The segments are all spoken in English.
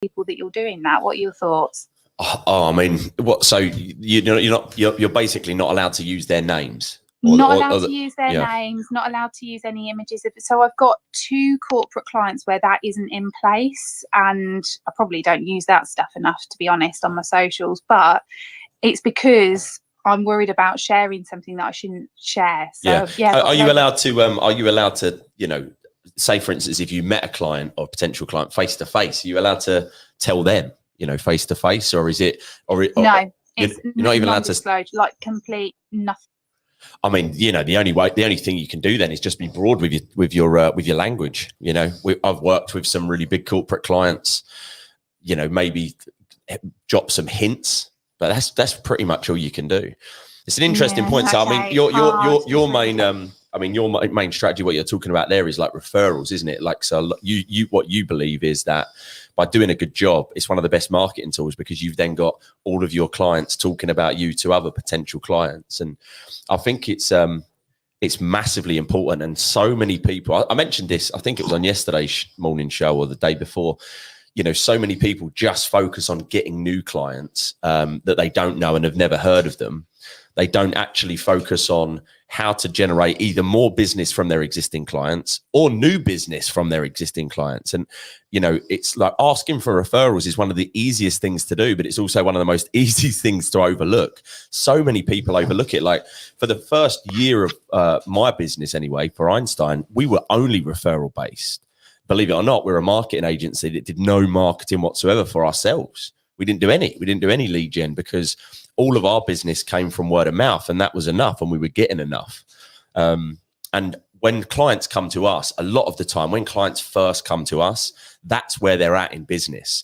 people that you're doing that? What are your thoughts? I mean, what? So you're basically not allowed to use their names. Not allowed to use their names, not allowed to use any images of it. So I've got 2 corporate clients where that isn't in place, and I probably don't use that stuff enough, to be honest, on my socials, but it's because I'm worried about sharing something that I shouldn't share. So Are you allowed to, say for instance, if you met a client or a potential client face to face, are you allowed to tell them, face to face, or is it, no, it's you're not even allowed to, like, complete nothing. I mean, the only thing you can do then is just be broad with your language. I've worked with some really big corporate clients. Maybe drop some hints, but that's pretty much all you can do. It's an interesting point. So I mean, your main strategy, what you're talking about there, is like referrals, isn't it? Like, so what you believe is that by doing a good job, it's one of the best marketing tools, because you've then got all of your clients talking about you to other potential clients. And I think it's massively important. And so many people, I mentioned this, I think it was on yesterday's morning show or the day before, so many people just focus on getting new clients that they don't know and have never heard of them. They don't actually focus on how to generate either more business from their existing clients or new business from their existing clients. And, it's like asking for referrals is one of the easiest things to do, but it's also one of the most easy things to overlook. So many people overlook it. Like, for the first year of my business anyway, for Einstein, we were only referral based. Believe it or not, we're a marketing agency that did no marketing whatsoever for ourselves. We didn't do any lead gen, because all of our business came from word of mouth, and that was enough, and we were getting enough. And when clients come to us, a lot of the time, when clients first come to us, that's where they're at in business.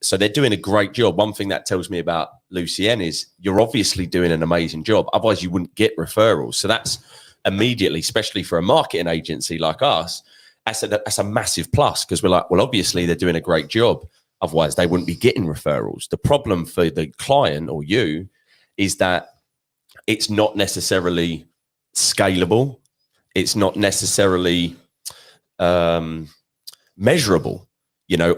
So they're doing a great job. One thing that tells me about Lucienne is you're obviously doing an amazing job. Otherwise, you wouldn't get referrals. So that's immediately, especially for a marketing agency like us, that's a massive plus, because we're like, well, obviously they're doing a great job. Otherwise, they wouldn't be getting referrals. The problem for the client or you is that it's not necessarily scalable. It's not necessarily measurable,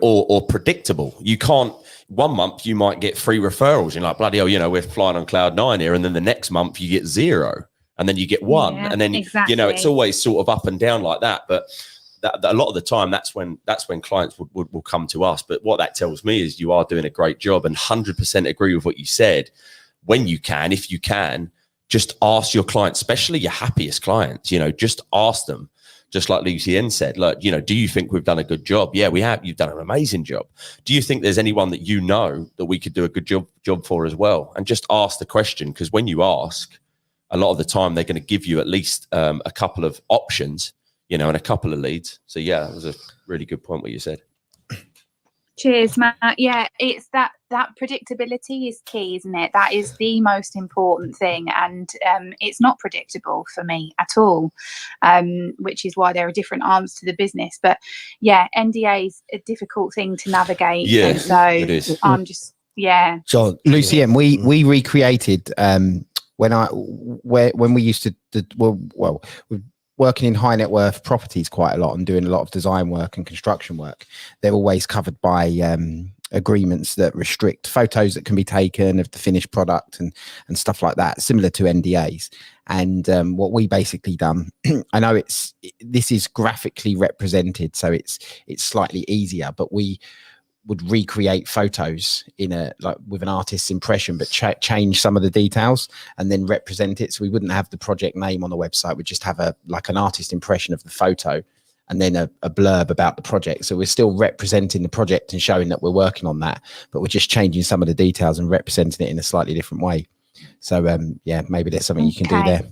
or predictable. You can't, 1 month you might get 3 referrals. You're like, bloody hell, we're flying on cloud 9 here. And then the next month you get 0, and then you get 1. Yeah, and then, exactly. It's always sort of up and down like that. But that a lot of the time, that's when clients will come to us. But what that tells me is you are doing a great job, and 100% agree with what you said. When you can, if you can, just ask your clients, especially your happiest clients, just ask them, just like Lucienne said, look, do you think we've done a good job? Yeah, we have. You've done an amazing job. Do you think there's anyone that that we could do a good job for as well? And just ask the question, because when you ask, a lot of the time they're going to give you at least a couple of options, and a couple of leads. So yeah, that was a really good point what you said. Cheers, Matt. Yeah, it's that predictability is key, isn't it? That is the most important thing, and it's not predictable for me at all, which is why there are different arms to the business. But yeah, NDA is a difficult thing to navigate. Yeah, and so it is. I'm just So Lucienne, we recreated when we used to working in high net worth properties quite a lot and doing a lot of design work and construction work. They're always covered by agreements that restrict photos that can be taken of the finished product and stuff like that, similar to NDAs. And what we basically done, I know this is graphically represented, so it's slightly easier, but we would recreate photos with an artist's impression, but change some of the details and then represent it. So we wouldn't have the project name on the website. We'd just have an artist impression of the photo, and then a blurb about the project. So we're still representing the project and showing that we're working on that, but we're just changing some of the details and representing it in a slightly different way. So maybe there's something you can do there.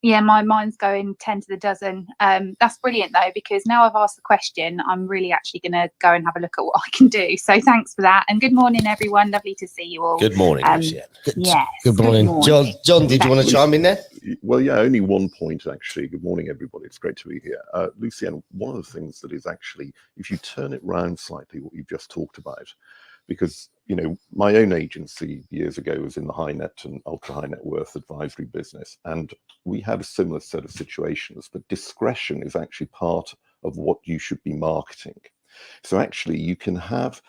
Yeah, my mind's going 10 to the dozen. That's brilliant, though, because now I've asked the question, I'm really actually going to go and have a look at what I can do. So thanks for that. And good morning, everyone. Lovely to see you all. Good morning, Lucienne. Yes. Good morning. John, did you want to chime in there? Well, yeah, only one point, actually. Good morning, everybody. It's great to be here. Lucienne, one of the things that is actually, if you turn it round slightly, what you've just talked about, because my own agency years ago was in the high net and ultra high net worth advisory business, and we had a similar set of situations, but discretion is actually part of what you should be marketing. So actually you can have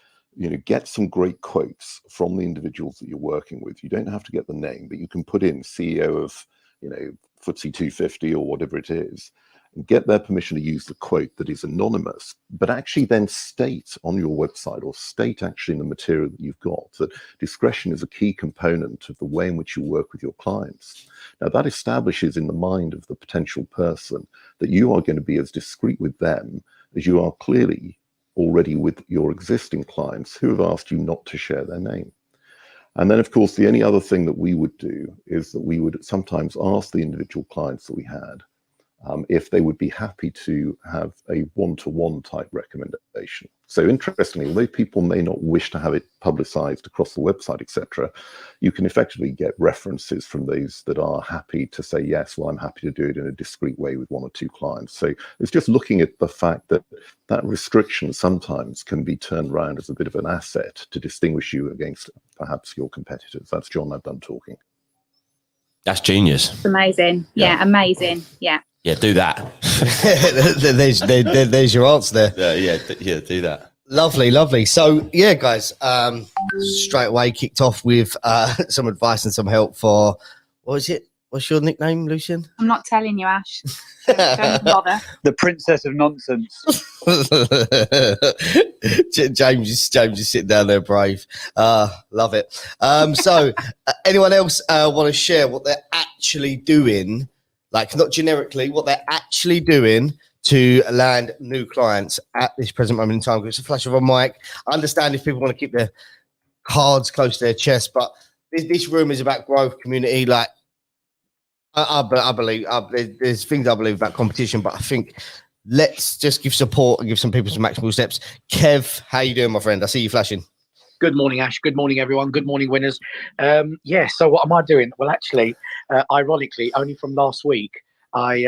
get some great quotes from the individuals that you're working with. You don't have to get the name, but you can put in CEO of, FTSE 250 or whatever it is, and get their permission to use the quote that is anonymous, but actually then state on your website, or state actually in the material that you've got, that discretion is a key component of the way in which you work with your clients. Now, that establishes in the mind of the potential person that you are going to be as discreet with them as you are clearly already with your existing clients who have asked you not to share their name. And then, of course, the only other thing that we would do is that we would sometimes ask the individual clients that we had if they would be happy to have a one-to-one type recommendation. So interestingly, although people may not wish to have it publicized across the website, etc., you can effectively get references from those that are happy to say, yes, well, I'm happy to do it in a discreet way with one or two clients. So it's just looking at the fact that that restriction sometimes can be turned around as a bit of an asset to distinguish you against perhaps your competitors. That's John, I've done talking. That's genius. It's amazing. Yeah, amazing. Yeah. Yeah, do that. there's your answer there. Yeah, do that. Lovely. So yeah, guys, straight away kicked off with some advice and some help for, what is it? What's your nickname, Lucian? I'm not telling you, Ash. Don't bother. The Princess of Nonsense. James is sitting down there brave. Love it. So anyone else want to share what they're actually doing, like not generically, what they're actually doing to land new clients at this present moment in time? It's a flash of a mic. I understand if people want to keep their cards close to their chest, but this room is about growth, community. Like I believe there's things I believe about competition, but I think let's just give support and give some people some maximal steps. Kev, how you doing, my friend? I see you flashing. Good morning, Ash. Good morning, everyone. Good morning, winners. So what am I doing? Well, actually, ironically, only from last week, I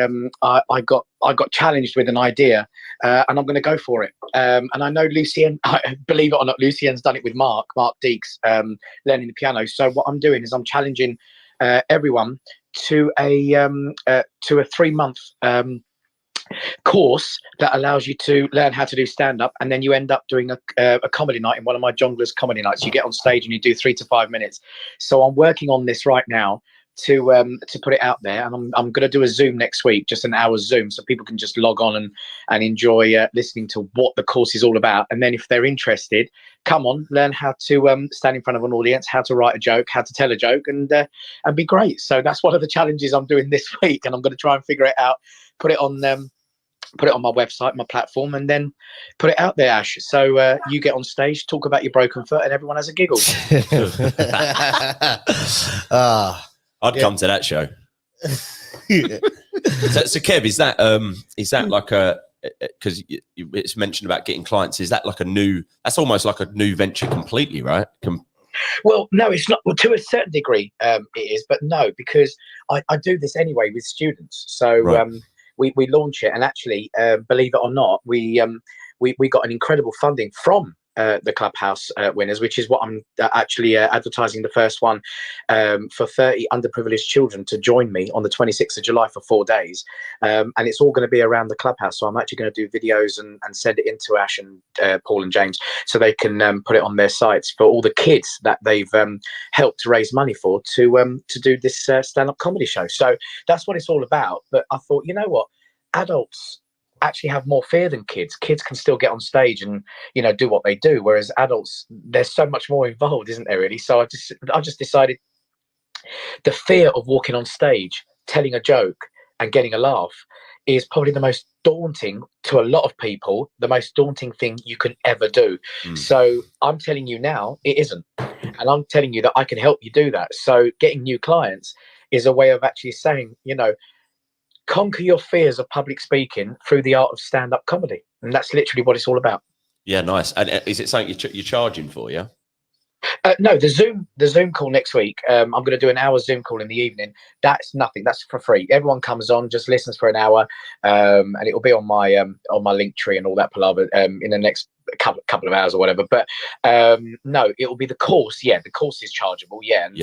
got challenged with an idea, and I'm going to go for it. And I know Lucien, believe it or not, Lucien's done it with Mark Deeks, learning the piano. So what I'm doing is I'm challenging everyone to a 3-month course that allows you to learn how to do stand-up, and then you end up doing a comedy night in one of my Jongleurs comedy nights. You get on stage and you do 3 to 5 minutes. So I'm working on this right now to put it out there, and I'm going to do a Zoom next week, just an hour's Zoom, so people can just log on and enjoy listening to what the course is all about. And then if they're interested, come on, learn how to stand in front of an audience, how to write a joke, how to tell a joke, and be great. So that's one of the challenges I'm doing this week, and I'm going to try and figure it out, put it on my website, my platform, and then put it out there, Ash. So you get on stage, talk about your broken foot, and everyone has a giggle. I'd come to that show. So Kev, is that like a, because it's mentioned about getting clients, is that like that's almost like a new venture completely, right? Well, no, it's not. Well, to a certain degree, it is, but no, because I do this anyway with students. So right. We launch it, and actually, believe it or not, we got an incredible funding from the Clubhouse winners, which is what I'm actually advertising the first one for 30 underprivileged children to join me on the 26th of July for 4 days, and it's all going to be around the Clubhouse. So I'm actually going to do videos and send it into Ash and Paul and James, so they can put it on their sites for all the kids that they've helped to raise money for to do this stand-up comedy show. So that's what it's all about. But I thought, you know what, adults actually have more fear than kids. Kids can still get on stage and do what they do, whereas adults, there's so much more involved, isn't there, really? So I just decided the fear of walking on stage, telling a joke and getting a laugh is probably the most daunting to a lot of people, the most daunting thing you can ever do. So I'm telling you now, it isn't, and I'm telling you that I can help you do that. So getting new clients is a way of actually saying, conquer your fears of public speaking through the art of stand-up comedy, and that's literally what it's all about. Yeah, nice. And is it something you're charging for? Yeah. No, the Zoom call next week. I'm going to do an hour Zoom call in the evening. That's nothing. That's for free. Everyone comes on, just listens for an hour, and it will be on my Linktree and all that palaver in the next couple of hours or whatever. But no, it will be the course. Yeah, the course is chargeable. Yeah, and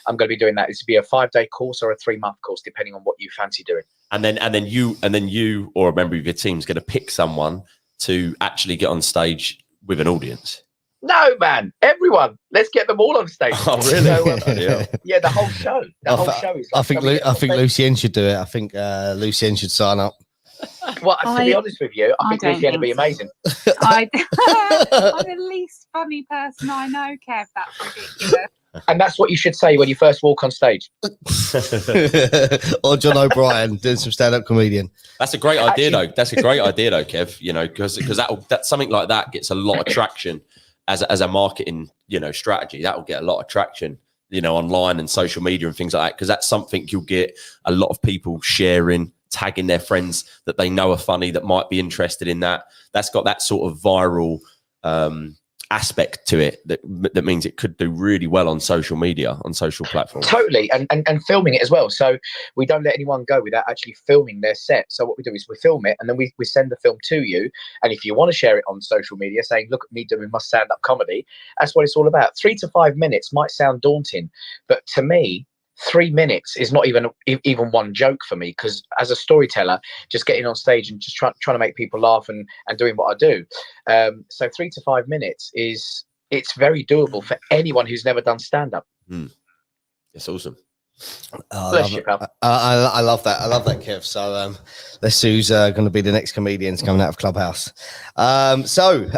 I'm going to be doing that. It's to be a 5-day course or a 3-month course, depending on what you fancy doing. And then you or a member of your team is going to pick someone to actually get on stage with an audience. No, man, everyone. Let's get them all on stage. Oh, really? Yeah. Yeah, the whole show. The whole show is. I Like, think can we get I on think stage? Lucien should do it. I think Lucien should sign up. Well, to be honest with you, I I think don't Luciana would be think so. amazing. I'm the least funny person I know, Kev. That's ridiculous. And that's what you should say when you first walk on stage. Or John O'Brien doing some stand-up comedian. That's a great idea, though. That's a great idea, though, Kev. You know, because that something like that gets a lot of traction as a marketing, you know, strategy. That will get a lot of traction, you know, online and social media and things like that. Because that's something you'll get a lot of people sharing, tagging their friends that they know are funny that might be interested in that. That's got that sort of viral aspect to it that means it could do really well on social media, on social platforms. Totally, and filming it as well. So we don't let anyone go without actually filming their set. So what we do is we film it and then we send the film to you. And if you want to share it on social media, saying, look at me doing my stand-up comedy, that's what it's all about. 3 to 5 minutes might sound daunting, but to me, 3 minutes is not even one joke for me, because as a storyteller, just getting on stage and just trying to make people laugh and doing what I do. So 3 to 5 minutes it's very doable for anyone who's never done stand-up. It's awesome. Bless you, pal. I love that. I love that, Kev. So let's see who's going to be the next comedians coming out of Clubhouse. So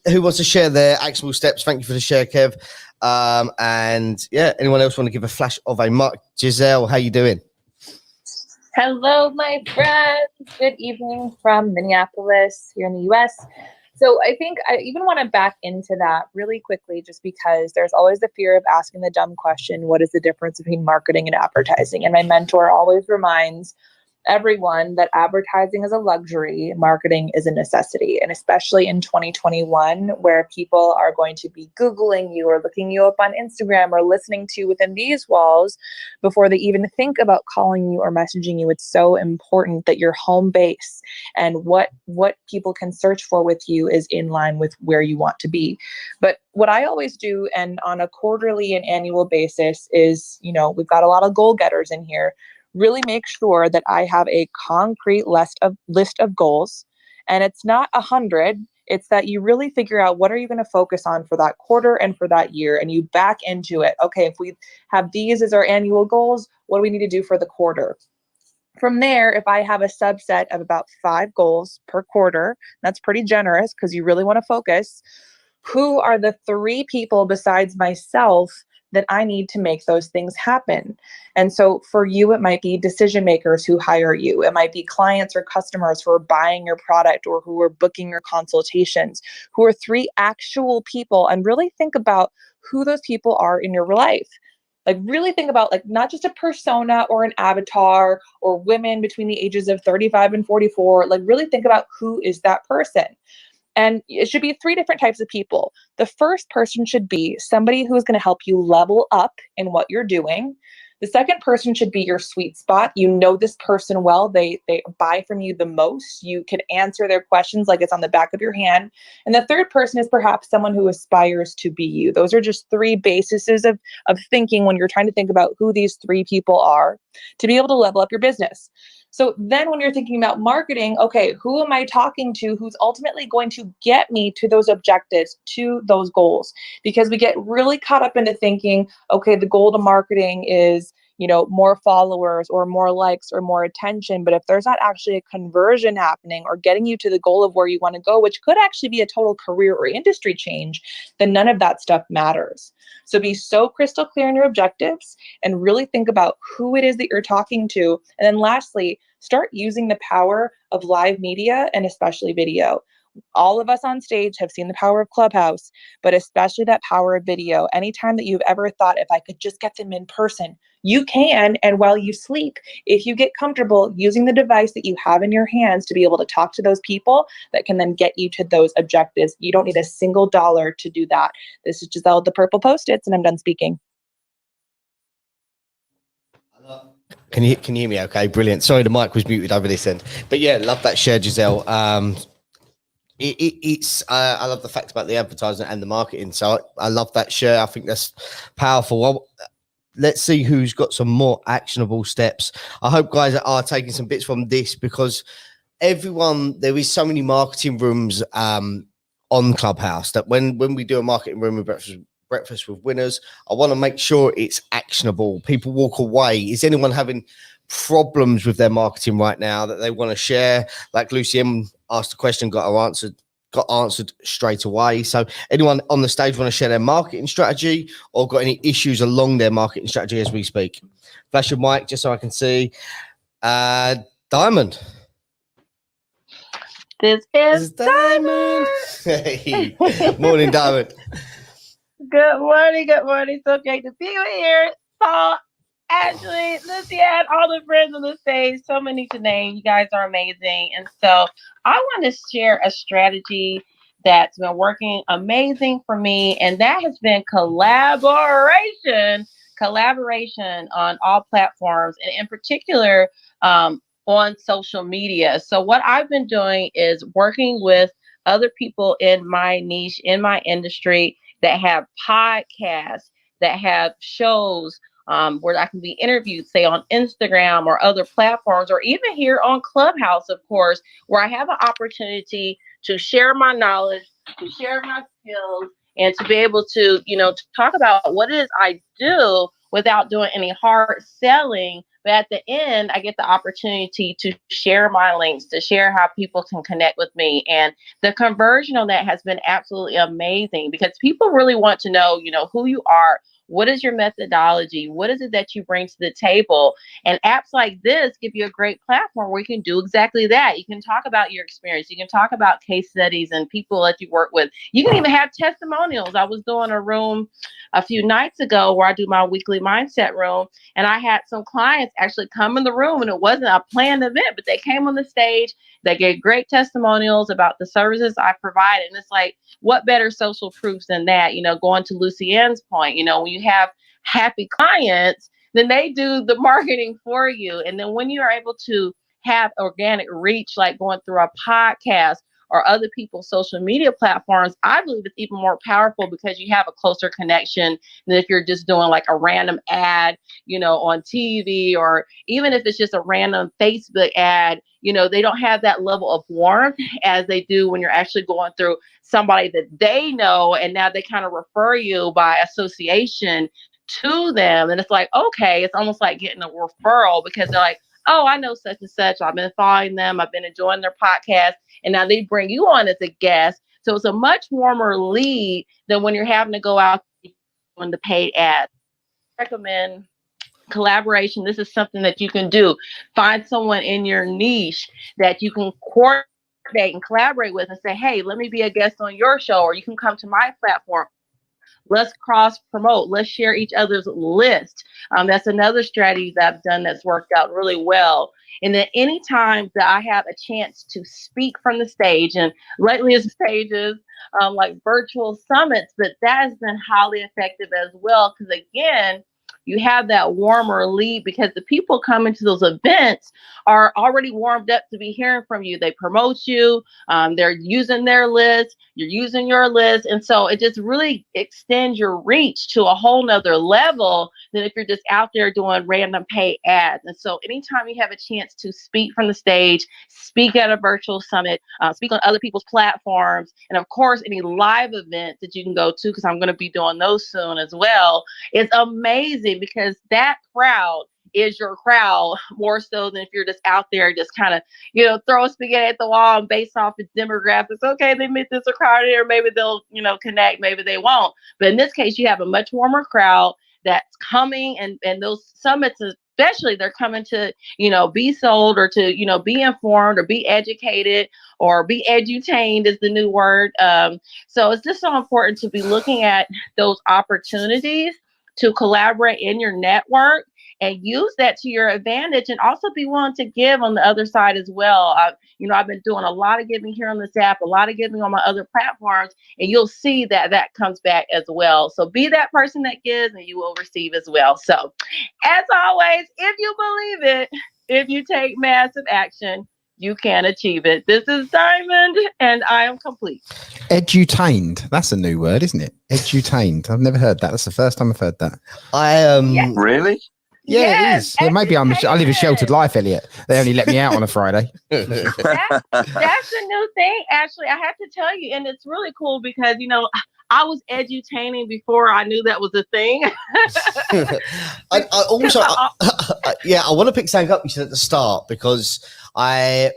who wants to share their actionable steps? Thank you for the share, Kev. And yeah, anyone else want to give a flash of a mark? Giselle, how you doing? Hello, my friends. Good evening from Minneapolis here in the US. So I think I even want to back into that really quickly, just because there's always the fear of asking the dumb question, what is the difference between marketing and advertising? And my mentor always reminds everyone that advertising is a luxury, marketing is a necessity. And especially in 2021, where people are going to be Googling you or looking you up on Instagram or listening to you within these walls before they even think about calling you or messaging you, it's so important that your home base and what people can search for with you is in line with where you want to be. But what I always do, and on a quarterly and annual basis, is, you know, we've got a lot of goal getters in here, really make sure that I have a concrete list of goals. And it's not 100. It's that you really figure out what are you going to focus on for that quarter and for that year. And you back into it. Okay, if we have these as our annual goals, what do we need to do for the quarter? From there, if I have a subset of about 5 goals per quarter, that's pretty generous because you really want to focus. Who are the 3 people besides myself that I need to make those things happen? And so for you, it might be decision makers who hire you. It might be clients or customers who are buying your product or who are booking your consultations, who are 3 actual people. And really think about who those people are in your life. Like really think about, like, not just a persona or an avatar or women between the ages of 35 and 44. Like really think about who is that person. And it should be 3 different types of people. The first person should be somebody who is going to help you level up in what you're doing. The second person should be your sweet spot. You know this person well. They buy from you the most. You can answer their questions like it's on the back of your hand. And the third person is perhaps someone who aspires to be you. Those are just 3 bases of thinking when you're trying to think about who these 3 people are to be able to level up your business. So then when you're thinking about marketing, okay, who am I talking to who's ultimately going to get me to those objectives, to those goals? Because we get really caught up into thinking, okay, the goal to marketing is, you know, more followers or more likes or more attention. But if there's not actually a conversion happening or getting you to the goal of where you want to go, which could actually be a total career or industry change, then none of that stuff matters. So be so crystal clear in your objectives and really think about who it is that you're talking to. And then lastly, start using the power of live media and especially video. All of us on stage have seen the power of Clubhouse, but especially that power of video. Anytime that you've ever thought, if I could just get them in person, you can. And while you sleep, if you get comfortable using the device that you have in your hands to be able to talk to those people that can then get you to those objectives, you don't need a single dollar to do that. This is Giselle with the Purple Post-its, and I'm done speaking. Can you hear me okay? Brilliant. Sorry, the mic was muted over this end. But yeah, love that share, Giselle. It's I love the fact about the advertising and the marketing. So I love that share. I think that's powerful. Well, let's see who's got some more actionable steps. I hope guys are taking some bits from this, because there is so many marketing rooms on Clubhouse that when we do a marketing room with breakfast with winners, I want to make sure it's actionable. People walk away. Is anyone having problems with their marketing right now that they want to share? Like Lucien asked a question, got answered straight away. So anyone on the stage want to share their marketing strategy or got any issues along their marketing strategy as we speak? Flash your mic just so I can see. Diamond. This is Diamond. Hey. Morning, Diamond. Good morning. Good morning. So great to be here. Paul, Ashley, Lucien, all the friends on the stage. So many to name. You guys are amazing. And so I want to share a strategy that's been working amazing for me. And that has been collaboration on all platforms. And in particular, on social media. So what I've been doing is working with other people in my niche, in my industry, that have podcasts, that have shows where I can be interviewed, say on Instagram or other platforms, or even here on Clubhouse, of course, where I have an opportunity to share my knowledge, to share my skills, and to be able to, to talk about what it is I do without doing any hard selling. But at the end, I get the opportunity to share my links, to share how people can connect with me. And the conversion on that has been absolutely amazing because people really want to know, who you are. What is your methodology? What is it that you bring to the table? And apps like this give you a great platform where you can do exactly that. You can talk about your experience. You can talk about case studies and people that you work with. You can even have testimonials. I was doing a room a few nights ago where I do my weekly mindset room, and I had some clients actually come in the room, and it wasn't a planned event, but they came on the stage. They gave great testimonials about the services I provided. And it's like, what better social proofs than that? Going to Lucien's point, when you have happy clients, then they do the marketing for you. And then when you are able to have organic reach, like going through a podcast or other people's social media platforms, I believe it's even more powerful because you have a closer connection than if you're just doing like a random ad, on TV, or even if it's just a random Facebook ad, they don't have that level of warmth as they do when you're actually going through somebody that they know, and now they kind of refer you by association to them. And it's like, okay, it's almost like getting a referral because they're like, oh, I know such and such. I've been following them. I've been enjoying their podcast. And now they bring you on as a guest. So it's a much warmer lead than when you're having to go out on the paid ads. I recommend collaboration. This is something that you can do. Find someone in your niche that you can coordinate and collaborate with and say, hey, let me be a guest on your show, or you can come to my platform. Let's cross promote. Let's share each other's list. That's another strategy that I've done that's worked out really well. And then anytime that I have a chance to speak from the stage, and lately it's stages like virtual summits, but that has been highly effective as well. Because again, you have that warmer lead because the people coming to those events are already warmed up to be hearing from you. They promote you. They're using their list. You're using your list. And so it just really extends your reach to a whole nother level than if you're just out there doing random paid ads. And so anytime you have a chance to speak from the stage, speak at a virtual summit, speak on other people's platforms, and of course, any live events that you can go to, because I'm going to be doing those soon as well, it's amazing because that crowd is your crowd more so than if you're just out there just kind of, throwing spaghetti at the wall and based off the demographics. Okay, they meet this crowd here, maybe they'll, connect, maybe they won't. But in this case, you have a much warmer crowd that's coming, and those summits, especially, they're coming to, be sold or to, be informed or be educated or be edutained is the new word. So it's just so important to be looking at those opportunities to collaborate in your network and use that to your advantage, and also be willing to give on the other side as well. I've been doing a lot of giving here on this app, a lot of giving on my other platforms, and you'll see that comes back as well. So be that person that gives, and you will receive as well. So as always, if you believe it, if you take massive action, you can achieve it. This is Diamond, and I am complete. Edutained. That's a new word, isn't it? Edutained. I've never heard that. That's the first time I've heard that. I Yes. Really? Yeah, Yes, it is. Yeah, maybe I live a education. sheltered life, Elliot. They only let me out on a Friday. That's a new thing, Ashley. I have to tell you, and it's really cool because I was edutaining before I knew that was a thing. I also, I want to pick something up you said at the start because I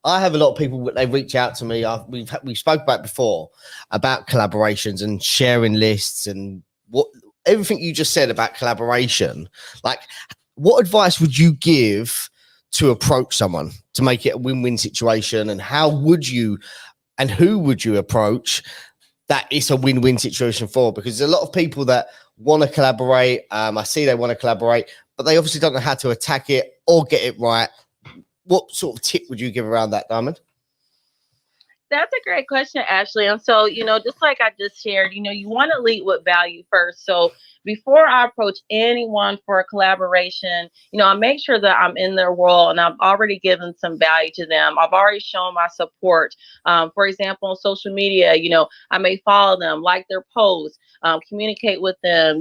have a lot of people they reach out to me. We've spoke about before about collaborations and sharing lists and everything you just said about collaboration. Like, what advice would you give to approach someone to make it a win-win situation, and how would you and who would you approach that it's a win-win situation for? Because there's a lot of people that want to collaborate. I see they want to collaborate, but they obviously don't know how to attack it or get it right. What sort of tip would you give around that, Diamond? That's a great question, Ashley. And so, just like I just shared, you want to lead with value first. So before I approach anyone for a collaboration, I make sure that I'm in their world and I've already given some value to them. I've already shown my support. For example, on social media, I may follow them, like their posts, communicate with them,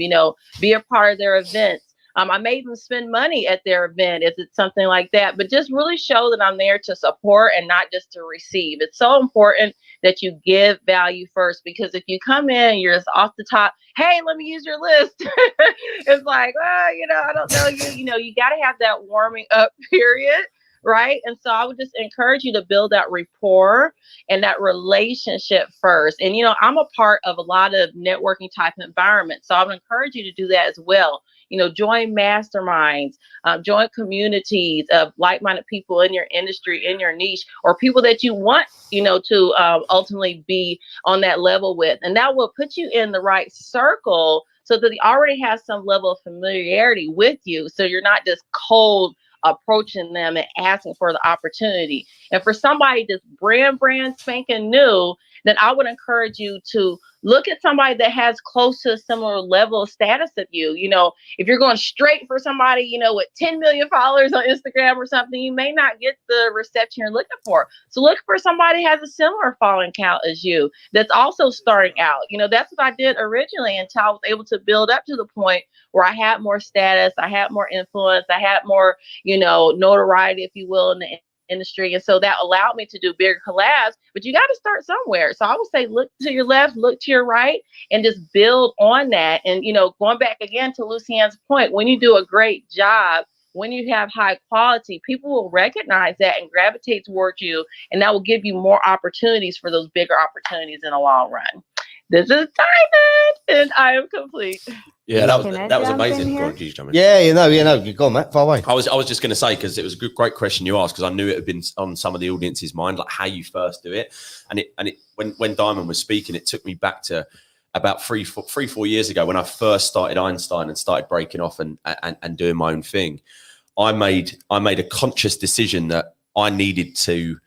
be a part of their events. I may even spend money at their event if it's something like that, but just really show that I'm there to support and not just to receive. It's so important that you give value first, because if you come in, you're just off the top, hey, let me use your list. It's like, I don't know you. You got to have that warming up period. Right. And so I would just encourage you to build that rapport and that relationship first. And, I'm a part of a lot of networking type environments. So I would encourage you to do that as well. Join masterminds, join communities of like-minded people in your industry, in your niche, or people that you want, to ultimately be on that level with. And that will put you in the right circle so that they already have some level of familiarity with you. So you're not just cold approaching them and asking for the opportunity. And for somebody that's brand spanking new, then I would encourage you to look at somebody that has close to a similar level of status of you. If you're going straight for somebody, with 10 million followers on Instagram or something, you may not get the reception you're looking for. So look for somebody who has a similar following count as you that's also starting out. That's what I did originally until I was able to build up to the point where I had more status, I had more influence, I had more, notoriety, if you will, in the industry. And so that allowed me to do bigger collabs, but you got to start somewhere. So I would say, look to your left, look to your right, and just build on that. And, going back again to Lucienne's point, when you do a great job, when you have high quality, people will recognize that and gravitate towards you. And that will give you more opportunities for those bigger opportunities in the long run. This is Diamond, and I am complete. Yeah, that was jump amazing. in Go here? on, Gigi, jump in. Yeah, you go on, Matt, far away. I was just going to say, because it was a great question you asked, because I knew it had been on some of the audience's mind, like how you first do it. And when Diamond was speaking, it took me back to about 4 years ago when I first started Einstein and started breaking off and doing my own thing. I made a conscious decision that I needed to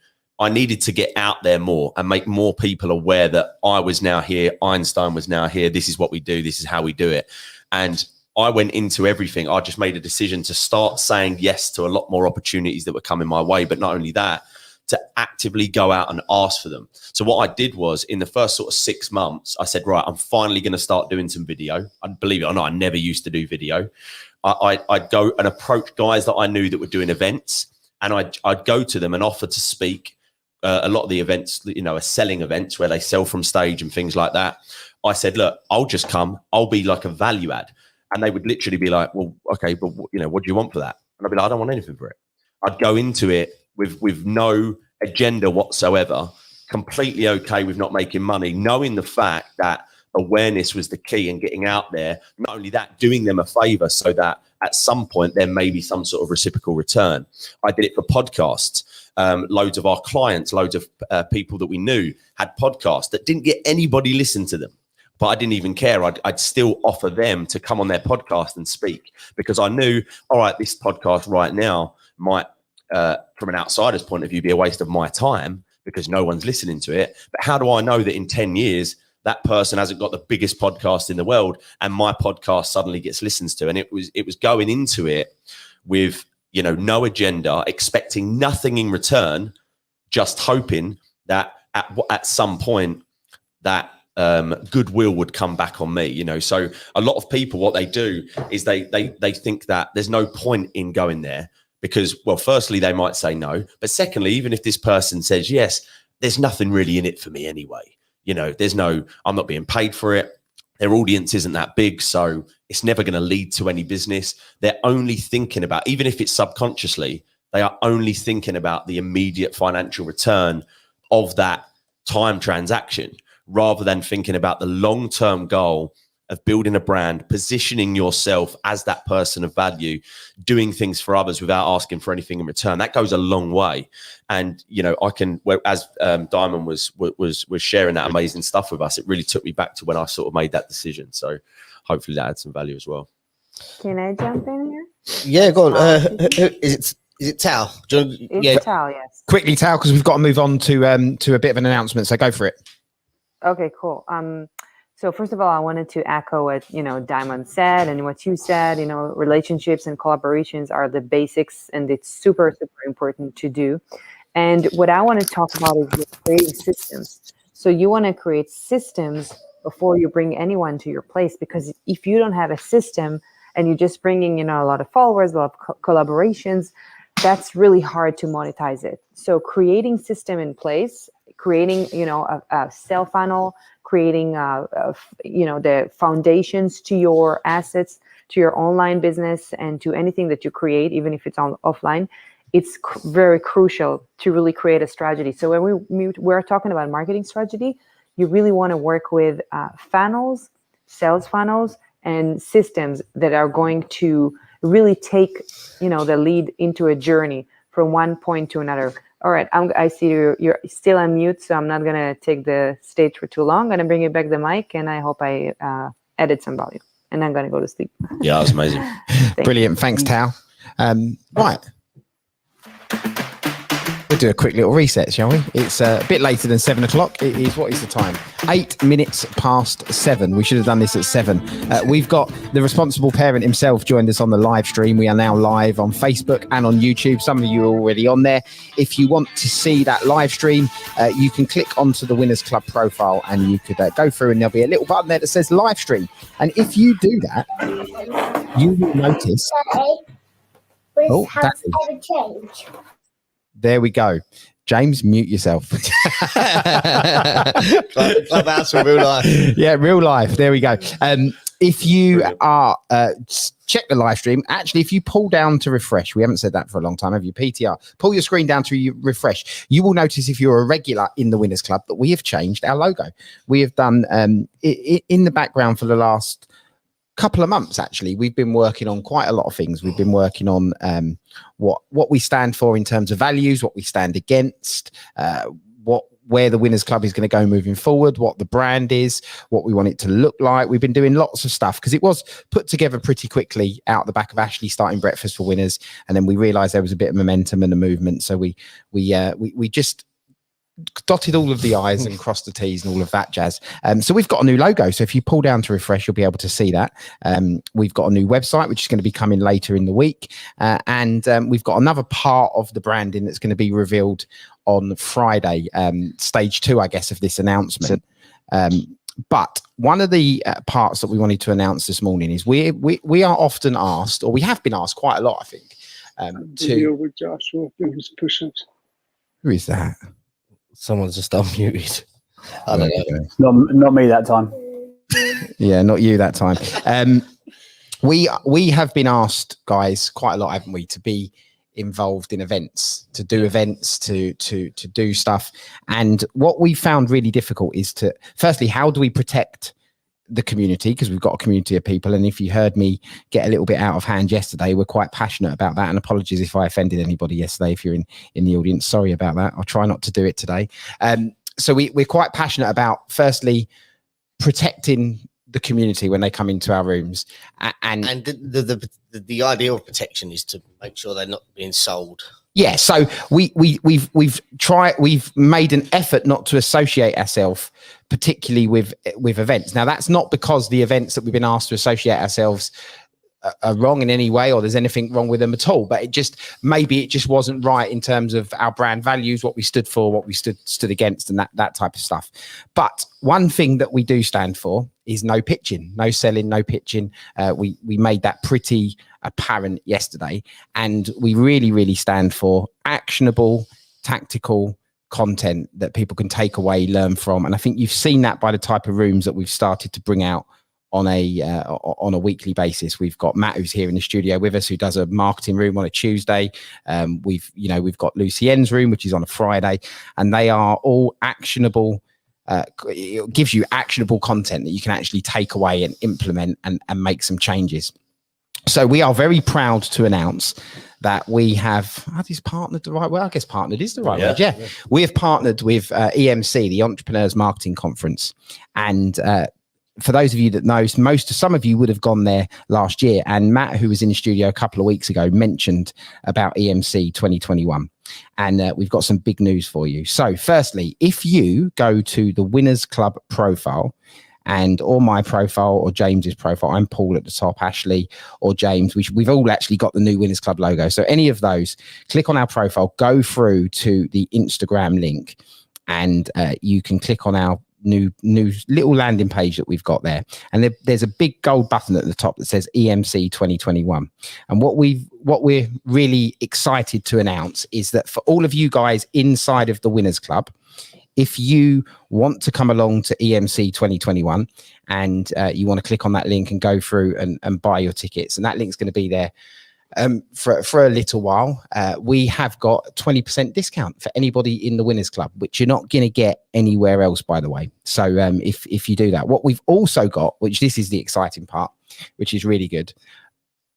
get out there more and make more people aware that I was now here, Einstein was now here. This is what we do. This is how we do it. And I went into everything. I just made a decision to start saying yes to a lot more opportunities that were coming my way. But not only that, to actively go out and ask for them. So what I did was, in the first sort of 6 months, I said, right, I'm finally going to start doing some video. And believe it or not, I never used to do video. I'd go and approach guys that I knew that were doing events, and I'd go to them and offer to speak. A lot of the events, are selling events where they sell from stage and things like that. I said, look, I'll just come. I'll be like a value add. And they would literally be like, well, okay, but what do you want for that? And I'd be like, I don't want anything for it. I'd go into it with no agenda whatsoever, completely okay with not making money, knowing the fact that awareness was the key and getting out there. Not only that, doing them a favor so that at some point there may be some sort of reciprocal return. I did it for podcasts. Loads of our clients, loads of people that we knew had podcasts that didn't get anybody listen to them. But I didn't even care. I'd still offer them to come on their podcast and speak, because I knew, all right, this podcast right now might, from an outsider's point of view, be a waste of my time because no one's listening to it. But how do I know that in 10 years, that person hasn't got the biggest podcast in the world and my podcast suddenly gets listened to? And it was going into it with, no agenda, expecting nothing in return, just hoping that at some point that goodwill would come back on me, you know. So a lot of people, what they do is they think that there's no point in going there because, well, firstly, they might say no, but secondly, even if this person says yes, there's nothing really in it for me anyway. You know, I'm not being paid for it. Their audience isn't that big, so it's never going to lead to any business. They're only thinking about, even if it's subconsciously, they are only thinking about the immediate financial return of that time transaction, rather than thinking about the long-term goal of building a brand, positioning yourself as that person of value, doing things for others without asking for anything in return. That goes a long way. And, you know, as Diamond was sharing that amazing stuff with us, it really took me back to when I sort of made that decision. So hopefully that had some value as well. Can I jump in here? Yeah, go on. Is it Tal? It's Tal, yes. Quickly, Tal, because we've got to move on to a bit of an announcement. So go for it. Okay, cool. So first of all, I wanted to echo what, Diamond said and what you said. Relationships and collaborations are the basics, and it's super, super important to do. And what I want to talk about is creating systems. So you want to create systems before you bring anyone to your place, because if you don't have a system and you're just bringing, a lot of followers, a lot of collaborations, that's really hard to monetize it. So creating system in place, creating, a sale funnel, creating, the foundations to your assets, to your online business, and to anything that you create, even if it's offline, it's very crucial to really create a strategy. So when we're talking about marketing strategy, you really want to work with funnels, sales funnels, and systems that are going to really take, the lead into a journey from one point to another. All right, I see you're still on mute, so I'm not going to take the stage for too long. I'm going to bring you back the mic, and I hope I added some value. And I'm going to go to sleep. Yeah, that was amazing. Brilliant. Thanks, Tal. Right. We'll do a quick little reset, shall we? It's a bit later than 7 o'clock. It is, what is the time? 8 minutes past 7. We should have done this at 7. We've got the responsible parent himself joined us on the live stream. We are now live on Facebook and on YouTube. Some of you are already on there. If you want to see that live stream, you can click onto the Winners Club profile and you could go through, and there'll be a little button there that says live stream. And if you do that, you will notice. Oh, there we go. James, mute yourself. Clubhouse in real life. Yeah, real life. There we go. If you are, check the live stream. Actually, if you pull down to refresh, we haven't said that for a long time, have you? PTR. Pull your screen down to refresh. You will notice, if you're a regular in the Winners Club, that we have changed our logo. We have done, in the background for the last couple of months, actually, we've been working on quite a lot of things. We've been working on what we stand for in terms of values, what we stand against, where the Winners Club is going to go moving forward, what the brand is, what we want it to look like. We've been doing lots of stuff because it was put together pretty quickly out the back of Ashley starting Breakfast for Winners, and then we realized there was a bit of momentum and a movement, so we just dotted all of the I's and crossed the T's and all of that jazz. So we've got a new logo. So if you pull down to refresh, you'll be able to see that. We've got a new website, which is going to be coming later in the week. And we've got another part of the branding that's going to be revealed on Friday, stage 2, I guess, of this announcement. But one of the parts that we wanted to announce this morning is we are often asked, or we have been asked quite a lot, I think, deal with Joshua doing his push-ups. Who is that? Someone's just unmuted. I don't know. Not me that time. Yeah, not you that time. We have been asked, guys, quite a lot, haven't we, to be involved in events, to do events, to do stuff. And what we found really difficult is to, firstly, how do we protect the community, because we've got a community of people, and if you heard me get a little bit out of hand yesterday, we're quite passionate about that, and apologies if I offended anybody yesterday. If you're in the audience, sorry about that. I'll try not to do it today. So we're quite passionate about, firstly, protecting the community when they come into our rooms, and the idea of protection is to make sure they're not being sold. Yeah, so we've made an effort not to associate ourselves particularly with events. Now, that's not because the events that we've been asked to associate ourselves are wrong in any way, or there's anything wrong with them at all. But maybe it just wasn't right in terms of our brand values, what we stood for, what we stood against, and that type of stuff. But one thing that we do stand for is no pitching, no selling, no pitching. We made that pretty apparent yesterday, and we really stand for actionable, tactical content that people can take away, learn from. And I think you've seen that by the type of rooms that we've started to bring out on a weekly basis. We've got Matt, who's here in the studio with us, who does a marketing room on a Tuesday. We've got Lucienne's room, which is on a Friday, and they are all actionable. It gives you actionable content that you can actually take away and implement and make some changes. So we are very proud to announce that we have, is partnered the right way? I guess partnered is the right word. Yeah. We have partnered with EMC, the Entrepreneurs Marketing Conference. And for those of you that know, some of you would have gone there last year. And Matt, who was in the studio a couple of weeks ago, mentioned about EMC 2021. And we've got some big news for you. So firstly, if you go to the Winners Club profile, or my profile or James's profile, I'm Paul at the top, Ashley or James, we've all actually got the new Winners Club logo. So any of those, click on our profile, go through to the Instagram link, and you can click on our new little landing page that we've got there. And there's a big gold button at the top that says EMC 2021. And what we're really excited to announce is that for all of you guys inside of the Winners Club, if you want to come along to EMC 2021 and you want to click on that link and go through and buy your tickets, and that link's going to be there for a little while, we have got a 20% discount for anybody in the Winners Club, which you're not going to get anywhere else, by the way. So if you do that, what we've also got, which this is the exciting part, which is really good,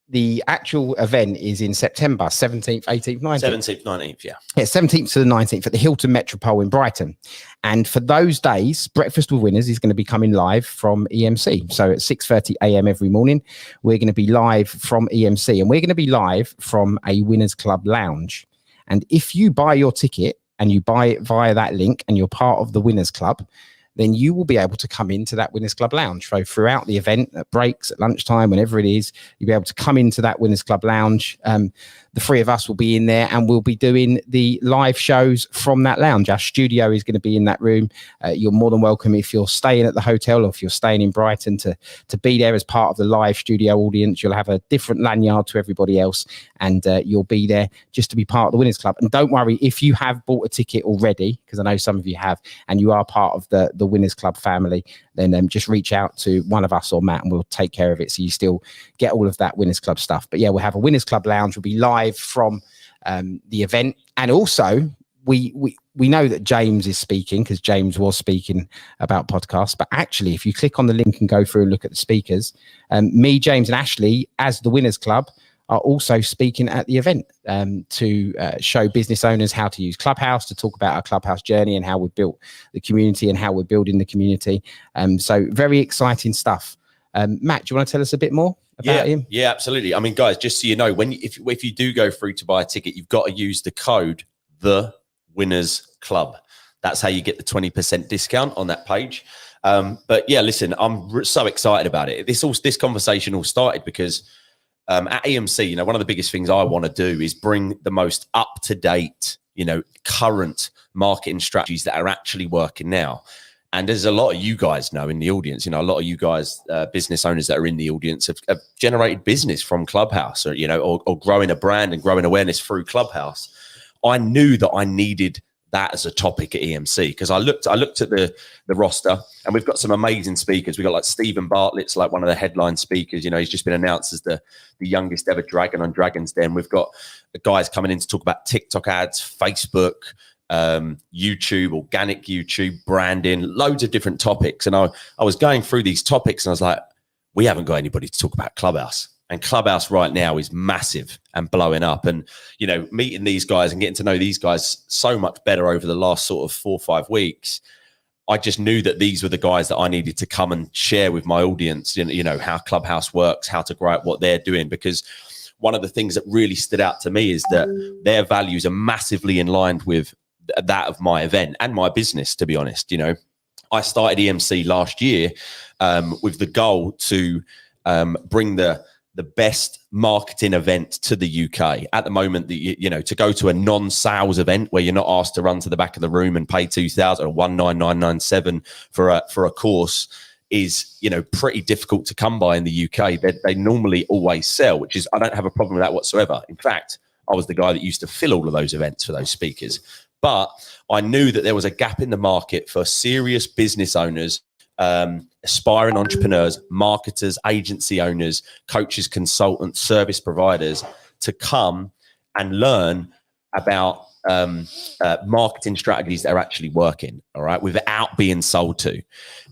the actual event is in September 17th, 18th, 19th. 17th, 19th, yeah. Yeah, 17th to the 19th at the Hilton Metropole in Brighton. And for those days, Breakfast with Winners is going to be coming live from EMC. So at 6:30 a.m. every morning, we're going to be live from EMC, and we're going to be live from a Winners Club lounge. And if you buy your ticket and you buy it via that link and you're part of the Winners Club, then you will be able to come into that Winners Club lounge. So throughout the event, at breaks, at lunchtime, whenever it is, you'll be able to come into that Winners Club lounge. The three of us will be in there, and we'll be doing the live shows from that lounge. Our studio is going to be in that room. You're more than welcome, if you're staying at the hotel or if you're staying in Brighton, to be there as part of the live studio audience. You'll have a different lanyard to everybody else, and you'll be there just to be part of the Winners Club. And don't worry, if you have bought a ticket already, because I know some of you have, and you are part of the Winners Club family, then just reach out to one of us or Matt, and we'll take care of it, so you still get all of that Winners Club stuff. But yeah, we'll have a Winners Club lounge. We'll be live from the event. And also we know that James is speaking, because James was speaking about podcasts, but actually if you click on the link and go through and look at the speakers, me, James and Ashley as the Winners Club are also speaking at the event to show business owners how to use Clubhouse, to talk about our Clubhouse journey and how we've built the community and how we're building the community. So very exciting stuff. Matt, do you want to tell us a bit more about him? Yeah, absolutely. I mean, guys, just so you know, if you do go through to buy a ticket, you've got to use the code The Winners Club. That's how you get the 20% discount on that page. But yeah, listen, I'm so excited about it. This conversation all started because at EMC, one of the biggest things I want to do is bring the most up-to-date, current marketing strategies that are actually working now. And there's a lot of you guys know in the audience, a lot of you guys, business owners that are in the audience have generated business from Clubhouse, or growing a brand and growing awareness through Clubhouse. I knew that I needed that as a topic at EMC, because I looked at the roster, and we've got some amazing speakers. We've got like Stephen Bartlett's like one of the headline speakers. He's just been announced as the youngest ever dragon on Dragon's Den. We've got guys coming in to talk about TikTok ads, Facebook, YouTube, organic YouTube, branding, loads of different topics. And I was going through these topics, and I was like, we haven't got anybody to talk about Clubhouse. And Clubhouse right now is massive and blowing up. And, meeting these guys and getting to know these guys so much better over the last sort of 4 or 5 weeks, I just knew that these were the guys that I needed to come and share with my audience, how Clubhouse works, how to grow out what they're doing. Because one of the things that really stood out to me is that their values are massively in line with that of my event and my business, to be honest. I started EMC last year with the goal to bring the the best marketing event to the UK at the moment. To go to a non-sales event where you're not asked to run to the back of the room and pay 2,000 or 19997 for a course is, pretty difficult to come by in the UK. They normally always sell, which is, I don't have a problem with that whatsoever. In fact, I was the guy that used to fill all of those events for those speakers. But I knew that there was a gap in the market for serious business owners, aspiring entrepreneurs, marketers, agency owners, coaches, consultants, service providers to come and learn about marketing strategies that are actually working, all right, without being sold to.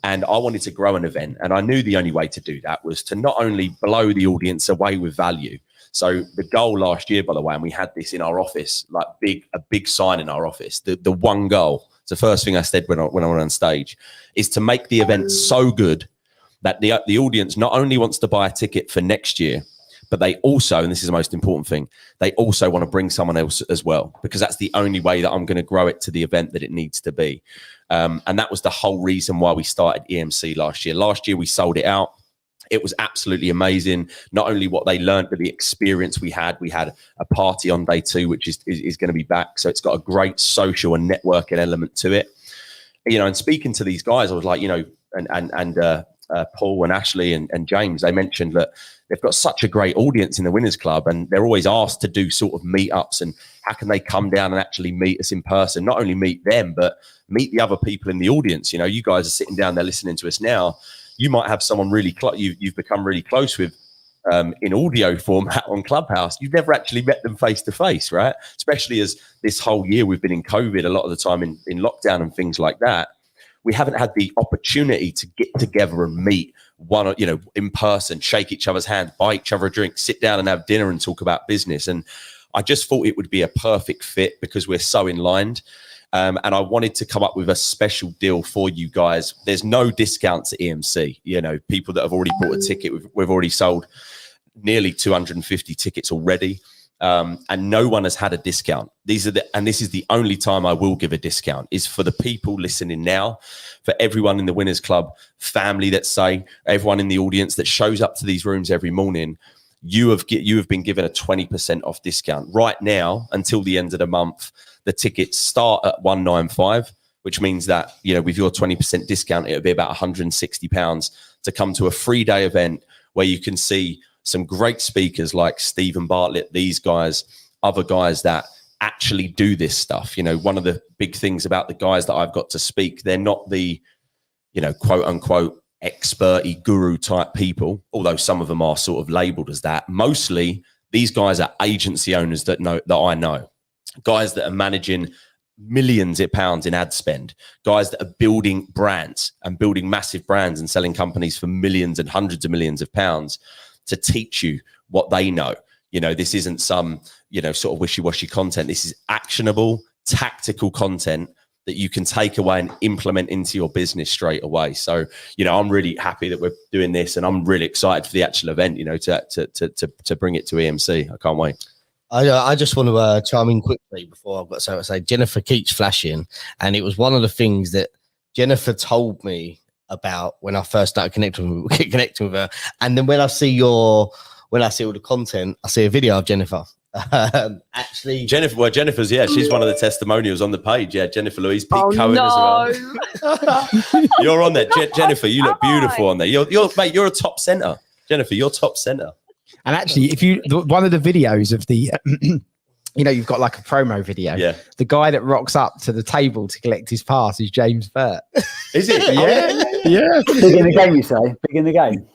And I wanted to grow an event. And I knew the only way to do that was to not only blow the audience away with value. So the goal last year, by the way, and we had this in our office, like a big sign in our office, the one goal, it's the first thing I said when I went on stage, is to make the event so good that the audience not only wants to buy a ticket for next year, but they also, and this is the most important thing, they also want to bring someone else as well, because that's the only way that I'm going to grow it to the event that it needs to be. And that was the whole reason why we started EMC last year. Last year, we sold it out. It was absolutely amazing. Not only what they learned, but the experience we had. We had a party on day 2, which is going to be back. So it's got a great social and networking element to it. And speaking to these guys, I was like, and Paul and Ashley and James, they mentioned that they've got such a great audience in the Winners Club, and they're always asked to do sort of meetups, and how can they come down and actually meet us in person? Not only meet them, but meet the other people in the audience. You guys are sitting down there listening to us now. You might have someone really close you've become really close with in audio format on Clubhouse. You've never actually met them face to face, right? Especially as this whole year we've been in COVID, a lot of the time in lockdown and things like that. We haven't had the opportunity to get together and meet in person, shake each other's hand, buy each other a drink, sit down and have dinner and talk about business. And I just thought it would be a perfect fit because we're so in line. And I wanted to come up with a special deal for you guys. There's no discounts at EMC. People that have already bought a ticket, we've already sold nearly 250 tickets already. And no one has had a discount. This is the only time I will give a discount, is for the people listening now, for everyone in the Winners Club family, let's say, everyone in the audience that shows up to these rooms every morning. You have been given a 20% off discount right now until the end of the month. The tickets start at £195, which means that, with your 20% discount, it'll be about £160 to come to a 3-day event where you can see some great speakers like Stephen Bartlett, these guys, other guys that actually do this stuff. One of the big things about the guys that I've got to speak, they're not the, quote unquote, expert-y guru type people, although some of them are sort of labeled as that. Mostly these guys are agency owners that I know. Guys that are managing millions of pounds in ad spend, guys that are building brands and building massive brands and selling companies for millions and hundreds of millions of pounds to teach you what they know. This isn't some, sort of wishy-washy content. This is actionable, tactical content that you can take away and implement into your business straight away. So, I'm really happy that we're doing this, and I'm really excited for the actual event, to bring it to EMC. I can't wait. I just want to chime in quickly before I've got something to say. Jennifer keeps flashing, and it was one of the things that Jennifer told me about when I first started connecting with her. And then when I see all the content, I see a video of Jennifer. Actually, Jennifer's she's one of the testimonials on the page. Yeah, Jennifer Louise, Pete Cohen as well. You're on there, Jennifer. You look beautiful on there. You're a top center, Jennifer. You're top center. And actually, one of the videos of the, you've got like a promo video. Yeah. The guy that rocks up to the table to collect his pass is James Burt. Is it? Yeah. Big in the game, you say? Big in the game.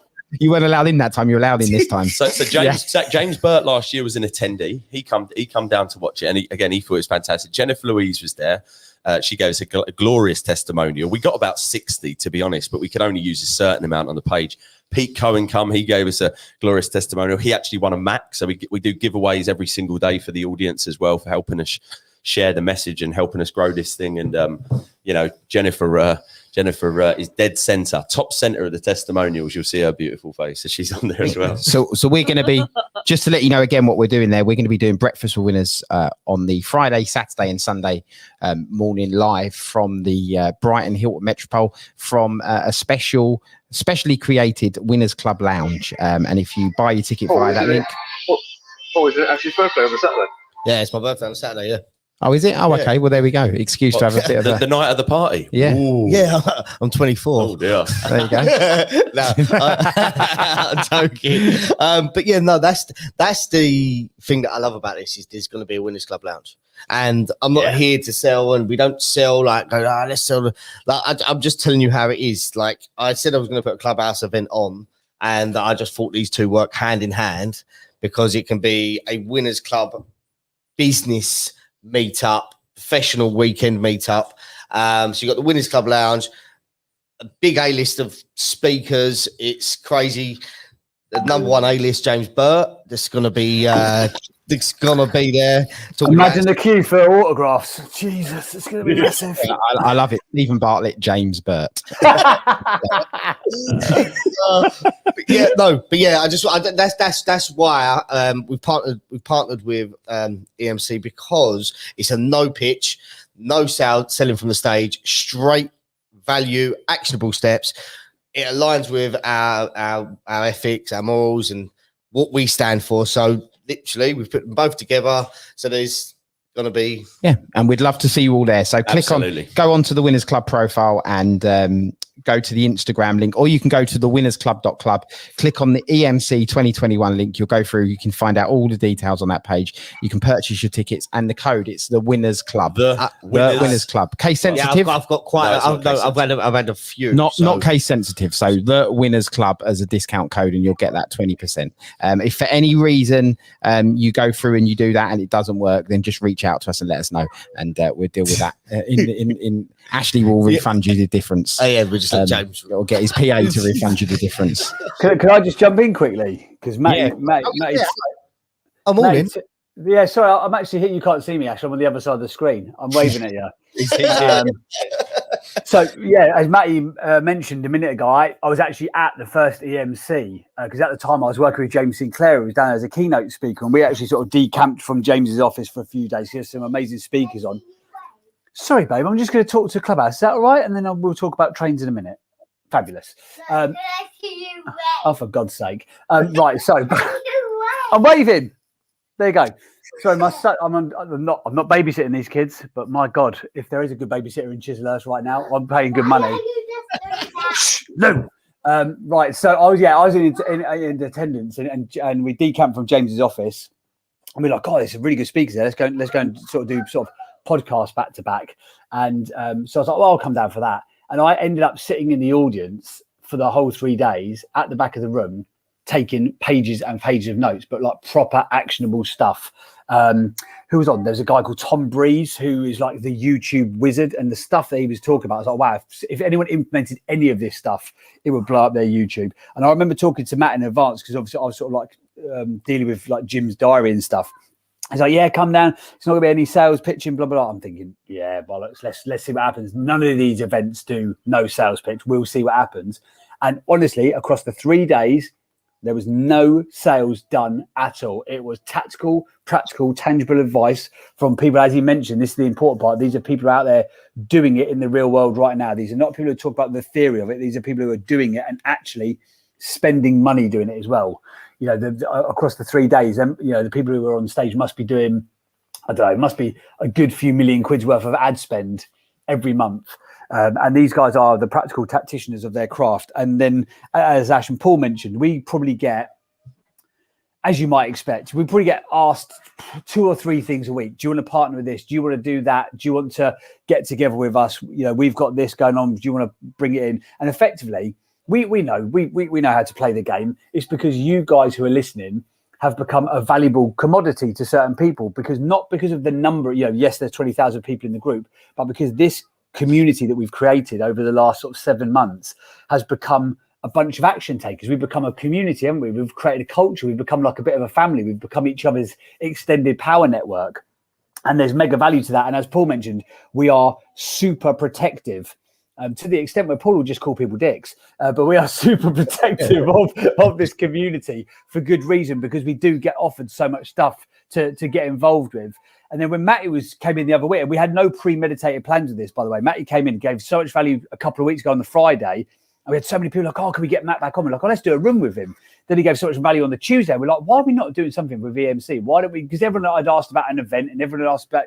You weren't allowed in that time. You're allowed in this time. So James Burt last year was an attendee. He come down to watch it, and he thought it was fantastic. Jennifer Louise was there. She gave us a glorious testimonial. We got about 60, to be honest, but we could only use a certain amount on the page. Pete Cohen he gave us a glorious testimonial. He actually won a Mac. So we do giveaways every single day for the audience as well, for helping us share the message and helping us grow this thing. And, Jennifer is dead center, top center of the testimonials. You'll see her beautiful face. So she's on there as well. So we're going to be, just to let you know again what we're doing there, we're going to be doing Breakfast for Winners on the Friday, Saturday and Sunday morning live from the Brighton Hilton Metropole, from a special specially created Winners Club Lounge. And if you buy your ticket via that link. Is it actually his birthday on the Saturday? Yeah, it's my birthday on Saturday. Yeah. Oh, is it? Oh, Yeah. okay. Well, there we go. Excuse to have a bit of the a. night of the party. Yeah. Yeah, I'm 24. Oh dear. There you go. No, I'm joking. But yeah, no, that's the thing that I love about this is there's going to be a Winners Club Lounge, and I'm not here to sell, and we don't sell like go, let's sell. I'm just telling you how it is. Like I said, I was going to put a clubhouse event on, and I just thought these two work hand in hand because it can be a Winners Club business meetup, professional weekend meetup. So you got the Winners Club Lounge, a big A-list of speakers. It's crazy. The number one A-list, James Burt. That's gonna be there. Imagine the queue for autographs. Jesus, it's gonna be massive. I love it. Stephen Bartlett, James Burt. That's why we partnered with EMC because it's a no pitch, no selling from the stage, straight value, actionable steps. It aligns with our ethics, our morals, and what we stand for. So literally, we've put them both together. So there's going to be and we'd love to see you all there. So go on to the Winners Club profile and go to the Instagram link, or you can go to the winnersclub.club, click on the EMC 2021 link. You'll go through, you can find out all the details on that page. You can purchase your tickets, and the code, it's the Winners Club. The Winners Club. Case sensitive. Yeah, I've got quite I've had a few. Not case sensitive. So the Winners Club as a discount code, and you'll get that 20%. If for any reason you go through and you do that and it doesn't work, then just reach out to us and let us know, and we'll deal with that. In Ashley will refund you the difference. Oh yeah, we just James will get his PA to refund you the difference. Can I just jump in quickly? Because Matt, I'm all in. Yeah, sorry, I'm actually here. You can't see me, actually. I'm on the other side of the screen. I'm waving at you. So, yeah, as Matty mentioned a minute ago, I was actually at the first EMC because at the time I was working with James Sinclair, who was down as a keynote speaker, and we actually sort of decamped from James's office for a few days. He has some amazing speakers on. Sorry, babe, I'm just going to talk to Clubhouse. Is that all right? And then we'll talk about trains in a minute. Fabulous. Oh, for God's sake. Right, so I'm waving. There you go. So my son, I'm not babysitting these kids, but my God, if there is a good babysitter in Chislehurst right now, I'm paying good money. No. Right. So I was in attendance, and we decamped from James's office, and we're like, oh, there's some really good speakers there. Let's go and sort of do sort of podcast back to back. And so I was like, well, I'll come down for that. And I ended up sitting in the audience for the whole 3 days at the back of the room, taking pages and pages of notes, but like proper actionable stuff. Who was on? There's a guy called Tom Breeze, who is like the YouTube wizard, and the stuff that he was talking about, I was like, wow, if anyone implemented any of this stuff, it would blow up their YouTube. And I remember talking to Matt in advance, because obviously I was sort of like dealing with like Jim's diary and stuff. He's like, yeah, come down. It's not gonna be any sales pitching, blah, blah, blah. I'm thinking, yeah, bollocks, let's see what happens. None of these events do no sales pitch. We'll see what happens. And honestly, across the 3 days, there was no sales done at all. It was tactical, practical, tangible advice from people. As he mentioned, this is the important part. These are people out there doing it in the real world right now. These are not people who talk about the theory of it. These are people who are doing it and actually spending money doing it as well. You know, across the 3 days, you know, the people who were on stage must be doing, I don't know, it must be a good few million quid's worth of ad spend every month. And these guys are the practical tacticians of their craft. And then, as Ash and Paul mentioned, we probably get, as you might expect, we probably get asked 2 or 3 things a week. Do you want to partner with this? Do you want to do that? Do you want to get together with us? You know, we've got this going on. Do you want to bring it in? And effectively, we know how to play the game. It's because you guys who are listening have become a valuable commodity to certain people, because not because of the number, you know, yes, there's 20,000 people in the group, but because this community that we've created over the last sort of 7 months has become a bunch of action takers. We've become a community, haven't we? We've created a culture. We've become like a bit of a family. We've become each other's extended power network. And there's mega value to that. And as Paul mentioned, we are super protective to the extent where Paul will just call people dicks. But we are super protective of this community for good reason, because we do get offered so much stuff to get involved with. And then when Matty came in the other week, and we had no premeditated plans of this, by the way. Matty came in and gave so much value a couple of weeks ago on the Friday. And we had so many people like, oh, can we get Matt back on? We're like, oh, let's do a room with him. Then he gave so much value on the Tuesday. We're like, why are we not doing something with EMC? Why don't we? Because everyone had asked about an event and everyone had asked about,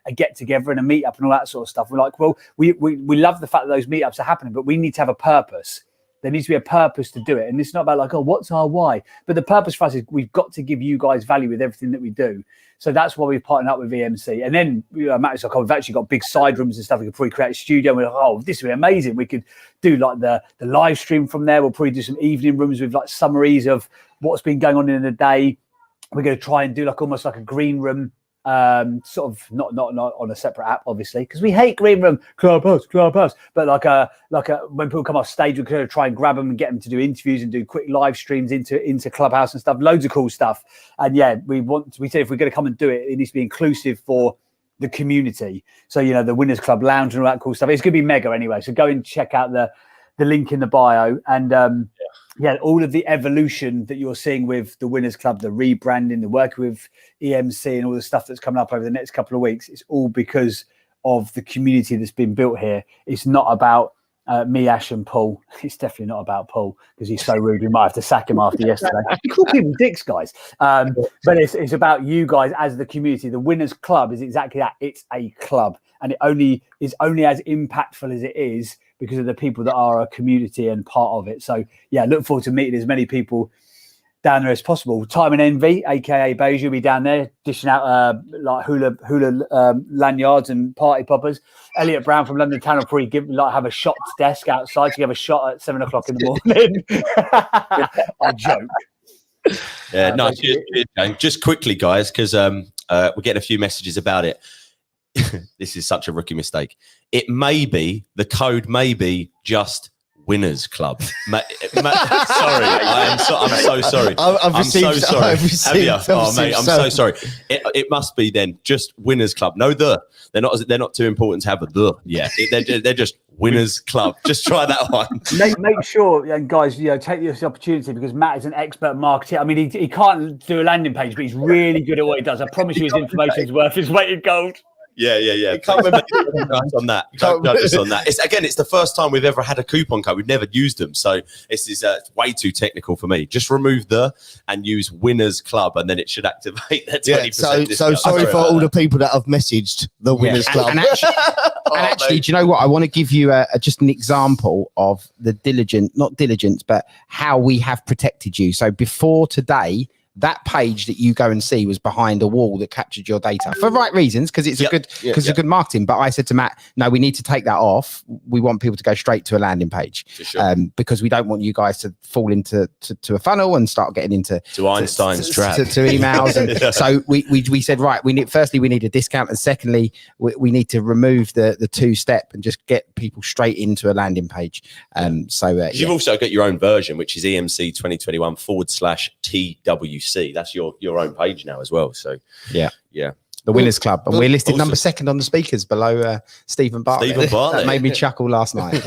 a get together and a meetup and all that sort of stuff. We're like, well, we love the fact that those meetups are happening, but we need to have a purpose. There needs to be a purpose to do it. And it's not about like, oh, what's our why? But the purpose for us is we've got to give you guys value with everything that we do. So that's why we've partnered up with EMC. And then Matt was like, oh, we've actually got big side rooms and stuff. We could probably create a studio. And we're like, oh, this would be amazing. We could do like the live stream from there. We'll probably do some evening rooms with like summaries of what's been going on in the day. We're going to try and do like almost like a green room. Sort of not on a separate app, obviously, because we hate green room Clubhouse, but like a when people come off stage, we're going to try and grab them and get them to do interviews and do quick live streams into Clubhouse and stuff, loads of cool stuff. And yeah, we say if we're going to come and do it, it needs to be inclusive for the community. So the Winners Club Lounge and all that cool stuff. It's going to be mega anyway. So go and check out the link in the bio and all of the evolution that you're seeing with the Winners Club, the rebranding, the working with EMC and all the stuff that's coming up over the next couple of weeks, it's all because of the community that's been built here. It's not about me, Ash and Paul. It's definitely not about Paul because he's so rude. We might have to sack him after yesterday. You call people dicks, guys. But it's about you guys as the community. The Winners Club is exactly that. It's a club and it is only as impactful as it is because of the people that are a community and part of it. So, yeah, look forward to meeting as many people down there as possible. Time and Envy, a.k.a. Beige, will be down there dishing out like hula lanyards and party poppers. Elliot Brown from London Town will probably have a shots desk outside to give a shot at 7 o'clock in the morning. I joke. Yeah, no, just quickly, guys, because we're getting a few messages about it. This is such a rookie mistake. The code may be just Winners Club. Sorry, I'm so sorry. I'm so sorry. Oh, mate, I'm so sorry. It must be then just Winners Club. No, they're not too important to have a the. Yeah, they're just Winners Club. Just try that one. Make sure, and guys, take this opportunity because Matt is an expert marketer. I mean, he can't do a landing page, but he's really good at what he does. I promise you, his information is worth his weight in gold. Yeah. Can't remember on that. Don't judge us on that. It's the first time we've ever had a coupon code. We've never used them, so this is way too technical for me. Just remove and use Winners Club, and then it should activate that 20%. So sorry for all the people that have messaged the Winners Club. And actually, do you know what? I want to give you just an example of not diligence, but how we have protected you. So before today, that page that you go and see was behind a wall that captured your data for right reasons because it's a good marketing. But I said to Matt, no, we need to take that off. We want people to go straight to a landing page because we don't want you guys to fall into a funnel and start getting into Einstein's trap to emails. And so we said, right, we need a discount, and secondly, we need to remove the 2-step and just get people straight into a landing page. You've also got your own version, which is EMC 2021 /TWC. That's your own page now as well. So yeah, the Winners Club, and we're listed number 2nd on the speakers below Stephen Bartlett. That made me chuckle last night.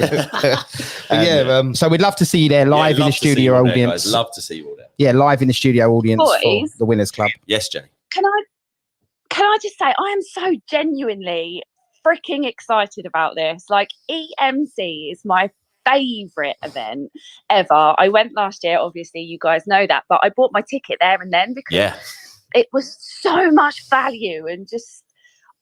So we'd love to see you there live in the studio audience. Love to see you all there. Yeah, live in the studio audience Boys, for the Winners Club. Yes, Jenny. Can I just say I am so genuinely freaking excited about this. Like, EMC is my favorite event ever. I went last year, obviously you guys know that, but I bought my ticket there and then because it was so much value and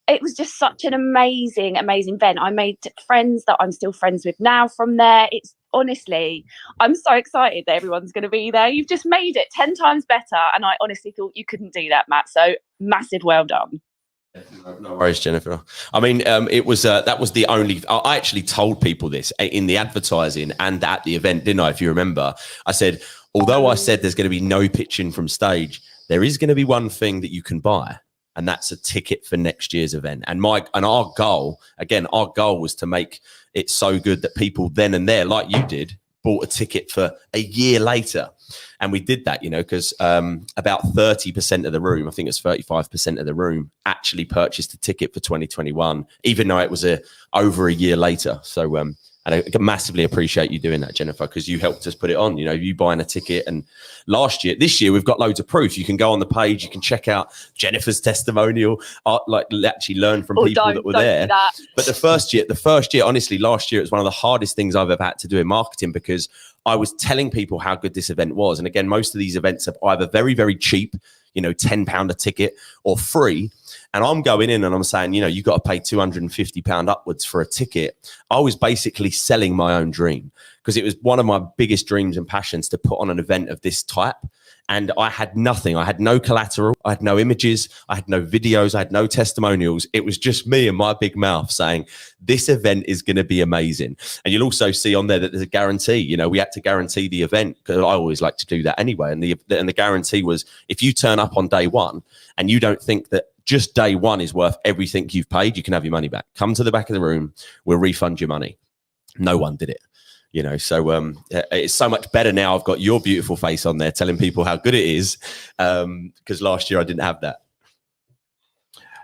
it was just such an amazing event. I made friends that I'm still friends with now from there. It's honestly, I'm so excited that everyone's going to be there. You've just made it 10 times better, and I honestly thought you couldn't do that, Matt, so massive well done. No worries, Jennifer. I mean, it was that was the only. I actually told people this in the advertising and at the event, didn't I? If you remember, I said, although I said there's going to be no pitching from stage, there is going to be one thing that you can buy, and that's a ticket for next year's event. And our goal was to make it so good that people then and there, like you did, bought a ticket for a year later. And we did that, because about 30% of the room, I think it's 35% of the room, actually purchased a ticket for 2021, even though it was over a year later. So And I massively appreciate you doing that, Jennifer, because you helped us put it on. You know, you buying a ticket. And this year, we've got loads of proof. You can go on the page, you can check out Jennifer's testimonial, actually learn from people that were there. But the first year, honestly, last year, it was one of the hardest things I've ever had to do in marketing, because I was telling people how good this event was. And again, most of these events are either very, very cheap, you know, £10 a ticket, or free. And I'm going in and I'm saying, you know, you got to pay £250 upwards for a ticket. I was basically selling my own dream, because it was one of my biggest dreams and passions to put on an event of this type. And I had nothing. I had no collateral. I had no images. I had no videos. I had no testimonials. It was just me and my big mouth saying, this event is going to be amazing. And you'll also see on there that there's a guarantee. You know, we had to guarantee the event, because I always like to do that anyway. And the guarantee was, if you turn up on day one and you don't think that just day one is worth everything you've paid, you can have your money back. Come to the back of the room. We'll refund your money. No one did it. You know, so it's so much better now. I've got your beautiful face on there telling people how good it is, because last year I didn't have that.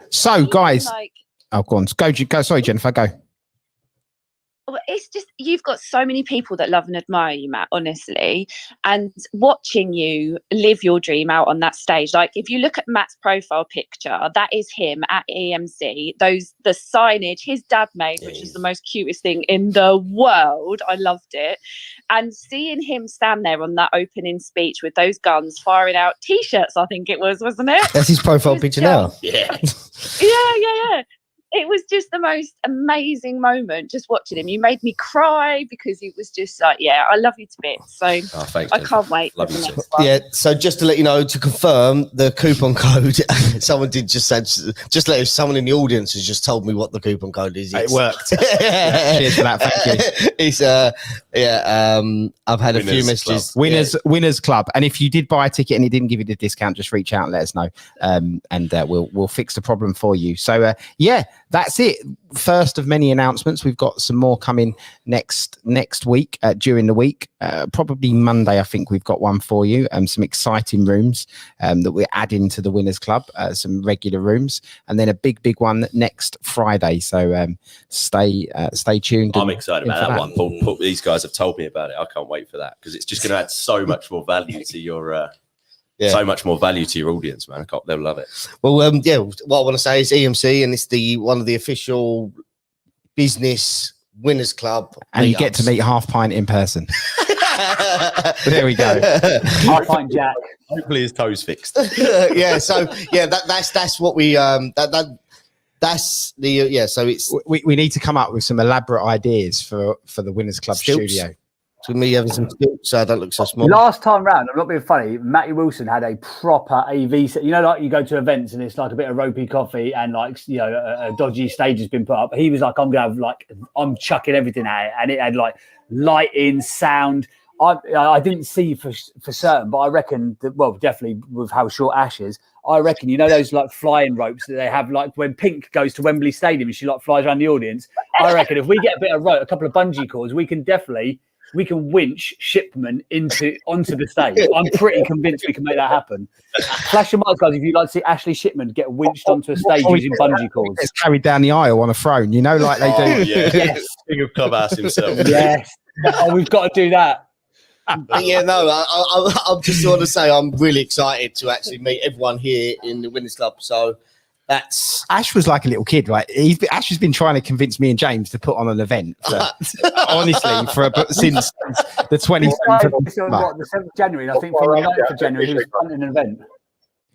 So, guys, go on. Go. Sorry, Jennifer, go. Well, it's just, you've got so many people that love and admire you, Matt, honestly, and watching you live your dream out on that stage. Like, if you look at Matt's profile picture, that is him at EMC. The signage his dad made, which is the most cutest thing in the world. I loved it. And seeing him stand there on that opening speech with those guns firing out T-shirts, I think it was, wasn't it? That's his profile picture now. Yeah. Yeah. It was just the most amazing moment just watching him. You made me cry, because it was just like, yeah, I love you to bits. So thanks, I can't wait for the next one. Yeah, so just to let you know, to confirm the coupon code, someone did just say, someone in the audience has just told me what the coupon code is. It worked. Cheers for that. Thank you. It's I've had a few messages. Winners Club. And if you did buy a ticket and it didn't give you the discount, just reach out and let us know, and we'll fix the problem for you. So that's it. First of many announcements. We've got some more coming next week, during the week, probably Monday. I think we've got one for you. Some exciting rooms that we're adding to the Winners Club, some regular rooms, and then a big one next Friday. So stay tuned. I'm excited about that one. Paul, these guys have told me about it. I can't wait for that, because it's just going to add so much more value to your so much more value to your audience, man. They'll love it. Well, what I want to say is EMC, and it's one of the official business Winners Club, and you get to meet Half Pint in person. There we go. Half Pint Jack. Hopefully his toes fixed. That's what we that's the so it's we need to come up with some elaborate ideas for the Winners Club studio. To me having some stilts so I don't look so small. Last time round, I'm not being funny, Matty Wilson had a proper AV set. You know, like you go to events and it's like a bit of ropey coffee and like, you know, a dodgy stage has been put up. He was like, I'm chucking everything at it, and it had like lighting, sound. I didn't see for certain, but I reckon that, well, definitely with how short Ash is, I reckon, you know, those like flying ropes that they have, like when Pink goes to Wembley Stadium and she like flies around the audience. I reckon if we get a bit of rope, a couple of bungee cords, we can winch Shipman onto the stage. I'm pretty convinced we can make that happen. Flash your mics, guys, if you'd like to see Ashley Shipman get winched onto a stage using bungee cords. It's carried down the aisle on a throne, you know, like they do. Yeah. Yes. King of Clubhouse himself. Yes. Oh, we've got to do that. But yeah, no, I just want to say I'm really excited to actually meet everyone here in the Winners Club. So that's Ash was like a little kid, right? Ash has been trying to convince me and James to put on an event. Honestly, since the 27th of the 7th of January. And I think from the 9th of January, he was planning an event.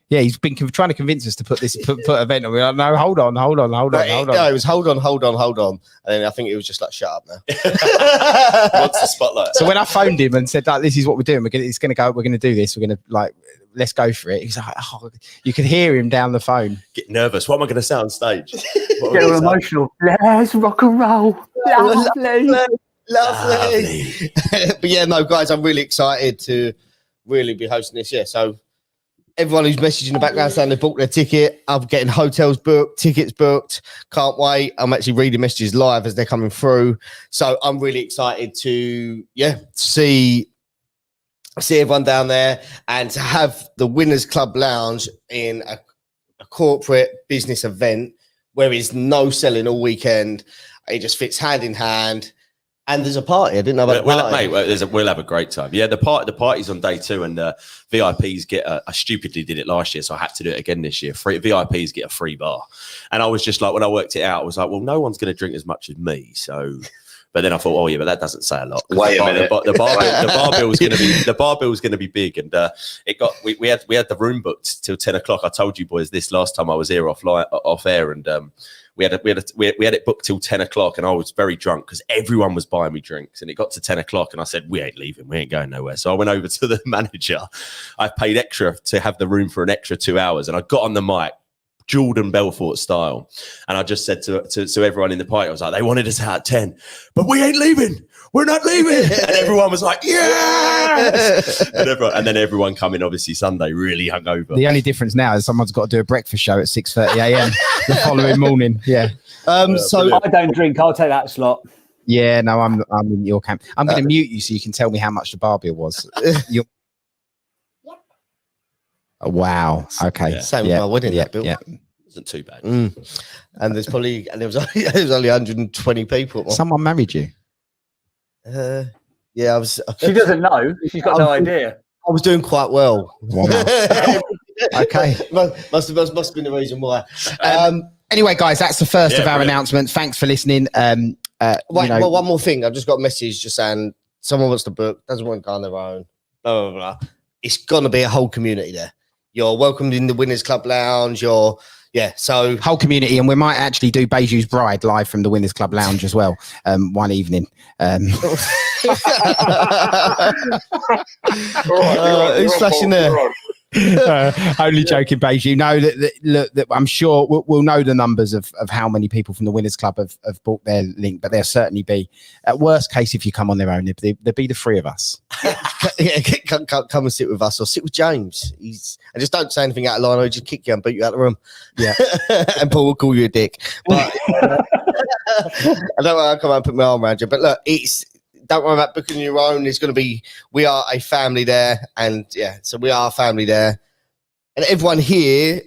Yeah, he's been trying to convince us to put this put event on. We're like, no, hold on. No, it was hold on. And then I think it was just like, shut up now. What's the spotlight? So when I phoned him and said, like, this is what we're doing, we're going to do this. We're going to like, let's go for it. He's like, oh, you could hear him down the phone. Get nervous. What am I going to say on stage? Get all emotional. Let's rock and roll. Lovely. But yeah, no, guys, I'm really excited to really be hosting this. Yeah, so everyone who's messaging in the background saying they bought their ticket, I'm getting hotels booked, tickets booked. Can't wait. I'm actually reading messages live as they're coming through. So I'm really excited to see everyone down there and to have the Winners Club Lounge in a corporate business event where there's no selling all weekend. It just fits hand in hand. And there's a party. I didn't know about We'll have a great time. Yeah, the party's on day 2, and VIPs get I stupidly did it last year, so I had to do it again this year. VIPs get a free bar, and I was just like, when I worked it out, I was like, well, no one's going to drink as much as me, so. But then I thought, oh yeah, but that doesn't say a lot. Wait a minute. The bar bill was going to be big, and we had the room booked till 10 o'clock. I told you boys this last time I was here off air, and we had it booked till 10 o'clock, and I was very drunk because everyone was buying me drinks, and it got to 10 o'clock, and I said, we ain't leaving, we ain't going nowhere. So I went over to the manager. I paid extra to have the room for an extra 2 hours, and I got on the mic, Jordan Belfort style, and I just said to everyone in the party, I was like, they wanted us out at 10, but we ain't leaving, we're not leaving. And everyone was like, yes. And then everyone coming obviously Sunday really hungover. The only difference now is someone's got to do a breakfast show at 6:30 a.m. the following morning. Yeah. So I don't drink, I'll take that slot. Yeah, no, I'm in your camp. I'm going to mute you so you can tell me how much the bar bill was. Wow. Okay. Yeah. Same with my wedding. Yeah. Bill. Yeah. Wasn't too bad. And there was only 120 people. Someone married you. Yeah, I was. She doesn't know. She's got no idea. I was doing quite well. Wow. Okay. must have been the reason why. Anyway, guys, that's the first of our announcements. Thanks for listening. Well, one more thing. I've just got a message just saying someone wants to book, doesn't want to go on their own. Blah blah blah. It's gonna be a whole community there. You're welcomed in the Winners Club Lounge. So whole community, and we might actually do Beiju's Bride live from the Winners Club Lounge as well, one evening. Who's flashing there? Only joking, Beiju. No, that I'm sure we'll know the numbers of how many people from the Winners Club have bought their link, but there'll certainly be, at worst case, if you come on their own, there'll be the 3 of us. Come and sit with us or sit with James. And just don't say anything out of line, or he'll just kick you and beat you out of the room. Yeah. And Paul will call you a dick. But I don't want to come out and put my arm around you. But look, don't worry about booking your own. It's going to be, we are a family there. And so we are a family there. And everyone here,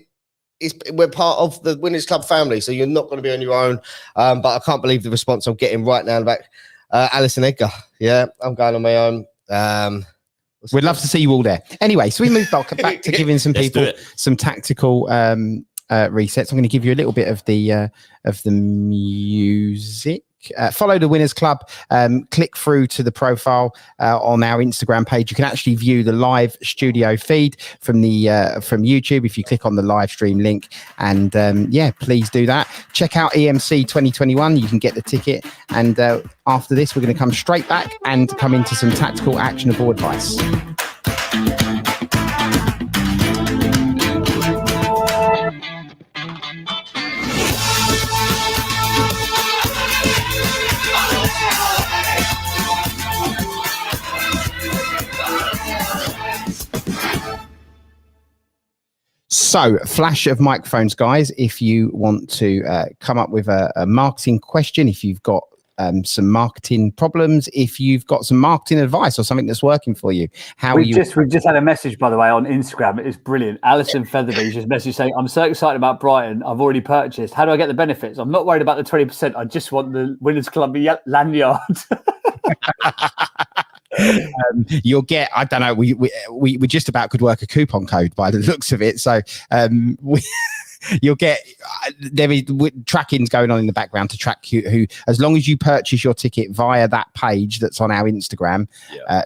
we're part of the Winners Club family. So you're not going to be on your own. But I can't believe the response I'm getting right now about Alison Edgar. Yeah, I'm going on my own. We'd love to see you all there. Anyway, so we move back to giving some people some tactical resets. I'm going to give you a little bit of the music. Follow the Winners Club. Click through to the profile on our Instagram page. You can actually view the live studio feed from YouTube if you click on the live stream link. And please do that. Check out EMC 2021. You can get the ticket. And after this, we're going to come straight back and come into some tactical, actionable advice. So, flash of microphones, guys. If you want to come up with a marketing question, if you've got some marketing problems, if you've got some marketing advice or something that's working for you, we've just had a message, by the way, on Instagram. It's brilliant. Alison Featherby just messaged saying, "I'm so excited about Brighton. I've already purchased. How do I get the benefits? I'm not worried about the 20%. I just want the Winners Club lanyard." You'll get, I don't know, we just about could work a coupon code by the looks of it. So you'll get, there is tracking's going on in the background to track who, as long as you purchase your ticket via that page that's on our Instagram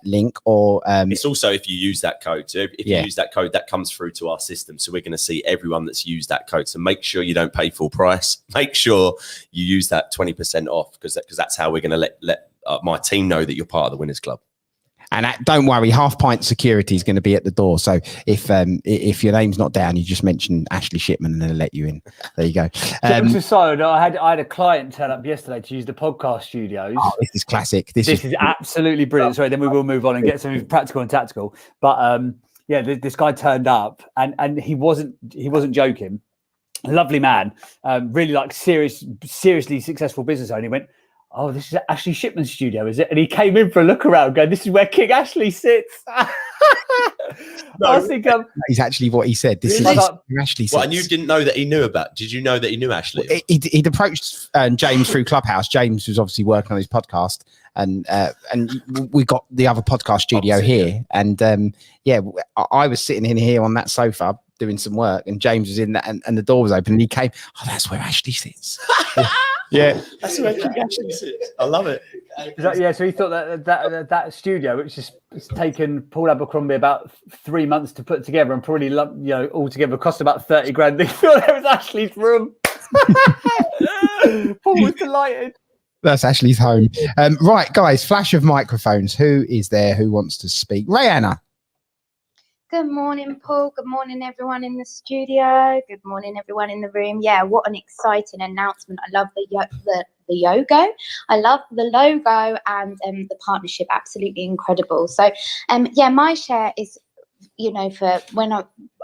link, or it's also if you use that code. So if you use that code, that comes through to our system. So we're going to see everyone that's used that code. So make sure you don't pay full price. Make sure you use that 20% off, because that's how we're going to let my team know that you're part of the Winners Club. And don't worry, Half Pint Security is going to be at the door. So if your name's not down, you just mention Ashley Shipman and they'll let you in. There you go. I had a client turn up yesterday to use the podcast studios. Oh, this is classic. This is absolutely brilliant. Sorry, then we will move on and get something practical and tactical. But this guy turned up and he wasn't joking. Lovely man, really like seriously successful business owner. He went, "Oh, this is Ashley Shipman's studio, is it?" And he came in for a look around going, "This is where King Ashley sits." I think is actually what he said. This Really? is what Ashley said. Well, and you didn't know that he knew about. Did you know that he knew Ashley? He'd approached James through Clubhouse. James was obviously working on his podcast, and we got the other podcast studio here. And I was sitting in here on that sofa doing some work, and James was in that, and the door was open, and he came. Oh, that's where Ashley sits. Yeah, that's where Ashley sits. I love it. So he thought that studio, which is taken Paul Abercrombie about 3 months to put together, and probably altogether cost about 30 grand. They thought it was Ashley's room. Paul was delighted. That's Ashley's home. Right, guys, flash of microphones. Who is there? Who wants to speak? Rihanna. Good morning, Paul. Good morning, everyone in the studio. Good morning, everyone in the room. Yeah, what an exciting announcement. I love the logo. I love the logo and the partnership. Absolutely incredible. So, my share is, for when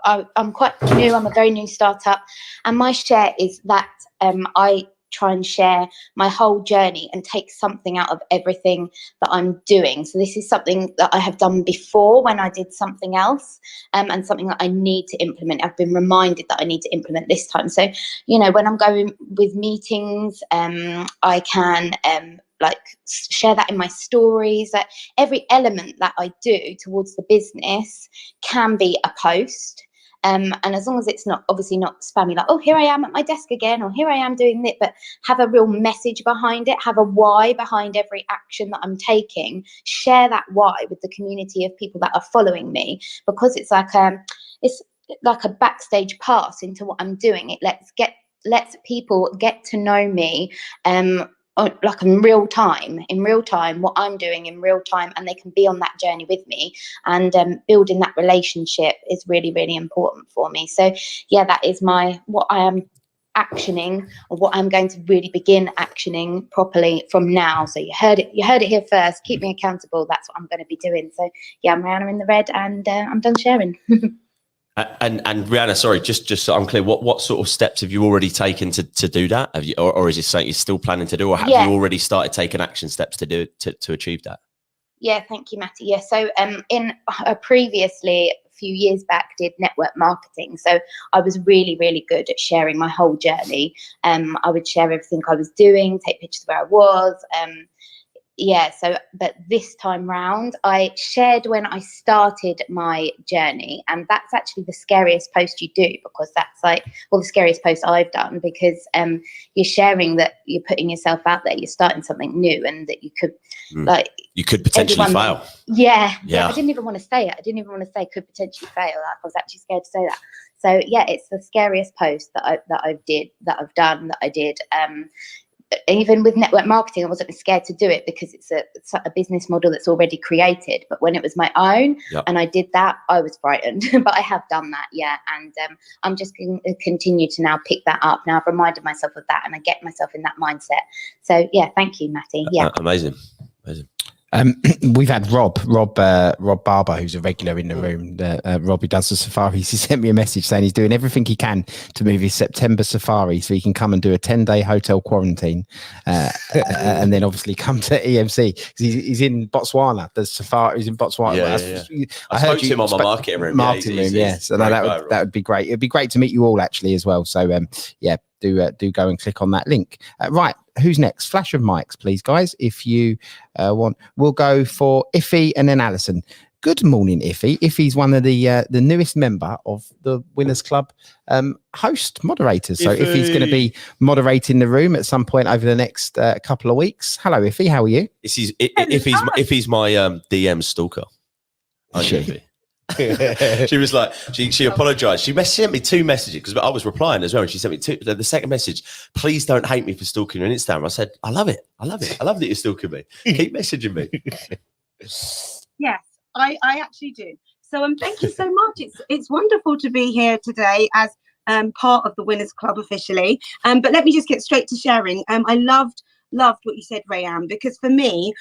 I'm quite new. I'm a very new startup, and my share is that I try and share my whole journey and take something out of everything that I'm doing. So this is something that I have done before when I did something else, and something that I need to implement. I've been reminded that I need to implement this time. So, when I'm going with meetings, I can share that in my stories. That every element that I do towards the business can be a post. And as long as it's not spammy, like, oh, here I am at my desk again, or here I am doing it, but have a real message behind it, have a why behind every action that I'm taking, share that why with the community of people that are following me, because it's like a backstage pass into what I'm doing. It lets people get to know me, like in real time, what I'm doing in real time, and they can be on that journey with me, and building that relationship is really, really important for me. So that is what I am actioning, or what I'm going to really begin actioning properly from now. So you heard it here first. Keep me accountable. That's what I'm going to be doing. So I'm Rihanna in the red, and I'm done sharing. And Rihanna, sorry, just so I'm clear, what sort of steps have you already taken to do that? Have you, or is it something you're still planning to do, or have you already started taking action steps to do to achieve that? Yeah, thank you, Matty. Yeah, so in previously a few years back did network marketing, so I was really, really good at sharing my whole journey. I would share everything I was doing, take pictures of where I was. But this time round, I shared when I started my journey, and that's actually the scariest post you do, because that's the scariest post I've done, because you're sharing that you're putting yourself out there, you're starting something new, and that you could potentially fail. Yeah, I didn't even want to say it. I didn't even want to say could potentially fail. I was actually scared to say that. So it's the scariest post that I did. Even with network marketing, I wasn't scared to do it, because it's a business model that's already created. But when it was my own, and I did that, I was frightened. But I have done that, and I'm just going to continue to now pick that up. Now I've reminded myself of that, and I get myself in that mindset. So thank you, Matty. Amazing. We've had Rob Barber, who's a regular in the room. Rob, who does the safaris. He sent me a message saying he's doing everything he can to move his September safari so he can come and do a 10-day hotel quarantine, and then obviously come to EMC, because he's in Botswana. The safari is in Botswana. I spoke to him on my marketing room. So that would be great. It'd be great to meet you all actually as well. So do go and click on that link. Right. Who's next? Flash of mics, please, guys. If you want, we'll go for Iffy and then Alison. Good morning, Iffy. Iffy's one of the newest member of the Winners Club host moderators. So Iffy's going to be moderating the room at some point over the next couple of weeks. Hello, Iffy. How are you? Iffy's my DM stalker. Iffy. She was like, she apologized. She sent me 2 messages, because I was replying as well, and she sent me the second message: please don't hate me for stalking you on Instagram. I said, I love it. I love that you're stalking me. Keep messaging me. Yes, I actually do. So thank you so much. It's wonderful to be here today as part of the Winners Club officially. But let me just get straight to sharing. I loved what you said, Rayanne, because for me,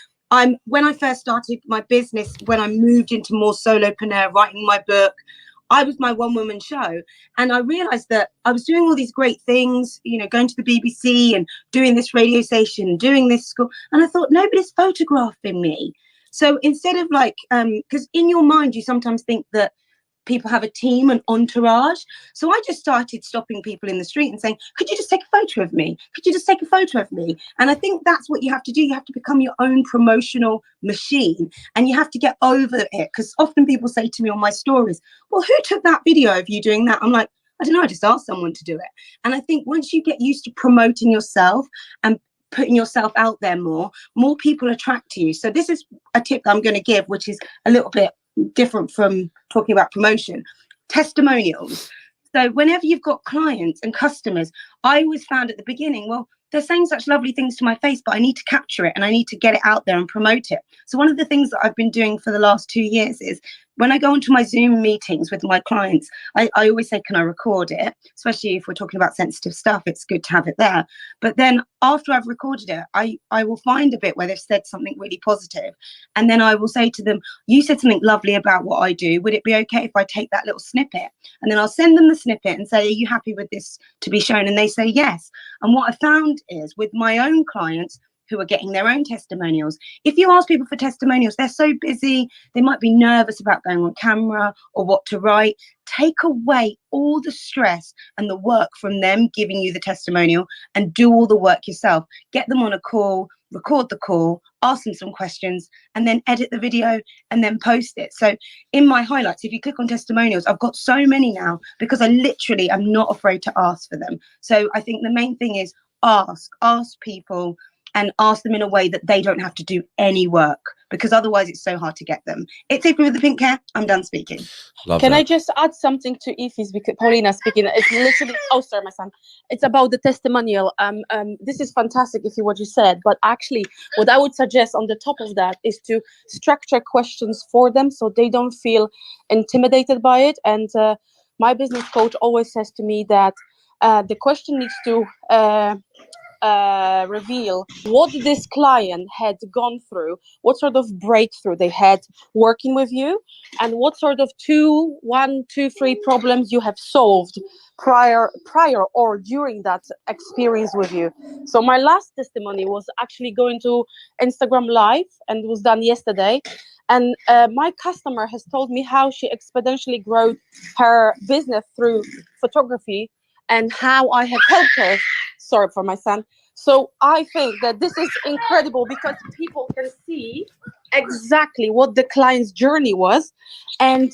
when I first started my business, when I moved into more solopreneur, writing my book, I was my one-woman show. And I realized that I was doing all these great things, going to the BBC and doing this radio station, doing this school. And I thought, nobody's photographing me. So instead of because in your mind, you sometimes think that people have a team, an entourage. So I just started stopping people in the street and saying, could you just take a photo of me? Could you just take a photo of me? And I think that's what you have to do. You have to become your own promotional machine, and you have to get over it. Because often people say to me on my stories, well, who took that video of you doing that? I'm like, I don't know, I just asked someone to do it. And I think once you get used to promoting yourself and putting yourself out there more people attract to you. So this is a tip I'm going to give, which is a little bit different from talking about promotion. Testimonials. So whenever you've got clients and customers, I always found at the beginning, well, they're saying such lovely things to my face, but I need to capture it and I need to get it out there and promote it. So one of the things that I've been doing for the last 2 years is when I go into my Zoom meetings with my clients, I always say, can I record it? Especially if we're talking about sensitive stuff, it's good to have it there. But then after I've recorded it, I will find a bit where they've said something really positive. And then I will say to them, you said something lovely about what I do. Would it be okay if I take that little snippet? And then I'll send them the snippet and say, are you happy with this to be shown? And they say yes. And what I found is with my own clients, who are getting their own testimonials. If you ask people for testimonials, they're so busy, they might be nervous about going on camera or what to write. Take away all the stress and the work from them giving you the testimonial and do all the work yourself. Get them on a call, record the call, ask them some questions, and then edit the video and then post it. So in my highlights, if you click on testimonials, I've got so many now because I literally am not afraid to ask for them. So I think the main thing is ask people, and ask them in a way that they don't have to do any work, because otherwise it's so hard to get them. It's Ify with the pink hair. I'm done speaking. Can I just add something to Ify's, because Paulina speaking? It's literally, oh, sorry, my son. It's about the testimonial. This is fantastic, Ify, what you said. But actually, what I would suggest on the top of that is to structure questions for them so they don't feel intimidated by it. And my business coach always says to me that the question needs to reveal what this client had gone through, what sort of breakthrough they had working with you, and what sort of 1, 2, 3 problems you have solved prior or during that experience with you. So my last testimony was actually going to Instagram Live, and it was done yesterday. And my customer has told me how she exponentially grew her business through photography and how I have helped her. Sorry for my son. So I think that this is incredible because people can see exactly what the client's journey was, and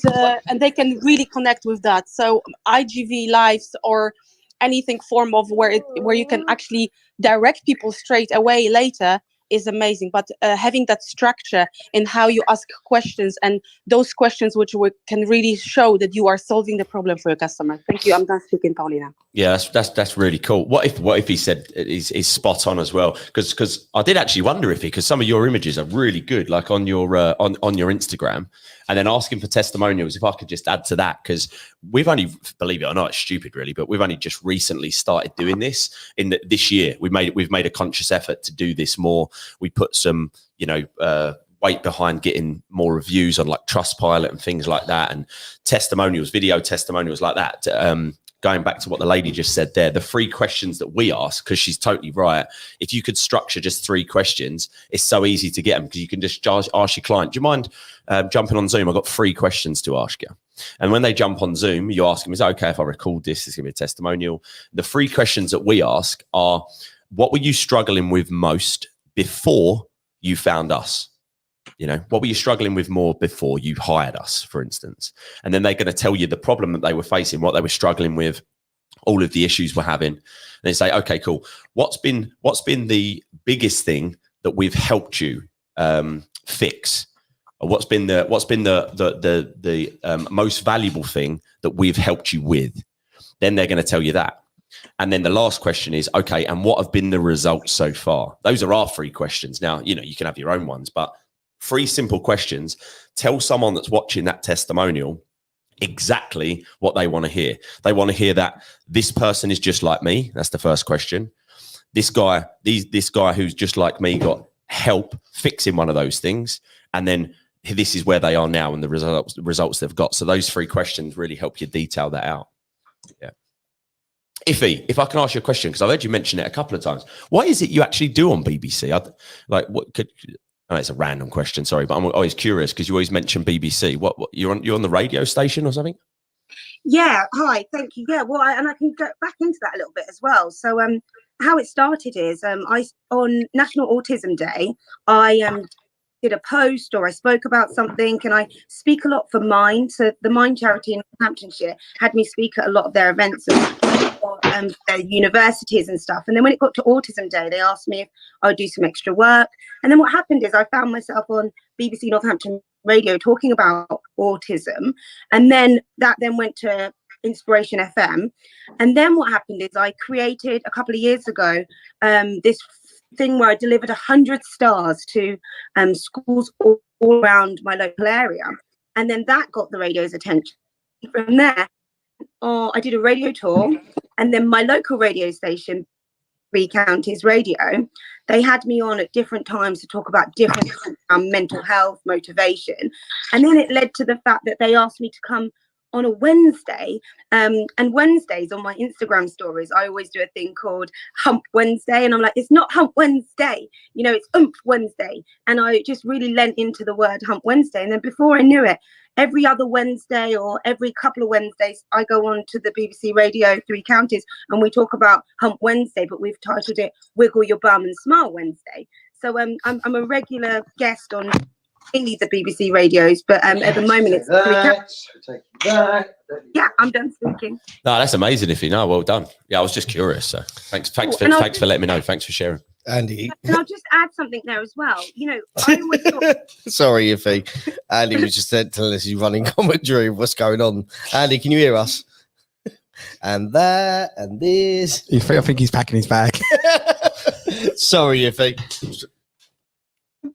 they can really connect with that. So IGV lives or anything form of where you can actually direct people straight away later is amazing. But having that structure in how you ask questions, and those questions which can really show that you are solving the problem for your customer. Thank you. I'm done speaking, Paulina. Yeah, that's really cool. What if he said is spot on as well? Because I did actually wonder if because some of your images are really good, like on your on your Instagram, and then asking for testimonials. If I could just add to that, because we've only, believe it or not, it's stupid really, but we've only just recently started doing this this year. We've made a conscious effort to do this more. We put some, weight behind getting more reviews on like Trustpilot and things like that, and testimonials, video testimonials like that. Going back to what the lady just said there, the 3 questions that we ask, because she's totally right. If you could structure just 3 questions, it's so easy to get them, because you can just ask your client, do you mind jumping on Zoom? I've got 3 questions to ask you. And when they jump on Zoom, you ask them, is it okay if I record this? It's going to be a testimonial. The 3 questions that we ask are, what were you struggling with most before you found us? What were you struggling with more before you hired us, for instance? And then they're going to tell you the problem that they were facing, what they were struggling with, all of the issues we're having. And they say, okay, cool. What's been the biggest thing that we've helped you fix? Or what's been the most valuable thing that we've helped you with? Then they're going to tell you that. And then the last question is, okay, and what have been the results so far? Those are our 3 questions. Now, you can have your own ones, but 3 simple questions. Tell someone that's watching that testimonial exactly what they want to hear. They want to hear that this person is just like me. That's the first question. This guy who's just like me got help fixing one of those things. And then this is where they are now and the results they've got. So those 3 questions really help you detail that out. Yeah. Ify, if I can ask you a question, because I've heard you mention it a couple of times. What is it you actually do on BBC? I know it's a random question, sorry, but I'm always curious because you always mention BBC. What you're on the radio station or something? Yeah, hi, thank you. Yeah, well, and I can go back into that a little bit as well. So, how it started is, on National Autism Day, I did a post or I spoke about something, and I speak a lot for Mind. So the Mind charity in Hamptonshire had me speak at a lot of their events and their universities and stuff. And then when it got to Autism Day, they asked me if I would do some extra work. And then what happened is I found myself on BBC Northampton Radio talking about autism, and then that then went to Inspiration FM. And then what happened is I created a couple of years ago this thing where I delivered 100 stars to schools all around my local area, and then that got the radio's attention. From there, I did a radio tour, and then my local radio station, 3 Counties Radio, they had me on at different times to talk about different mental health, motivation. And then it led to the fact that they asked me to come on a Wednesday. And Wednesdays on my Instagram stories, I always do a thing called Hump Wednesday. And I'm like, it's not Hump Wednesday, you know, it's Oomph Wednesday. And I just really lent into the word Hump Wednesday. And then before I knew it, every other Wednesday or every couple of Wednesdays, I go on to the BBC Radio 3 Counties and we talk about Hump Wednesday, but we've titled it Wiggle Your Bum and Smile Wednesday. So I'm a regular guest on mainly the BBC radios, but at the moment it's 3 Counties. Yeah, I'm done speaking. No, that's amazing, Iffy. No, well done. Yeah, I was just curious. So thanks for letting me know. Thanks for sharing. Andy. And I'll just add something there as well. You know, I always thought Sorry, Iffy. Andy was just telling us he's running commentary of what's going on. Andy, can you hear us? And that and this. I think he's packing his bag. Sorry, Iffy.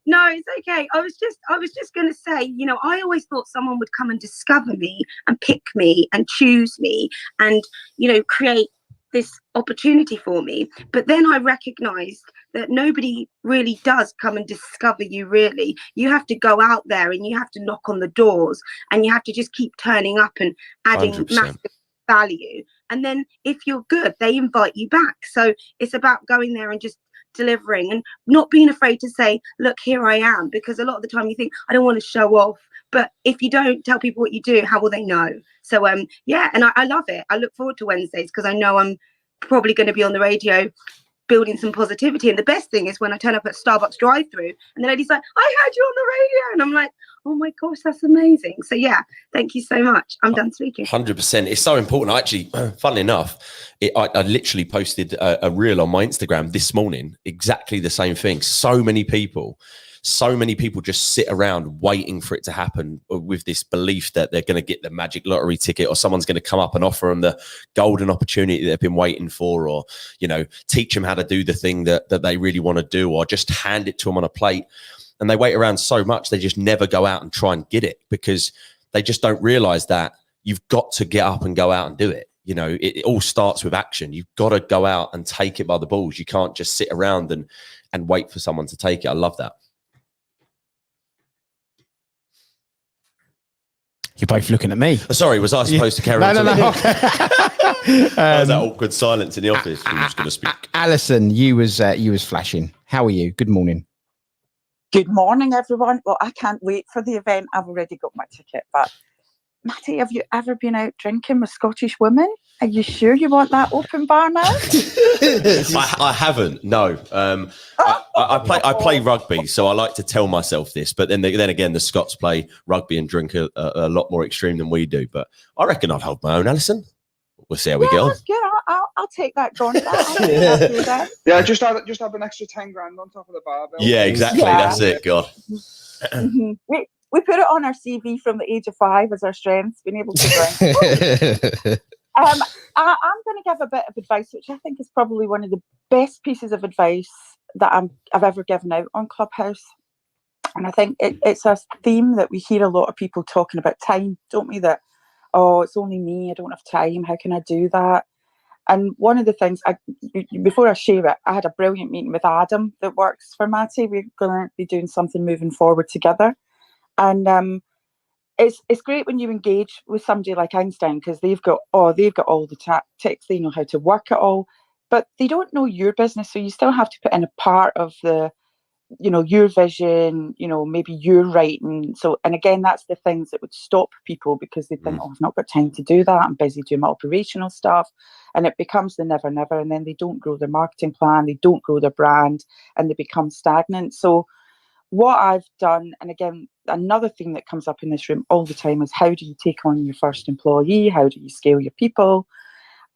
No, it's okay. I was just going to say, you know, I always thought someone would come and discover me and pick me and choose me and, you know, create this opportunity for me. But then I recognized that nobody really does come and discover you, really. You have to go out there and you have to knock on the doors and you have to just keep turning up and adding 100%. massive value. And then if you're good, they invite you back. So it's about going there and just delivering and not being afraid to say, look, here I am, because a lot of the time you think, I don't want to show off, but if you don't tell people what you do, how will they know? So yeah, and I love it. I look forward to Wednesdays because I know I'm probably going to be on the radio building some positivity. And the best thing is when I turn up at Starbucks drive-through and the lady's like, I heard you on the radio, and I'm like, oh my gosh, that's amazing. So yeah, thank you so much. I'm done speaking. 100%. It's so important. I actually, funnily enough, I literally posted a reel on my Instagram this morning, exactly the same thing. So many people just sit around waiting for it to happen with this belief that they're going to get the magic lottery ticket or someone's going to come up and offer them the golden opportunity they've been waiting for, or, you know, teach them how to do the thing that they really want to do, or just hand it to them on a plate. And they wait around so much, they just never go out and try and get it because they just don't realize that you've got to get up and go out and do it. You know, it all starts with action. You've got to go out and take it by the balls. You can't just sit around and wait for someone to take it. I love that. You're both looking at me. Sorry, was I supposed to carry on? No. That awkward silence in the office. I'm just going to speak. Alison, you was flashing. How are you? Good morning. Good morning, everyone. Well, I can't wait for the event. I've already got my ticket. But Matty, have you ever been out drinking with Scottish women? Are you sure you want that open bar now? I haven't. No. I play rugby, so I like to tell myself this. But then again, the Scots play rugby and drink a lot more extreme than we do. But I reckon I'd hold my own, Alison. We'll see how we get on. That's good. I'll take that, John. Yeah, just have an extra 10 grand on top of the barbell. Yeah, exactly. Yeah. That's it. God. Mhm. We put it on our CV from the age of 5 as our strengths, being able to drink. I'm going to give a bit of advice, which I think is probably one of the best pieces of advice that I've ever given out on Clubhouse. And I think it's a theme that we hear a lot of people talking about time, don't we? That, oh, it's only me, I don't have time, how can I do that? And one of the things, before I share it, I had a brilliant meeting with Adam that works for Matty. We're going to be doing something moving forward together. And it's great when you engage with somebody like Einstein, because they've got all the tactics, they know how to work it all, but they don't know your business. So you still have to put in a part of the your vision, maybe you're writing. So, and again, that's the things that would stop people because they think, oh, I've not got time to do that. I'm busy doing my operational stuff. And it becomes the never, never. And then they don't grow their marketing plan, they don't grow their brand, and they become stagnant. So what I've done, and again, another thing that comes up in this room all the time is how do you take on your first employee? How do you scale your people?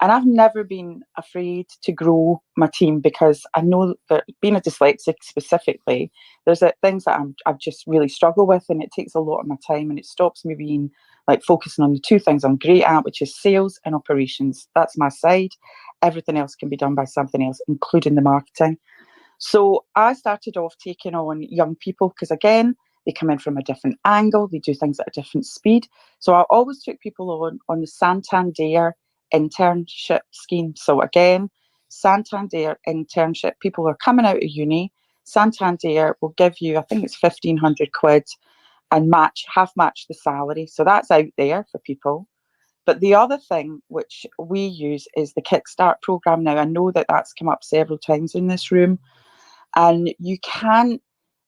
And I've never been afraid to grow my team because I know that being a dyslexic specifically, there's things that I've just really struggle with, and it takes a lot of my time, and it stops me being like focusing on the two things I'm great at, which is sales and operations. That's my side. Everything else can be done by something else, including the marketing. So I started off taking on young people because, again, they come in from a different angle. They do things at a different speed. So I always took people on the Santander internship scheme. So again, Santander internship, people are coming out of uni. Santander will give you, I think it's 1,500 quid and half match the salary. So that's out there for people. But the other thing which we use is the Kickstart program. Now, I know that that's come up several times in this room, and you can't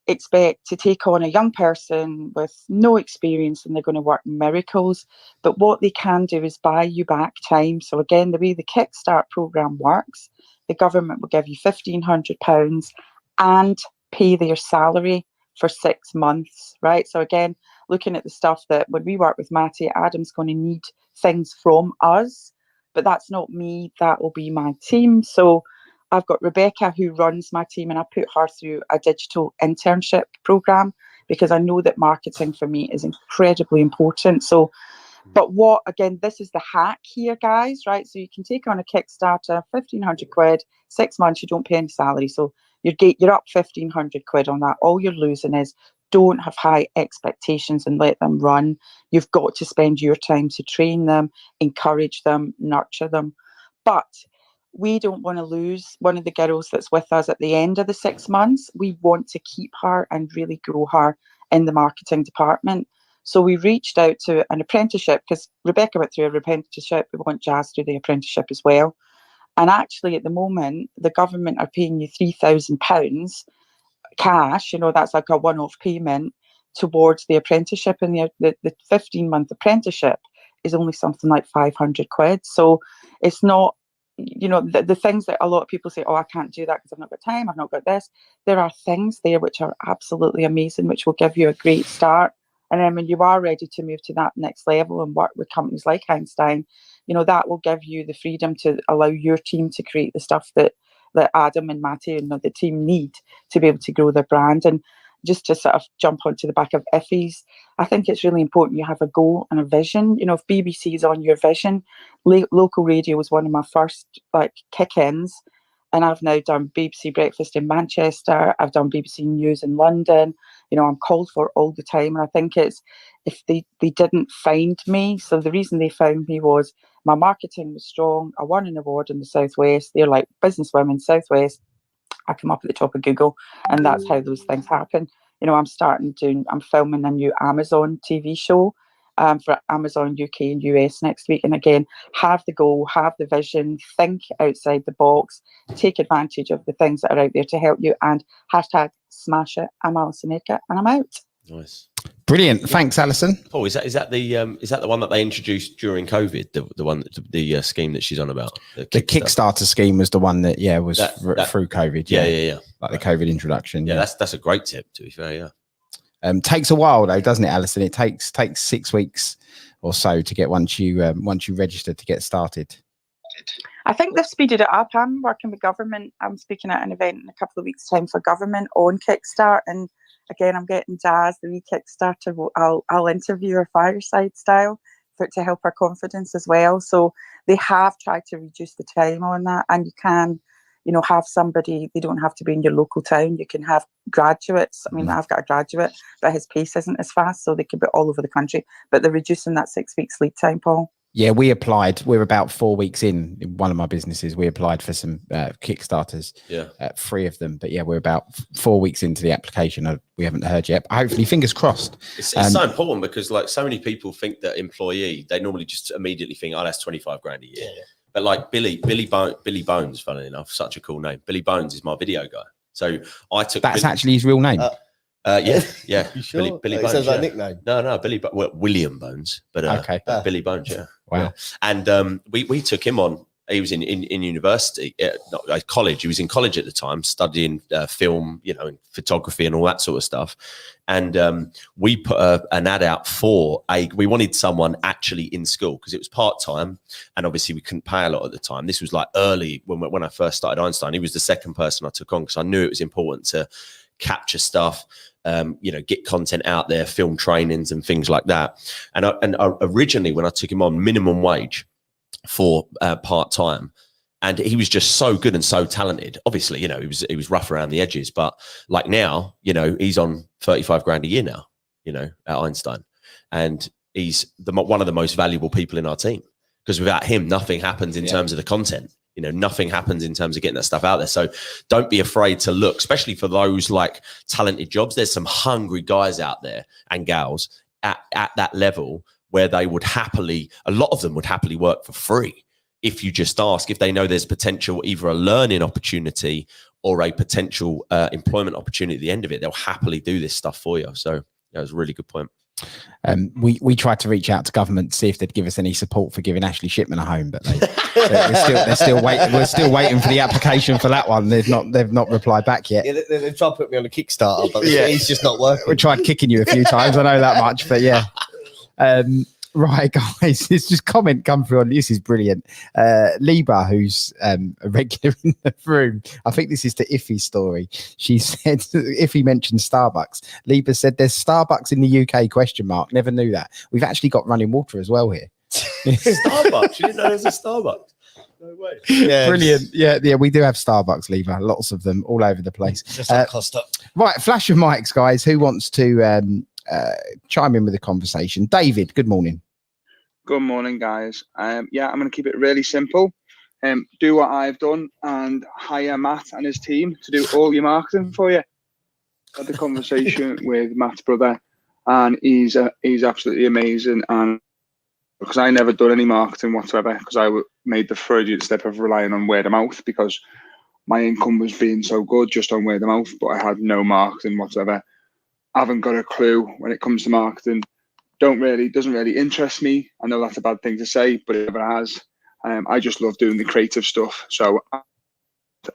expect to take on a young person with no experience and they're going to work miracles. But what they can do is buy you back time. So again, the way the Kickstart program works, the government will give you £1,500 and pay their salary for 6 months, right? So again, looking at the stuff that when we work with Matty, Adam's going to need things from us, but that's not me, that will be my team. So I've got Rebecca who runs my team, and I put her through a digital internship program because I know that marketing for me is incredibly important. So, but again, this is the hack here, guys, right? So you can take on a Kickstarter, 1,500 quid, 6 months, you don't pay any salary. So you're up 1,500 quid on that. All you're losing is don't have high expectations and let them run. You've got to spend your time to train them, encourage them, nurture them. But we don't want to lose one of the girls that's with us at the end of the 6 months. We want to keep her and really grow her in the marketing department. So we reached out to an apprenticeship because Rebecca went through an apprenticeship. We want Jazz to do the apprenticeship as well. And actually, at the moment, the government are paying you £3,000 cash. That's like a one-off payment towards the apprenticeship. And the 15-month apprenticeship is only something like 500 quid. So it's not, the things that a lot of people say, oh, I can't do that because I've not got time, I've not got this. There are things there which are absolutely amazing, which will give you a great start. And then when you are ready to move to that next level and work with companies like Einstein, that will give you the freedom to allow your team to create the stuff that Adam and Matty and the team need to be able to grow their brand. And just to sort of jump onto the back of Effie's, I think it's really important you have a goal and a vision. If BBC is on your vision, local radio was one of my first kick-ins, and I've now done BBC Breakfast in Manchester, I've done BBC News in London. I'm called for all the time, and I think it's if they didn't find me. So the reason they found me was my marketing was strong. I won an award in the Southwest. They're like businesswomen Southwest. I come up at the top of Google, and that's how those things happen. I'm filming a new Amazon TV show for Amazon UK and US next week. And again, have the goal, have the vision, think outside the box, take advantage of the things that are out there to help you, and #smash it. I'm Alison Edgar, and I'm out. Nice. Brilliant. Thanks, Alison. Paul, is that the one that they introduced during COVID? The one, the scheme that she's on about? The Kickstarter scheme was the one that was through COVID. Yeah. Like the COVID introduction. Yeah, that's a great tip, to be fair. Yeah. Takes a while though, doesn't it, Alison? It takes 6 weeks or so to get once you register to get started. I think they've speeded it up. I'm working with government. I'm speaking at an event in a couple of weeks' time for government on Kickstart, and again, I'm getting Jazz, the wee Kickstarter. I'll interview her fireside style to help her confidence as well. So they have tried to reduce the time on that, and you can, have somebody. They don't have to be in your local town. You can have graduates. I mean, I've got a graduate, but his pace isn't as fast, so they could be all over the country. But they're reducing that 6 weeks lead time, Paul. Yeah, we applied. We're about 4 weeks in one of my businesses. We applied for some Kickstarters, 3 of them. But yeah, we're about 4 weeks into the application. We haven't heard yet. But hopefully, fingers crossed. It's so important because so many people think that employee, they normally just immediately think, oh, that's 25 grand a year. Yeah. But like Billy Bones, funnily enough, such a cool name. Billy Bones is my video guy. So I took That's actually his real name. Yeah. You sure? Billy It Bones. sounds like a yeah. nickname. No, well, William Bones, but Okay. Billy Bones, yeah. Wow. Yeah. And we took him on. He was in university, not college. He was in college at the time, studying film, and photography and all that sort of stuff. And we put an ad out we wanted someone actually in school because it was part-time, and obviously we couldn't pay a lot at the time. This was like early when I first started Einstein. He was the second person I took on because I knew it was important to capture stuff, get content out there, film trainings and things like that. And originally when I took him on, minimum wage for part-time, and he was just so good and so talented. Obviously, he was rough around the edges, but like now, he's on 35 grand a year now, at Einstein, and he's one of the most valuable people in our team, because without him, nothing happens in terms of the content. Nothing happens in terms of getting that stuff out there. So don't be afraid to look, especially for those like talented jobs. There's some hungry guys out there and gals at that level where they would a lot of them would happily work for free if you just ask, if they know there's potential, either a learning opportunity or a potential employment opportunity at the end of it. They'll happily do this stuff for you. So that was a really good point. We tried to reach out to government to see if they'd give us any support for giving Ashley Shipman a home, but they're still waiting. We're still waiting for the application for that one. They've not replied back yet. Yeah, they've tried to put me on a Kickstarter, but it's just not working. We tried kicking you a few times. I know that much, but yeah. Right, guys, there's just comment come through on this is brilliant. Liba, who's a regular in the room, I think this is to Iffy's story. She said, Iffy mentioned Starbucks. Liba said, there's Starbucks in the UK, ? Never knew that. We've actually got running water as well here. Starbucks? You didn't know there was a Starbucks? No way. Yeah, brilliant. Yeah, we do have Starbucks, Liba. Lots of them all over the place. Just like Costa. Right, flash of mics, guys. Who wants to chime in with the conversation? David, good morning. Good morning, guys. I'm going to keep it really simple. Do what I've done and hire Matt and his team to do all your marketing for you. Had the conversation with Matt's brother, and he's absolutely amazing. And because I never done any marketing whatsoever, because I made the freudian step of relying on word of mouth, because my income was being so good just on word of mouth, but I had no marketing whatsoever. I haven't got a clue when it comes to marketing. Doesn't really interest me. I know that's a bad thing to say, but it never has. I just love doing the creative stuff. So,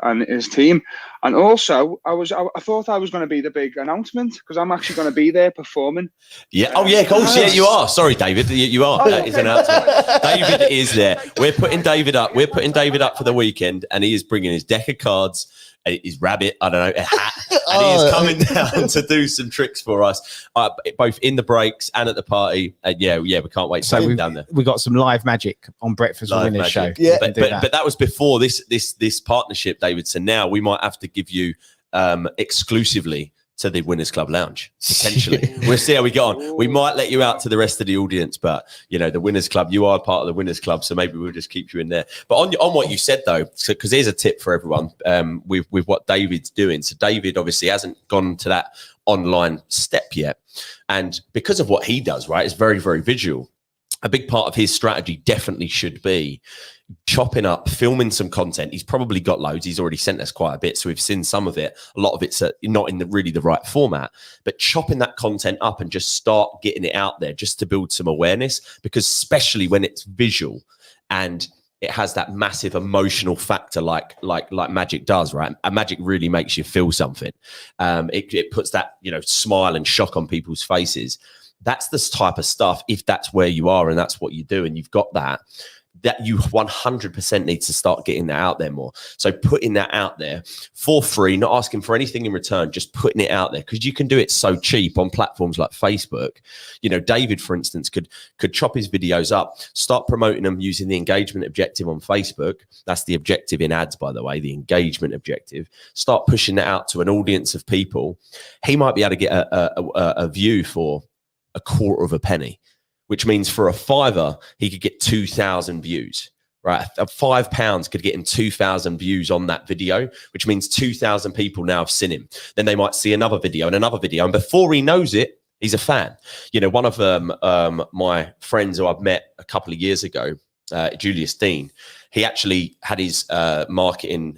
and his team, and also I thought I was going to be the big announcement, because I'm actually going to be there performing. Yeah. Oh yeah, of course. Yeah, you are. Sorry, David. You are. That is an announcement. David is there. We're putting David up. We're putting David up for the weekend, and he is bringing his deck of cards, his rabbit, I don't know, a hat, and he is coming down to do some tricks for us, both in the breaks and at the party. Yeah, we can't wait to So get him down there. we got some live magic on Breakfast with Winners show. Yeah, but that was before this partnership, David. So now we might have to give you exclusively to the Winners Club Lounge, potentially. We'll see how we get on. We might let you out to the rest of the audience, but the Winners Club, you are part of the Winners Club, so maybe we'll just keep you in there. But on what you said though, because here's a tip for everyone with what David's doing. So David obviously hasn't gone to that online step yet, and because of what he does, right, it's very, very visual. A big part of his strategy definitely should be chopping up, filming some content. He's probably got loads. He's already sent us quite a bit, so we've seen some of it. A lot of it's not in really the right format, but chopping that content up and just start getting it out there just to build some awareness, because especially when it's visual and it has that massive emotional factor like magic does, right? And magic really makes you feel something. It puts that smile and shock on people's faces. That's the type of stuff, if that's where you are and that's what you do and you've got that you 100% need to start getting that out there more. So putting that out there for free, not asking for anything in return, just putting it out there, because you can do it so cheap on platforms like Facebook. David, for instance, could chop his videos up, start promoting them using the engagement objective on Facebook. That's the objective in ads, by the way, the engagement objective. Start pushing that out to an audience of people. He might be able to get a view for a quarter of a penny, which means for a £5 he could get 2,000 views, right? £5 could get him 2,000 views on that video, which means 2,000 people now have seen him. Then they might see another video and another video, and before he knows it, he's a fan. One of my friends who I've met a couple of years ago, Julius Dean, he actually had his marketing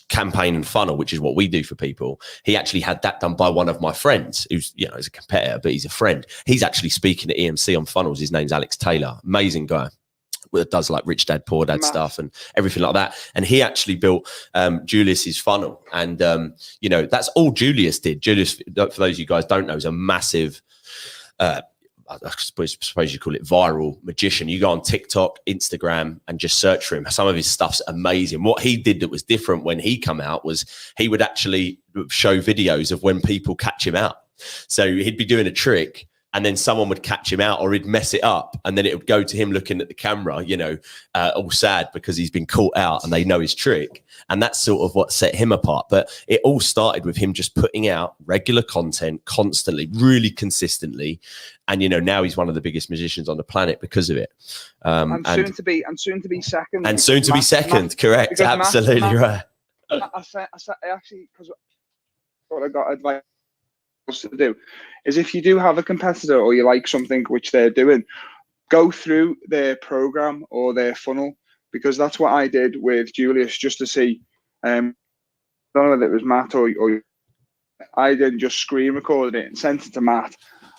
campaign and funnel, which is what we do for people. He actually had that done by one of my friends who's, you know, is a competitor, but he's a friend. He's actually speaking at EMC on funnels. His name's Alex Taylor. Amazing guy. That does like Rich Dad, Poor Dad stuff and everything like that. And he actually built Julius's funnel. And, you know, that's all Julius did. Julius, for those of you guys don't know, is a massive, I suppose you call it viral magician. You go on TikTok, Instagram, and just search for him. Some of his stuff's amazing. What he did that was different when he come out was he would actually show videos of when people catch him out. So he'd be doing a trick, and then someone would catch him out, or he'd mess it up, and then it would go to him looking at the camera, you know, all sad because he's been caught out and they know his trick. And that's sort of what set him apart. But it all started with him just putting out regular content constantly, really consistently. And, you know, now he's one of the biggest magicians on the planet because of it. And soon to be second. And soon to be second, correct. Absolutely right. I actually, because what I got advice to do is, if you do have a competitor or you like something which they're doing, go through their program or their funnel, because that's what I did with Julius, just to see. I don't know whether it was Matt or I did, just screen recorded it and sent it to Matt.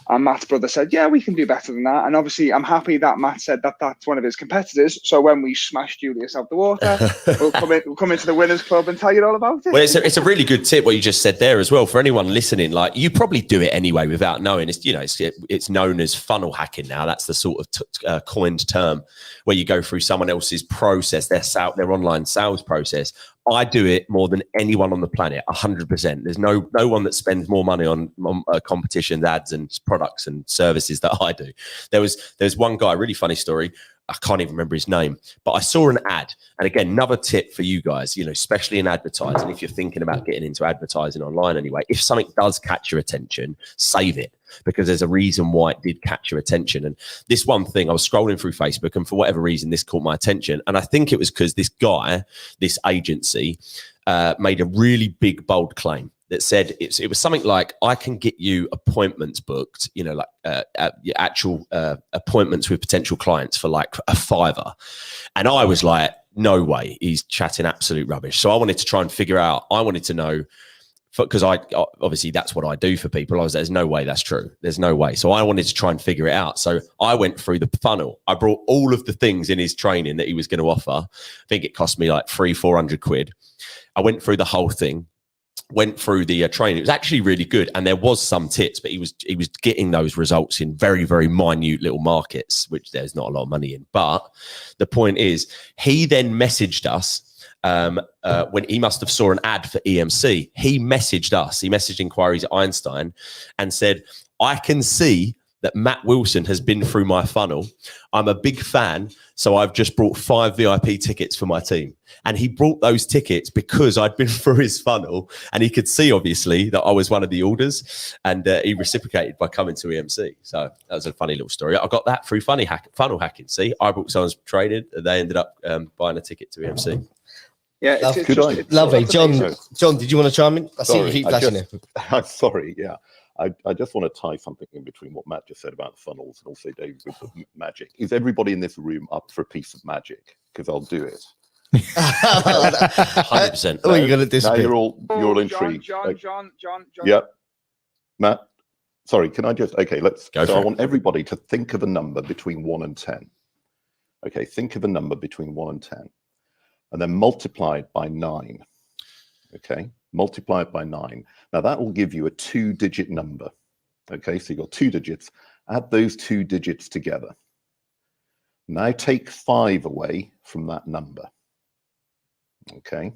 And Matt's brother said, yeah, we can do better than that. And obviously, I'm happy that Matt said that that's one of his competitors. So when we smash Julius out the water, we'll come into the winners club and tell you all about it. Well, it's a really good tip what you just said there as well. For anyone listening, like, you probably do it anyway without knowing. It's, you know, it's known as funnel hacking now. That's the sort of coined term where you go through someone else's process, their online sales process. I do it more than anyone on the planet, 100%. There's no one that spends more money on competitions, ads, and products and services that I do. There's one guy, really funny story. I can't even remember his name, but I saw an ad. And again, another tip for you guys, you know, especially in advertising, if you're thinking about getting into advertising online anyway, if something does catch your attention, save it, because there's a reason why it did catch your attention. And this one thing, I was scrolling through Facebook, and for whatever reason, this caught my attention. And I think it was because this guy, this agency, made a really big, bold claim that said it was something like, I can get you appointments booked, you know, like actual appointments with potential clients for like a $5. And I was like, no way, he's chatting absolute rubbish. So I wanted to try and figure out, I wanted to know, because I obviously that's what I do for people. I was, there's no way that's true. There's no way. So I wanted to try and figure it out. So I went through the funnel. I brought all of the things in his training that he was going to offer. I think it cost me like $300-400 quid. I went through the whole thing. Went through the training. It was actually really good, and there was some tips, but he was getting those results in very, very minute little markets, which there's not a lot of money in. But the point is, he then messaged us when he must have saw an ad for EMC. He messaged us. He messaged Inquiries at Einstein and said, I can see that Matt Wilson has been through my funnel. I'm a big fan, so I've just brought 5 VIP tickets for my team. And he brought those tickets because I'd been through his funnel, and he could see, obviously, that I was one of the orders, and he reciprocated by coming to EMC. So that was a funny little story. I got that through funnel hacking. See, I brought someone's traded, and they ended up buying a ticket to EMC. Yeah, lovely. John, did you want to chime in? I see you keep flashing it. I'm sorry, yeah. I just want to tie something in between what Matt just said about the funnels and also Dave with the magic. Is everybody in this room up for a piece of magic? Because I'll do it. 100%. Oh, you're going to disappear. Now you're all intrigued. John. Yep. Matt, sorry, can I just, okay, let's go. So I want everybody to think of a number between 1 and 10. Okay, think of a number between 1 and 10. And then multiply it by 9. Okay, multiply it by 9. Now that will give you a 2-digit number. Okay, so you've got 2 digits. Add those 2 digits together. Now take 5 away from that number. Okay.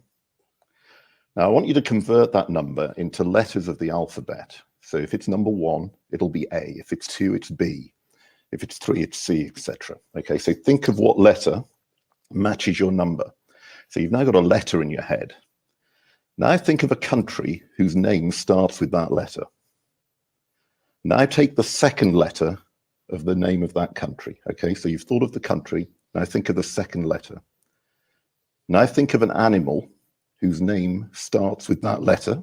Now I want you to convert that number into letters of the alphabet. So if it's number 1, it'll be A. If it's 2, it's B. If it's 3, it's C, etc. Okay, so think of what letter matches your number. So you've now got a letter in your head. Now think of a country whose name starts with that letter. Now take the second letter of the name of that country. Okay, so you've thought of the country. Now think of the second letter. Now think of an animal whose name starts with that letter.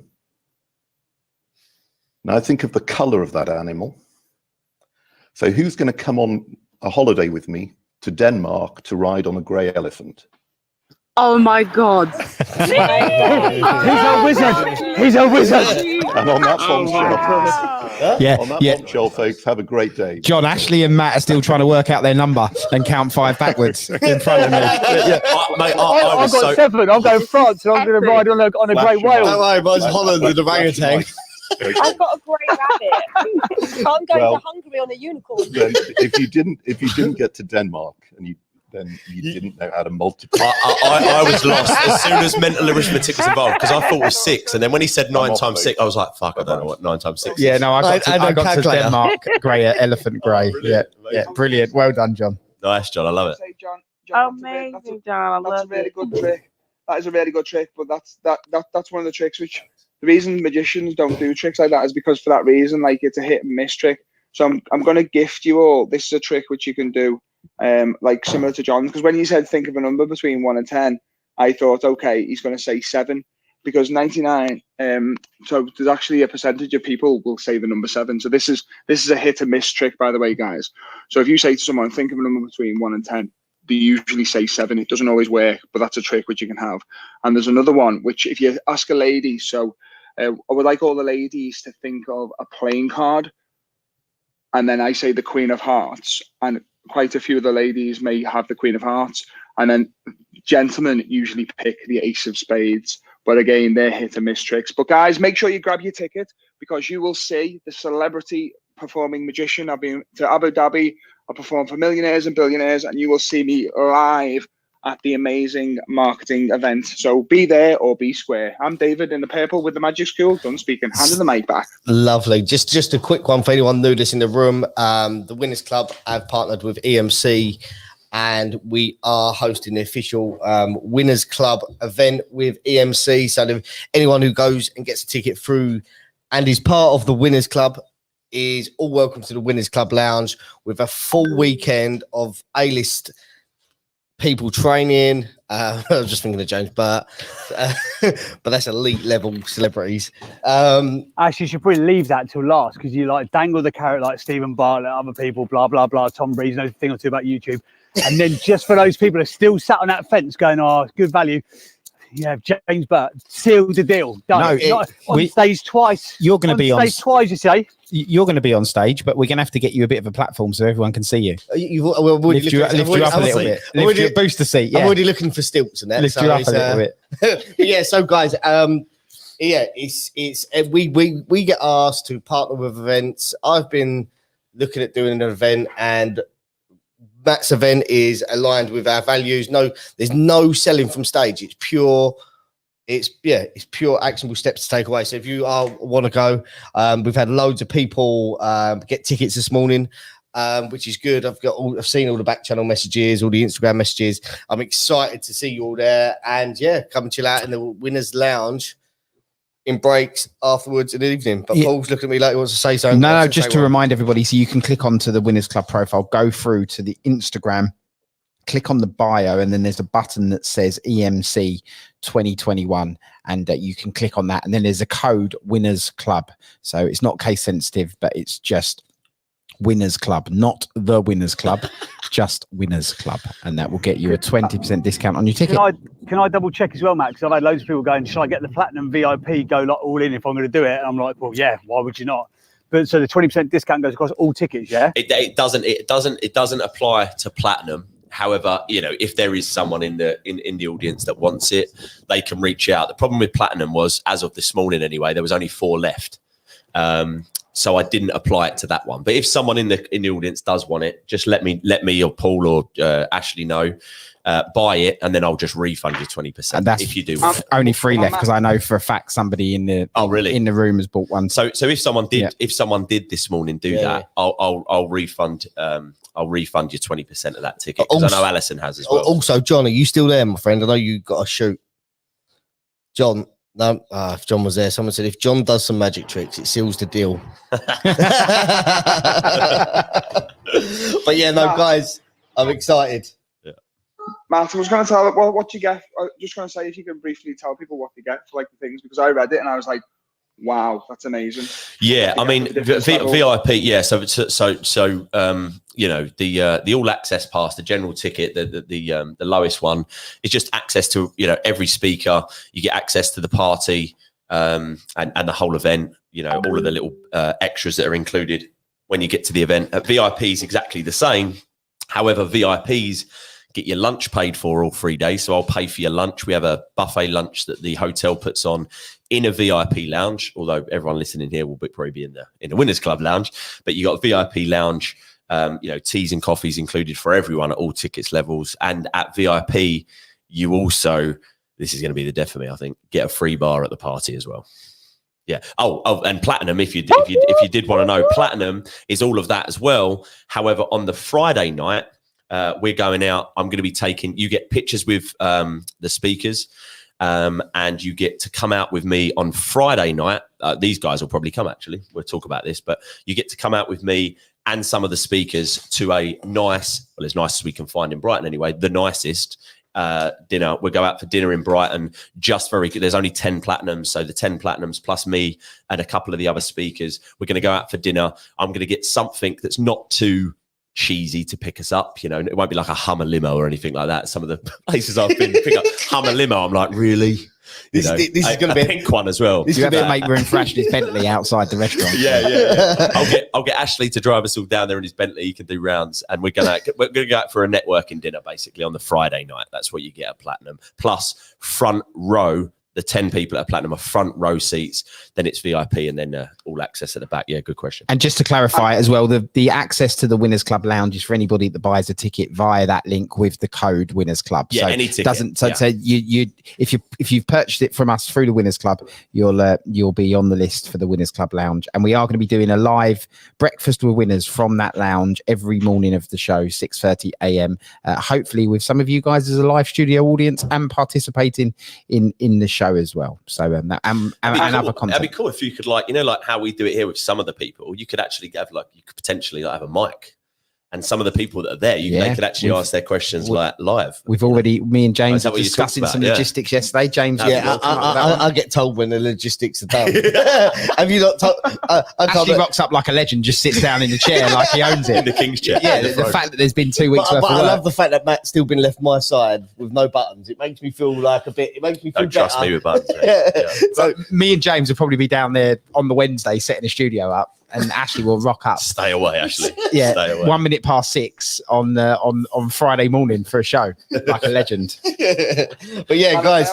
Now think of the color of that animal. So who's going to come on a holiday with me to Denmark to ride on a grey elephant? Oh my God. He's a wizard. He's a wizard. And on that bombshell, Yeah, on that yeah. bombshell, folks, have a great day. John, Ashley and Matt are still trying to work out their number and count 5 backwards in front of me. Mate, I've got 7. I'm going France, and I'm going to ride on a great whale. Don't worry, mine's Holland with the orangutan. I've got a great rabbit. I'm going Well, to Hungary on a unicorn. Then if you didn't get to Denmark and then you didn't know how to multiply. I was lost as soon as mental arithmetic was involved because I thought it was 6, and then when he said 9 times 6, I was like, "Fuck, I don't know what 9 times 6." Yeah, is. no, I got to Denmark grey, elephant grey. Yeah, yeah, brilliant. Well done, John. Nice, John. I love it. Say, John, Amazing, John. I that's a love really it. good trick. That is a really good trick, but that's one of the tricks which the reason magicians don't do tricks like that is because for that reason, like it's a hit and miss trick. So I'm going to gift you all. This is a trick which you can do, like similar to John, because when you said think of a number between 1 and 10, I thought, okay, he's going to say 7 because 99. So there's actually a percentage of people will say the number 7. So this is a hit and miss trick, by the way, guys. So if you say to someone, think of a number between 1 and 10, they usually say 7. It doesn't always work, but that's a trick which you can have. And there's another one, which if you ask a lady, so I would like all the ladies to think of a playing card. And then I say the Queen of Hearts. And quite a few of the ladies may have the Queen of Hearts. And then gentlemen usually pick the Ace of Spades. But again, they're hit and miss tricks. But guys, make sure you grab your ticket because you will see the celebrity performing magician. I've been to Abu Dhabi. I perform for millionaires and billionaires, and you will see me live at the amazing marketing event. So be there or be square. I'm David in the purple with the Magic School. Done speaking. Handing the mic back. Lovely. Just a quick one for anyone new that's in the room. The Winners Club have partnered with EMC, and we are hosting the official Winners Club event with EMC. So anyone who goes and gets a ticket through and is part of the Winners Club is all welcome to the Winners Club Lounge with a full weekend of A-list people training. I was just thinking of James Burt, but that's elite level celebrities. Actually, you should probably leave that till last because you like dangle the carrot like Stephen Bartlett, other people, blah blah blah. Tom Breeze knows a thing or two about YouTube, and then just for those people that are still sat on that fence going, "Oh, it's good value." Yeah, James Burt sealed the deal. Done. No, on stage twice. You're going to be on stage twice. You say you're going to be on stage, but we're going to have to get you a bit of a platform so everyone can see you. Lift you up a little bit. Lift you, boost the seat. Yeah. I'm already looking for stilts and that. Lift you up a little bit. Yeah. So guys, it's we get asked to partner with events. I've been looking at doing an event, and Matt's event is aligned with our values. No, there's no selling from stage. It's pure. It's pure actionable steps to take away. So if you want to go, we've had loads of people get tickets this morning, which is good. I've seen all the back channel messages, all the Instagram messages. I'm excited to see you all there, and come and chill out in the Winners Lounge in breaks afterwards in the evening. But Paul's looking at me like he wants to say something. No, just to remind everybody, so you can click onto the Winners Club profile, go through to the Instagram, click on the bio, and then there's a button that says EMC 2021, and you can click on that, and then there's a code Winners Club. So it's not case sensitive, but it's just Winners Club, not the Winners Club, just Winners Club, and that will get you a 20% discount on your ticket. Can I double check as well, Matt? Because I've had loads of people going, should I get the platinum VIP, go like all in if I'm going to do it? And I'm like, well, yeah, why would you not? But so the 20% discount goes across all tickets, yeah? It doesn't apply to platinum. However, if there is someone in the audience that wants it, they can reach out. The problem with platinum was, as of this morning anyway, there was only 4 left. So I didn't apply it to that one. But if someone in the audience does want it, just let me or Paul or Ashley know. Buy it, and then I'll just refund you 20%. And that's if you do want it. Only 3 left because I know for a fact somebody in the in the room has bought one. So if someone did this morning do that, I'll refund. I'll refund you 20% of that ticket because I know Alison has as well. Also, John, are you still there, my friend? I know you got to shoot. John. No, if John was there, someone said if John does some magic tricks, it seals the deal. But guys, I'm excited. Yeah. Matt, I was going to tell what you get. I'm just going to say if you can briefly tell people what you get for like the things, because I read it and I was like, wow, that's amazing. Yeah, I mean, difference level. VIP. Yeah, so you know, the all access pass, the general ticket, the lowest one is just access to, you know, every speaker. You get access to the party and the whole event. You know, all of the little extras that are included when you get to the event. VIP is exactly the same. However, VIPs get your lunch paid for all 3 days. So I'll pay for your lunch. We have a buffet lunch that the hotel puts on in a VIP lounge, although everyone listening here will probably be in the Winners Club lounge. But you got a VIP lounge, you know, teas and coffees included for everyone at all tickets levels. And at VIP, you also, this is going to be the death for me, I think, get a free bar at the party as well. Yeah. Oh, and platinum. If you did want to know, platinum is all of that as well. However, on the Friday night, we're going out. I'm going to be taking. You get pictures with the speakers, and you get to come out with me on Friday night. These guys will probably come. Actually, we'll talk about this, but you get to come out with me and some of the speakers to a nice, well, as nice as we can find in Brighton anyway, the nicest. Dinner. We'll go out for dinner in Brighton. Just very good. There's only 10 platinums, so the 10 platinums plus me and a couple of the other speakers. We're going to go out for dinner. I'm going to get something that's not too cheesy to pick us up. You know, it won't be like a Hummer limo or anything like that. Some of the places I've been to pick up Hummer limo, I'm like, really? This is going to be a pink one as well. You have to make room for Ashley's Bentley outside the restaurant. Yeah. I'll get Ashley to drive us all down there in his Bentley. He can do rounds, and we're gonna go out for a networking dinner basically on the Friday night. That's what you get at Platinum. Plus front row. The 10 people at Platinum are front row seats. Then it's VIP, and then all access at the back. Yeah, good question. And just to clarify as well, the access to the Winners Club lounge is for anybody that buys a ticket via that link with the code Winners Club. Yeah, so any ticket. So you if you've purchased it from us through the Winners Club, you'll be on the list for the Winners Club lounge. And we are going to be doing a live breakfast with winners from that lounge every morning of the show, 6:30 a.m. Hopefully with some of you guys as a live studio audience and participating in the show as well. So and other content. That'd be cool if you could, like, you know, like how we do it here with some of the people. You could actually have, like, you could potentially have a mic, and some of the people that are there, they could actually ask their questions like live. We've already, me and James were what you discussing talked some about? logistics yesterday. James, I get told when the logistics are done. Have you not told? Ashley rocks up like a legend, just sits down in the chair like he owns it. In the King's chair. Yeah, the fact that there's been 2 weeks worth But of I work. love the fact that Matt's still been left my side with no buttons. It makes me feel like a bit. It makes me feel Don't trust better. me with buttons. Yeah. So me and James will probably be down there on the Wednesday setting the studio up, and Ashley will rock up. Stay away, Ashley. Yeah, Stay away. 1 minute past 6 on Friday morning for a show, like a legend. But yeah, guys,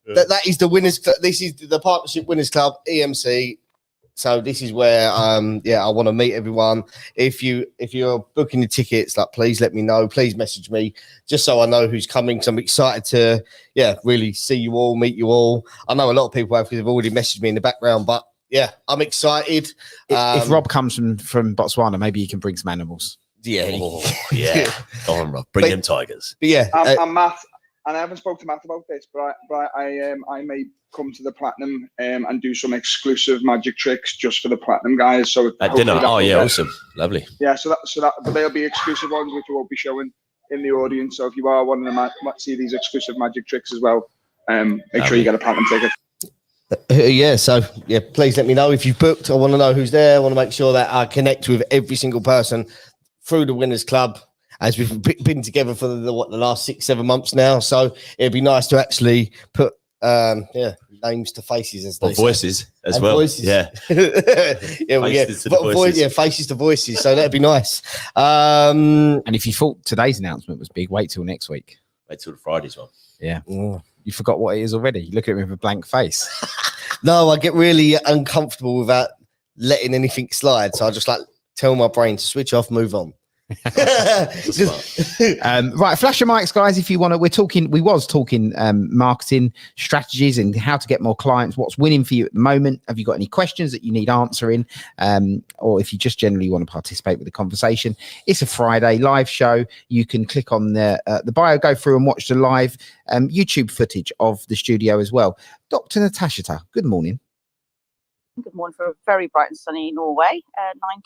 that is the Winners. This is the Partnership Winners Club, EMC. So this is where I want to meet everyone. If you're booking the tickets, like, please let me know. Please message me just so I know who's coming. So I'm excited to really see you all, meet you all. I know a lot of people have, because they've already messaged me in the background, but yeah, I'm excited. If Rob comes from Botswana, maybe he can bring some animals. Yeah. Oh, yeah. Go on, Rob. Bring them tigers. But yeah. I'm Matt, and I haven't spoken to Matt about this, but I may come to the Platinum and do some exclusive magic tricks just for the Platinum guys. So At dinner. Oh yeah, awesome. Lovely. Yeah, but they'll be exclusive ones which we won't be showing in the audience. So if you are wanting to see these exclusive magic tricks as well, make sure you get a Platinum ticket. Please let me know if you've booked. I want to know who's there. I want to make sure that I connect with every single person through the Winners Club, as we've been together for the last 6-7 months now. So it'd be nice to actually put names to faces, as they say. Voices as And well. Voices. Yeah. Faces to the voices. Faces to voices. So that'd be nice. And if you thought today's announcement was big, wait till next week. Wait till the Friday's one. Yeah. You forgot what it is already. You look at me with a blank face. No, I get really uncomfortable without letting anything slide. So I just tell my brain to switch off, move on. Right, flash your mics, guys, if you want to. We was talking marketing strategies and how to get more clients, what's winning for you at the moment. Have you got any questions that you need answering, or if you just generally want to participate with the conversation? It's a Friday live show. You can click on the bio, go through and watch the live YouTube footage of the studio as well. Dr. Natasha, good morning. Good morning from very bright and sunny Norway,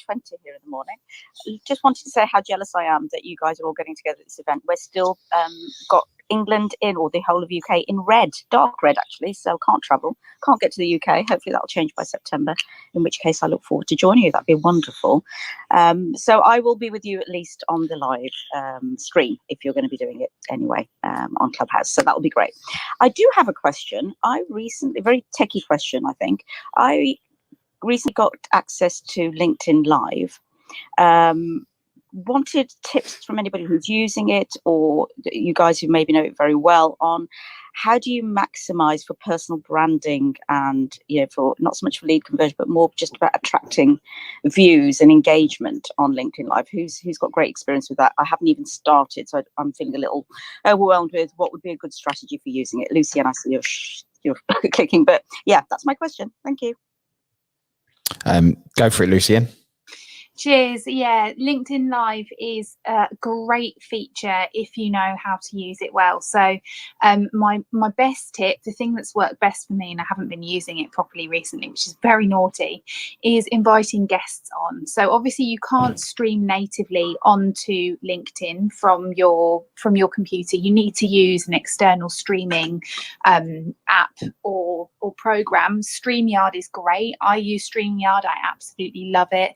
9:20 here in the morning. Just wanted to say how jealous I am that you guys are all getting together at this event. We're still got England or the whole of UK in red, dark red actually, so can't travel, can't get to the UK. Hopefully that'll change by September, in which case I look forward to joining you. That'd be wonderful. So I will be with you at least on the live stream, if you're going to be doing it anyway, on Clubhouse, so that will be great. I do have a question. Very techie question, I think. I recently got access to LinkedIn Live. Wanted tips from anybody who's using it, or you guys who maybe know it very well, on how do you maximize for personal branding and, for not so much for lead conversion, but more just about attracting views and engagement on LinkedIn Live. Who's got great experience with that? I haven't even started, so I'm feeling a little overwhelmed with what would be a good strategy for using it. Lucienne, I see you're clicking, but yeah, that's my question. Thank you. Go for it, Lucienne. Cheers. Yeah, LinkedIn Live is a great feature if you know how to use it well. So my best tip, the thing that's worked best for me, and I haven't been using it properly recently, which is very naughty, is inviting guests on. So obviously you can't stream natively onto LinkedIn from your computer. You need to use an external streaming app or program. StreamYard is great. I use StreamYard. I absolutely love it.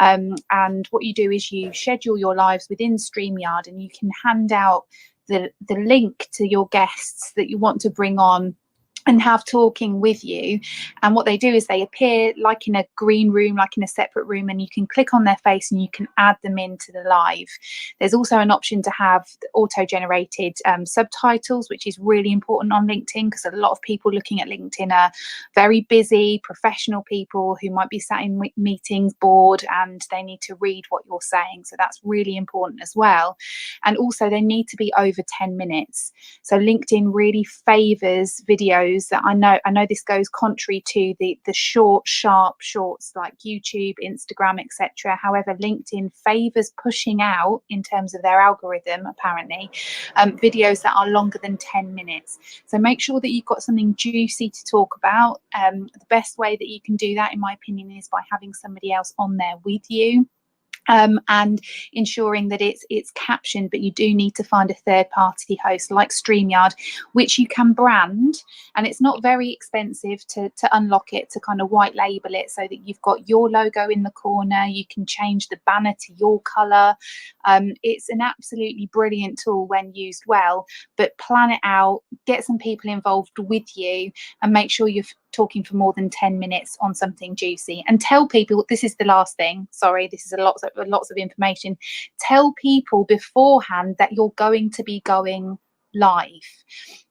And what you do is you schedule your lives within StreamYard, and you can hand out the link to your guests that you want to bring on and have talking with you. And what they do is they appear like in a green room, like in a separate room, and you can click on their face and you can add them into the live. There's also an option to have auto-generated subtitles, which is really important on LinkedIn, because a lot of people looking at LinkedIn are very busy, professional people who might be sat in meetings, bored, and they need to read what you're saying. So that's really important as well. And also they need to be over 10 minutes. So LinkedIn really favors videos that I know this goes contrary to the short, sharp shorts like YouTube, Instagram, etc. However, LinkedIn favors pushing out, in terms of their algorithm, apparently, videos that are longer than 10 minutes. So make sure that you've got something juicy to talk about. The best way that you can do that, in my opinion, is by having somebody else on there with you. And ensuring that it's captioned, but you do need to find a third-party host like StreamYard, which you can brand, and it's not very expensive to unlock it, to kind of white label it so that you've got your logo in the corner. You can change the banner to your color. It's an absolutely brilliant tool when used well, but plan it out, get some people involved with you, and make sure you're talking for more than 10 minutes on something juicy. And tell people, this is the last thing, sorry, this is lots of information. Tell people beforehand that you're going to be going live.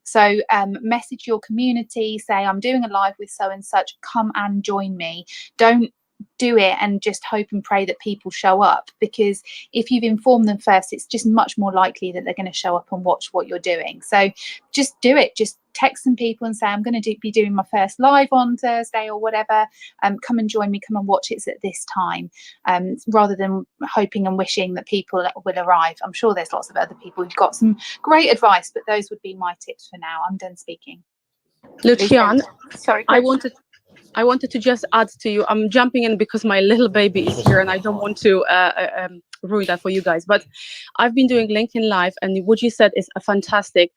So message your community, say, I'm doing a live with so and such, come and join me. Don't do it and just hope and pray that people show up, because if you've informed them first, it's just much more likely that they're going to show up and watch what you're doing. So just do it. Just text some people and say, I'm going to be doing my first live on Thursday or whatever. Come and join me, come and watch it at this time, rather than hoping and wishing that people will arrive. I'm sure there's lots of other people who've got some great advice, but those would be my tips for now. I'm done speaking. Lucienne, sorry, I wanted to just add to you. I'm jumping in because my little baby is here and I don't want to ruin that for you guys. But I've been doing LinkedIn Live, and what you said is a fantastic.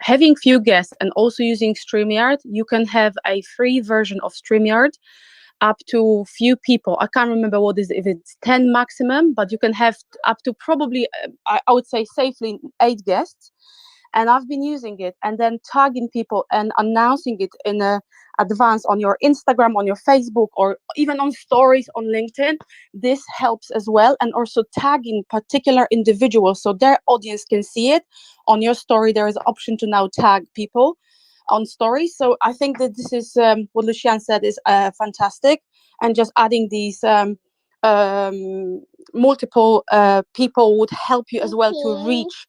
Having few guests and also using StreamYard, you can have a free version of StreamYard up to few people. I can't remember what is, if it's 10 maximum, but you can have up to probably, I would say safely 8 guests. And I've been using it and then tagging people and announcing it in advance on your Instagram, on your Facebook, or even on stories on LinkedIn. This helps as well. And also tagging particular individuals so their audience can see it. On your story, there is an option to now tag people on stories. So I think that this is what Lucienne said is fantastic. And just adding these multiple people would help you as well to reach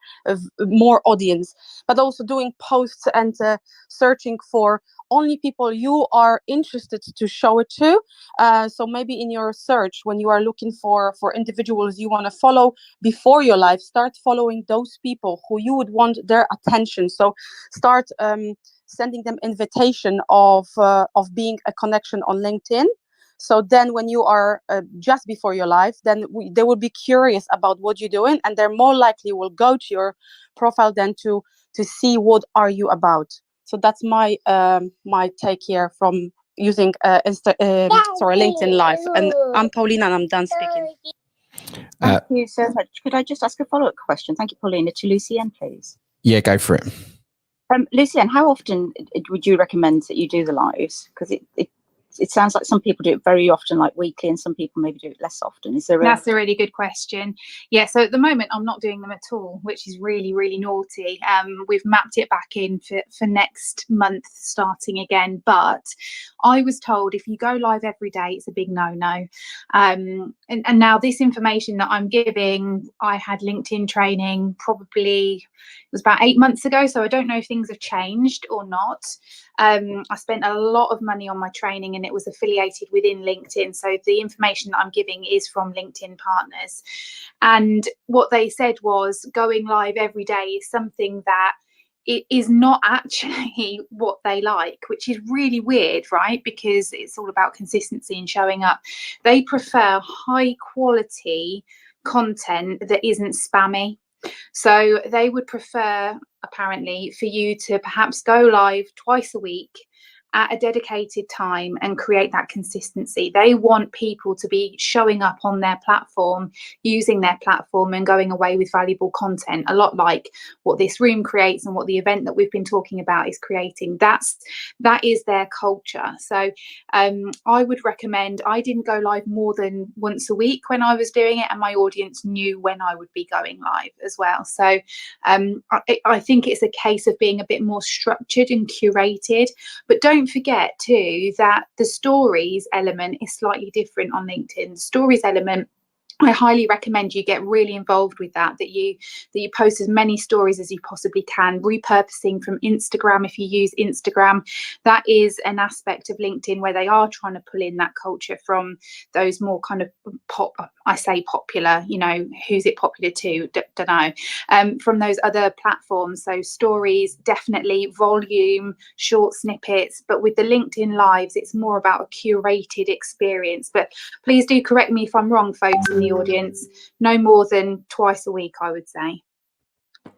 more audience, but also doing posts and searching for only people you are interested to show it to. So maybe in your search, when you are looking for individuals you want to follow before your live, start following those people who you would want their attention. So start sending them invitation of being a connection on LinkedIn. So then when you are just before your live, then they will be curious about what you're doing, and they're more likely will go to your profile than to to see what are you about. So that's my my take here from using LinkedIn Live. And I'm Paulina, and I'm done speaking. Thank you so much. Could I just ask a follow-up question? Thank you, Paulina. To Lucienne, please. Yeah, go for it. Lucienne, how often would you recommend that you do the lives? Because it sounds like some people do it very often, like weekly, and some people maybe do it less often. Is there That's a really good question. Yeah, so at the moment I'm not doing them at all, which is really, really naughty. We've mapped it back in for next month starting again, but I was told if you go live every day, it's a big no-no. And now this information that I'm giving, I had LinkedIn training probably, it was about 8 months ago, so I don't know if things have changed or not. I spent a lot of money on my training and it was affiliated within LinkedIn. So the information that I'm giving is from LinkedIn partners. And what they said was going live every day is something that it is not actually what they like, which is really weird, right? Because it's all about consistency and showing up. They prefer high quality content that isn't spammy. So they would prefer, apparently, for you to perhaps go live twice a week at a dedicated time and create that consistency. They want people to be showing up on their platform, using their platform and going away with valuable content, a lot like what this room creates and what the event that we've been talking about is creating. That is their culture. So I would recommend, I didn't go live more than once a week when I was doing it, and my audience knew when I would be going live as well. So I think it's a case of being a bit more structured and curated, but don't forget too that the stories element is slightly different on LinkedIn. The stories element, I highly recommend you get really involved with that you post as many stories as you possibly can, repurposing from Instagram if you use Instagram. That is an aspect of LinkedIn where they are trying to pull in that culture from those more kind of popular, who's it popular to? Don't know. From those other platforms. So stories, definitely, volume, short snippets, but with the LinkedIn lives, it's more about a curated experience. But please do correct me if I'm wrong, folks in the audience. No more than twice a week, I would say.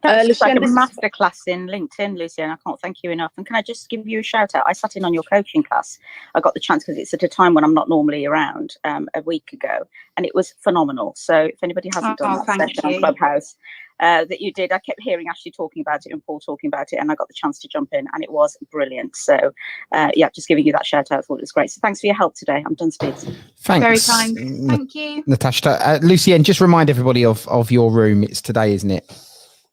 That's like a masterclass in LinkedIn, Lucienne. I can't thank you enough. And can I just give you a shout out? I sat in on your coaching class. I got the chance because it's at a time when I'm not normally around, a week ago, and it was phenomenal. So if anybody hasn't done that session on Clubhouse that you did, I kept hearing Ashley talking about it and Paul talking about it, and I got the chance to jump in, and it was brilliant. So yeah, just giving you that shout out. I thought it was great. So thanks for your help today. I'm done speaking. Thanks. Very kind. Thank you, Natasha. Lucienne, just remind everybody of your room. It's today, isn't it?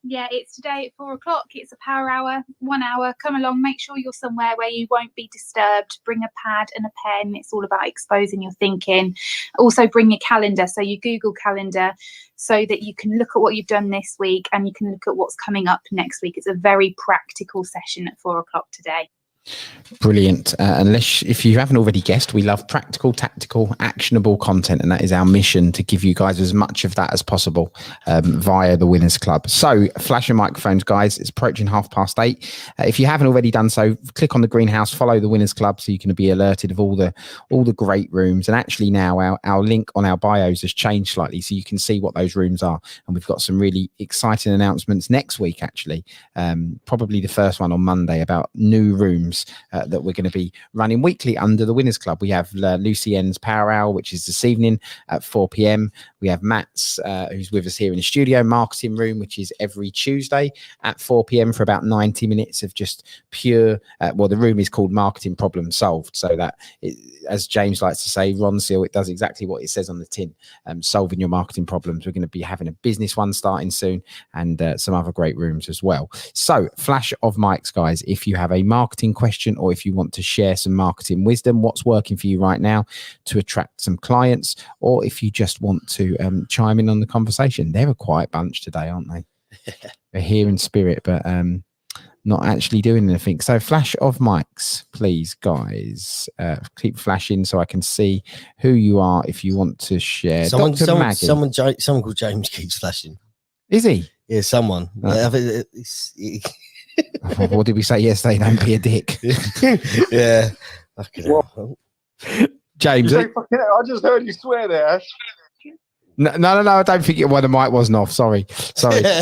Yeah, it's today at 4 o'clock. It's a power hour, 1 hour. Come along, make sure you're somewhere where you won't be disturbed. Bring a pad and a pen. It's all about exposing your thinking. Also bring your calendar. So you Google calendar so that you can look at what you've done this week and you can look at what's coming up next week. It's a very practical session at 4 o'clock today. Brilliant. If you haven't already guessed, we love practical, tactical, actionable content, and that is our mission, to give you guys as much of that as possible via the Winners Club. So flash your microphones, guys. It's approaching 8:30. If you haven't already done so, click on the greenhouse, follow the Winners Club so you can be alerted of all the great rooms. And actually now our link on our bios has changed slightly, so you can see what those rooms are. And we've got some really exciting announcements next week, actually. Probably the first one on Monday, about new rooms that we're going to be running weekly under the Winners Club. We have Lucienne's Power Hour, which is this evening at 4 p.m. We have Matt's, who's with us here in the studio, Marketing Room, which is every Tuesday at 4 p.m. for about 90 minutes of just pure, well, the room is called Marketing Problem Solved. So that, as James likes to say, Ron Seal, it does exactly what it says on the tin, solving your marketing problems. We're going to be having a business one starting soon, and some other great rooms as well. So flash of mics, guys, if you have a marketing question or if you want to share some marketing wisdom, what's working for you right now to attract some clients, or if you just want to chime in on the conversation. They're a quiet bunch today, aren't they? They're here in spirit, but not actually doing anything. So flash of mics, please, guys. Keep flashing so I can see who you are if you want to share. Someone called James keeps flashing. Is he? Yeah, someone. What did we say yesterday? Don't be a dick. Yeah. James. I just heard you swear there, Ash. No, I don't think the mic wasn't off. Sorry.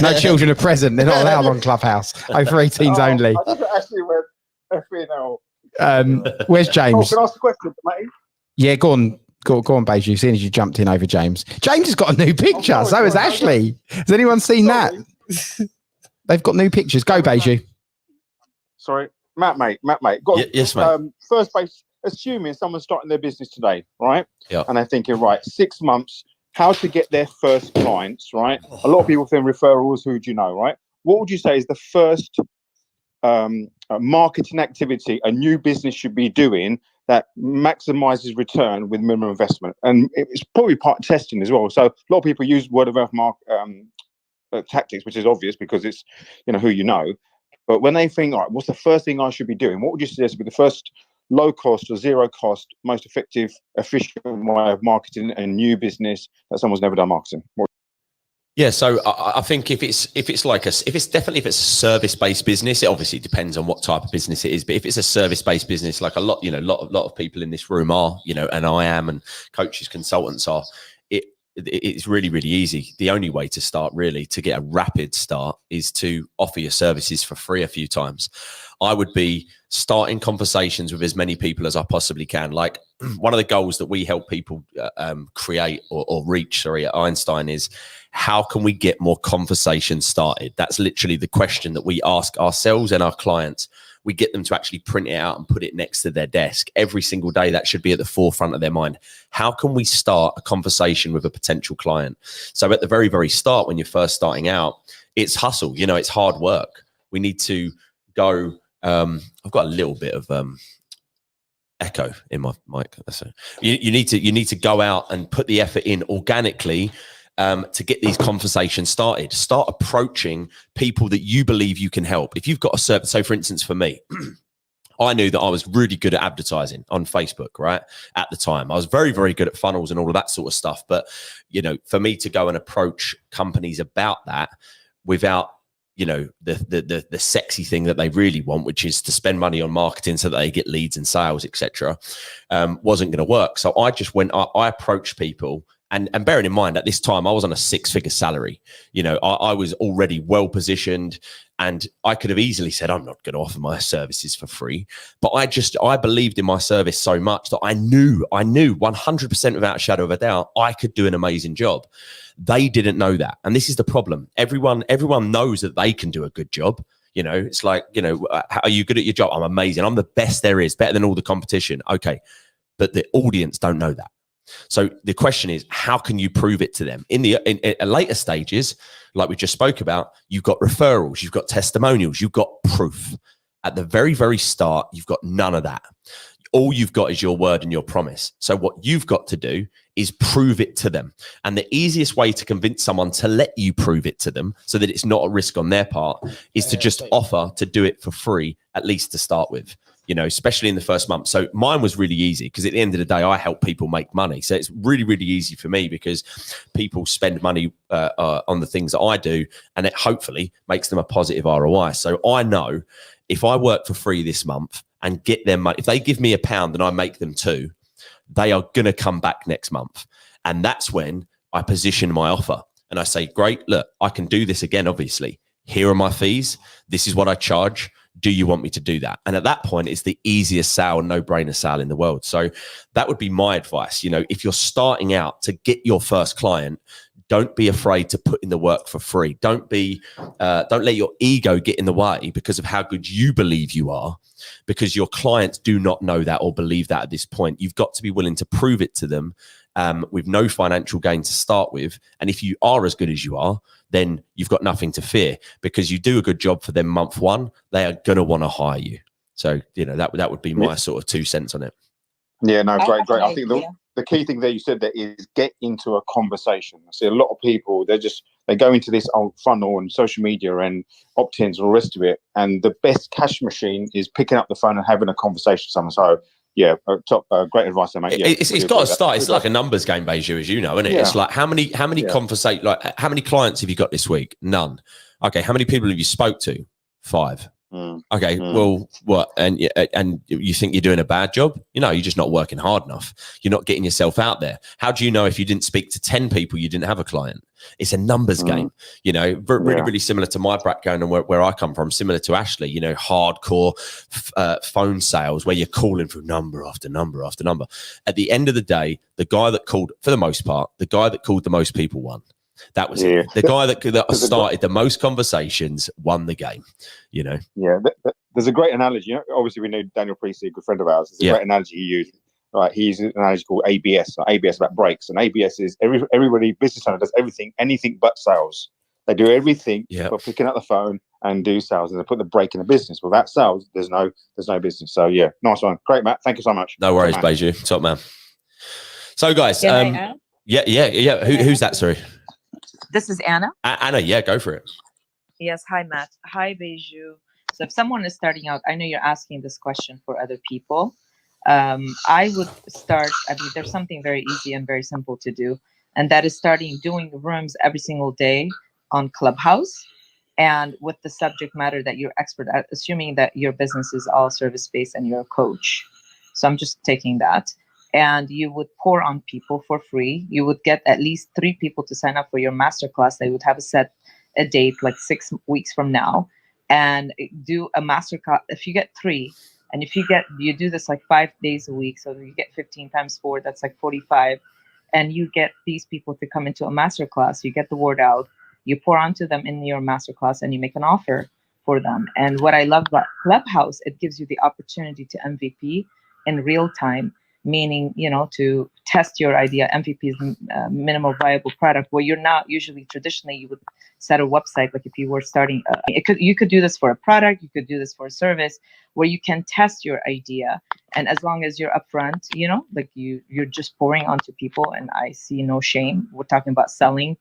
No children are present. They're not allowed on Clubhouse. Over 18s only. I just actually went, Where's James? can I ask a question, mate? Yeah, go on, Beju. Seeing as you jumped in over James. James has got a new picture. So has Ashley. Has anyone seen that? They've got new pictures. Go, Beju. Sorry, Matt, mate. Yes, mate. First base. Assuming someone's starting their business today, right? Yeah. And they're thinking, right, 6 months, how to get their first clients, right? A lot of people think referrals. Who do you know, right? What would you say is the first marketing activity a new business should be doing that maximizes return with minimum investment? And it's probably part of testing as well. So a lot of people use word of mouth tactics, which is obvious because it's who you know. But when they think, all right, what's the first thing I should be doing? What would you suggest would be the first low cost or zero cost, most effective, efficient way of marketing a new business that someone's never done marketing? Yeah, so I think if it's a service based business, it obviously depends on what type of business it is. But if it's a service based business, like a lot of people in this room are, and I am, and coaches, consultants are, it's really, really easy. The only way to start, really, to get a rapid start, is to offer your services for free a few times. I would be starting conversations with as many people as I possibly can. Like, one of the goals that we help people create or reach, at Einstein, is how can we get more conversations started? That's literally the question that we ask ourselves and our clients. We get them to actually print it out and put it next to their desk every single day. That should be at the forefront of their mind. How can we start a conversation with a potential client? So at the very, very start, when you're first starting out, it's hustle. It's hard work. We need to go. I've got a little bit of echo in my mic. You need to go out and put the effort in organically to get these conversations started. Start approaching people that you believe you can help. If you've got a service, so for instance, for me, I knew that I was really good at advertising on Facebook, right? At the time, I was very, very good at funnels and all of that sort of stuff. But, for me to go and approach companies about that without, the sexy thing that they really want, which is to spend money on marketing so that they get leads and sales, etc., wasn't going to work. So I just I approached people. And bearing in mind, at this time, I was on a 6-figure salary. I was already well positioned, and I could have easily said, I'm not going to offer my services for free. But I believed in my service so much that I knew 100% without a shadow of a doubt, I could do an amazing job. They didn't know that. And this is the problem. Everyone knows that they can do a good job. It's like, are you good at your job? I'm amazing. I'm the best there is, better than all the competition. Okay. But the audience don't know that. So the question is, how can you prove it to them? In later stages, like we just spoke about, you've got referrals, you've got testimonials, you've got proof. At the very, very start, you've got none of that. All you've got is your word and your promise. So what you've got to do is prove it to them. And the easiest way to convince someone to let you prove it to them so that it's not a risk on their part is to just offer to do it for free, at least to start with. Especially in the first month. So mine was really easy because at the end of the day, I help people make money. So it's really, really easy for me because people spend money on the things that I do, and it hopefully makes them a positive ROI. So I know if I work for free this month and get their money, if they give me £1 and I make them 2, they are going to come back next month. And that's when I position my offer and I say, great, look, I can do this again, obviously. Here are my fees. This is what I charge. Do you want me to do that? And at that point, it's the easiest sale, no-brainer sale in the world. So that would be my advice. If you're starting out to get your first client, don't be afraid to put in the work for free. Don't let your ego get in the way because of how good you believe you are, because your clients do not know that or believe that at this point. You've got to be willing to prove it to them with no financial gain to start with. And if you are as good as you are, then you've got nothing to fear because you do a good job for them month 1, they are going to want to hire you. So, that would be my sort of 2 cents on it. Yeah, no, great. I think the key thing there you said there is get into a conversation. I see a lot of people, they go into this old funnel and social media and opt-ins and all the rest of it. And the best cash machine is picking up the phone and having a conversation with someone. So yeah, great advice there, mate. Yeah, it's got to start. It's like a numbers game, Beju, as you know, isn't it? Yeah. It's like how many conversations, like how many clients have you got this week? None. Okay, how many people have you spoke to? 5. Okay, well, what? And you think you're doing a bad job? You're just not working hard enough. You're not getting yourself out there. How do you know if you didn't speak to 10 people, you didn't have a client? It's a numbers game, really similar to my background and where I come from, similar to Ashley, hardcore phone sales where you're calling through number after number after number. At the end of the day, the guy that called, for the most part, the guy that called the most people won. That was it. The guy that started the most conversations won the game, Yeah, there's a great analogy. Obviously, we know Daniel Priestley, a good friend of ours. It's a great analogy he used. Right, he uses an analogy called ABS. ABS about brakes, and ABS is everybody business owner does anything but sales. They do everything but picking up the phone and do sales, and they put the brake in the business. Without sales, there's no business. So yeah, nice one, great, Matt. Thank you so much. No worries, Beju. Top man. So guys, Can I yeah. Who's that? Sorry. This is Anna. Anna, yeah, go for it. Yes, hi Matt. Hi Beju. So if someone is starting out, I know you're asking this question for other people. I would start, there's something very easy and very simple to do, and that is doing rooms every single day on Clubhouse and with the subject matter that you're expert at, assuming that your business is all service-based and you're a coach. So I'm just taking that. And you would pour on people for free. You would get at least 3 people to sign up for your masterclass. They would have a date like 6 weeks from now and do a masterclass. If you get 3, and if you do this like 5 days a week, so you get 15 times 4, that's like 45. And you get these people to come into a masterclass, you get the word out, you pour onto them in your masterclass and you make an offer for them. And what I love about Clubhouse, it gives you the opportunity to MVP in real time, meaning, to test your idea. MVP is minimal viable product, where you're not usually traditionally you would set a website. Like if you were starting, you could do this for a product, you could do this for a service where you can test your idea. And as long as you're upfront, like you're just pouring onto people, and I see no shame. We're talking about selling,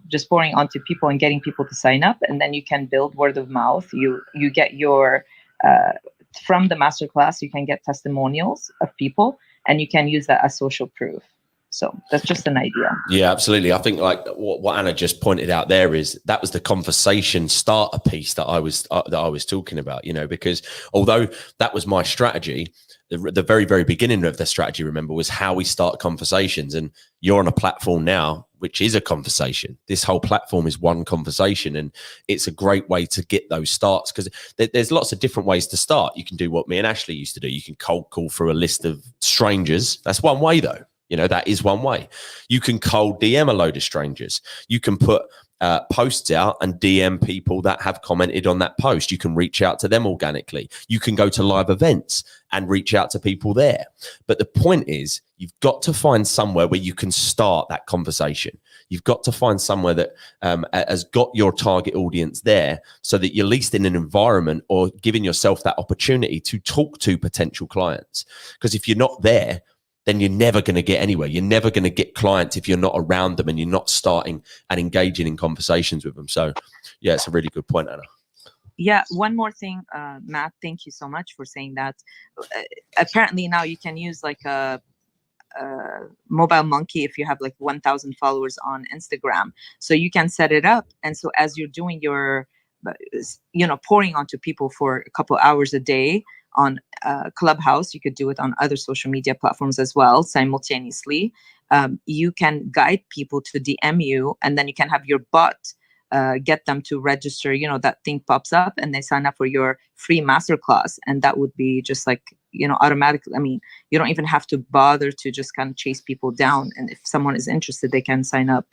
just pouring onto people and getting people to sign up. And then you can build word of mouth. You get your, from the masterclass, you can get testimonials of people, and you can use that as social proof. So that's just an idea. Yeah, absolutely. I think like what Anna just pointed out there is that was the conversation starter piece that I was talking about, because although that was my strategy, the very, very beginning of the strategy, remember, was how we start conversations. And you're on a platform now, which is a conversation. This whole platform is one conversation, and it's a great way to get those starts, because there's lots of different ways to start. You can do what me and Ashley used to do. You can cold call through a list of strangers. That's one way though. That is one way. You can cold DM a load of strangers. You can put posts out and DM people that have commented on that post. You can reach out to them organically. You can go to live events and reach out to people there. But the point is, you've got to find somewhere where you can start that conversation. You've got to find somewhere that has got your target audience there, so that you're at least in an environment or giving yourself that opportunity to talk to potential clients. Because if you're not there, then you're never going to get anywhere. You're never going to get clients if you're not around them and you're not starting and engaging in conversations with them. So, yeah, it's a really good point, Anna. Yeah, one more thing, Matt, thank you so much for saying that. Apparently now you can use like a Mobile Monkey if you have like 1,000 followers on Instagram. So you can set it up. And so as you're doing your, pouring onto people for a couple hours a day, on Clubhouse, you could do it on other social media platforms as well simultaneously. You can guide people to DM you, and then you can have your bot get them to register. That thing pops up and they sign up for your free masterclass, and that would be just like automatically. I mean, you don't even have to bother to just kind of chase people down, and if someone is interested, they can sign up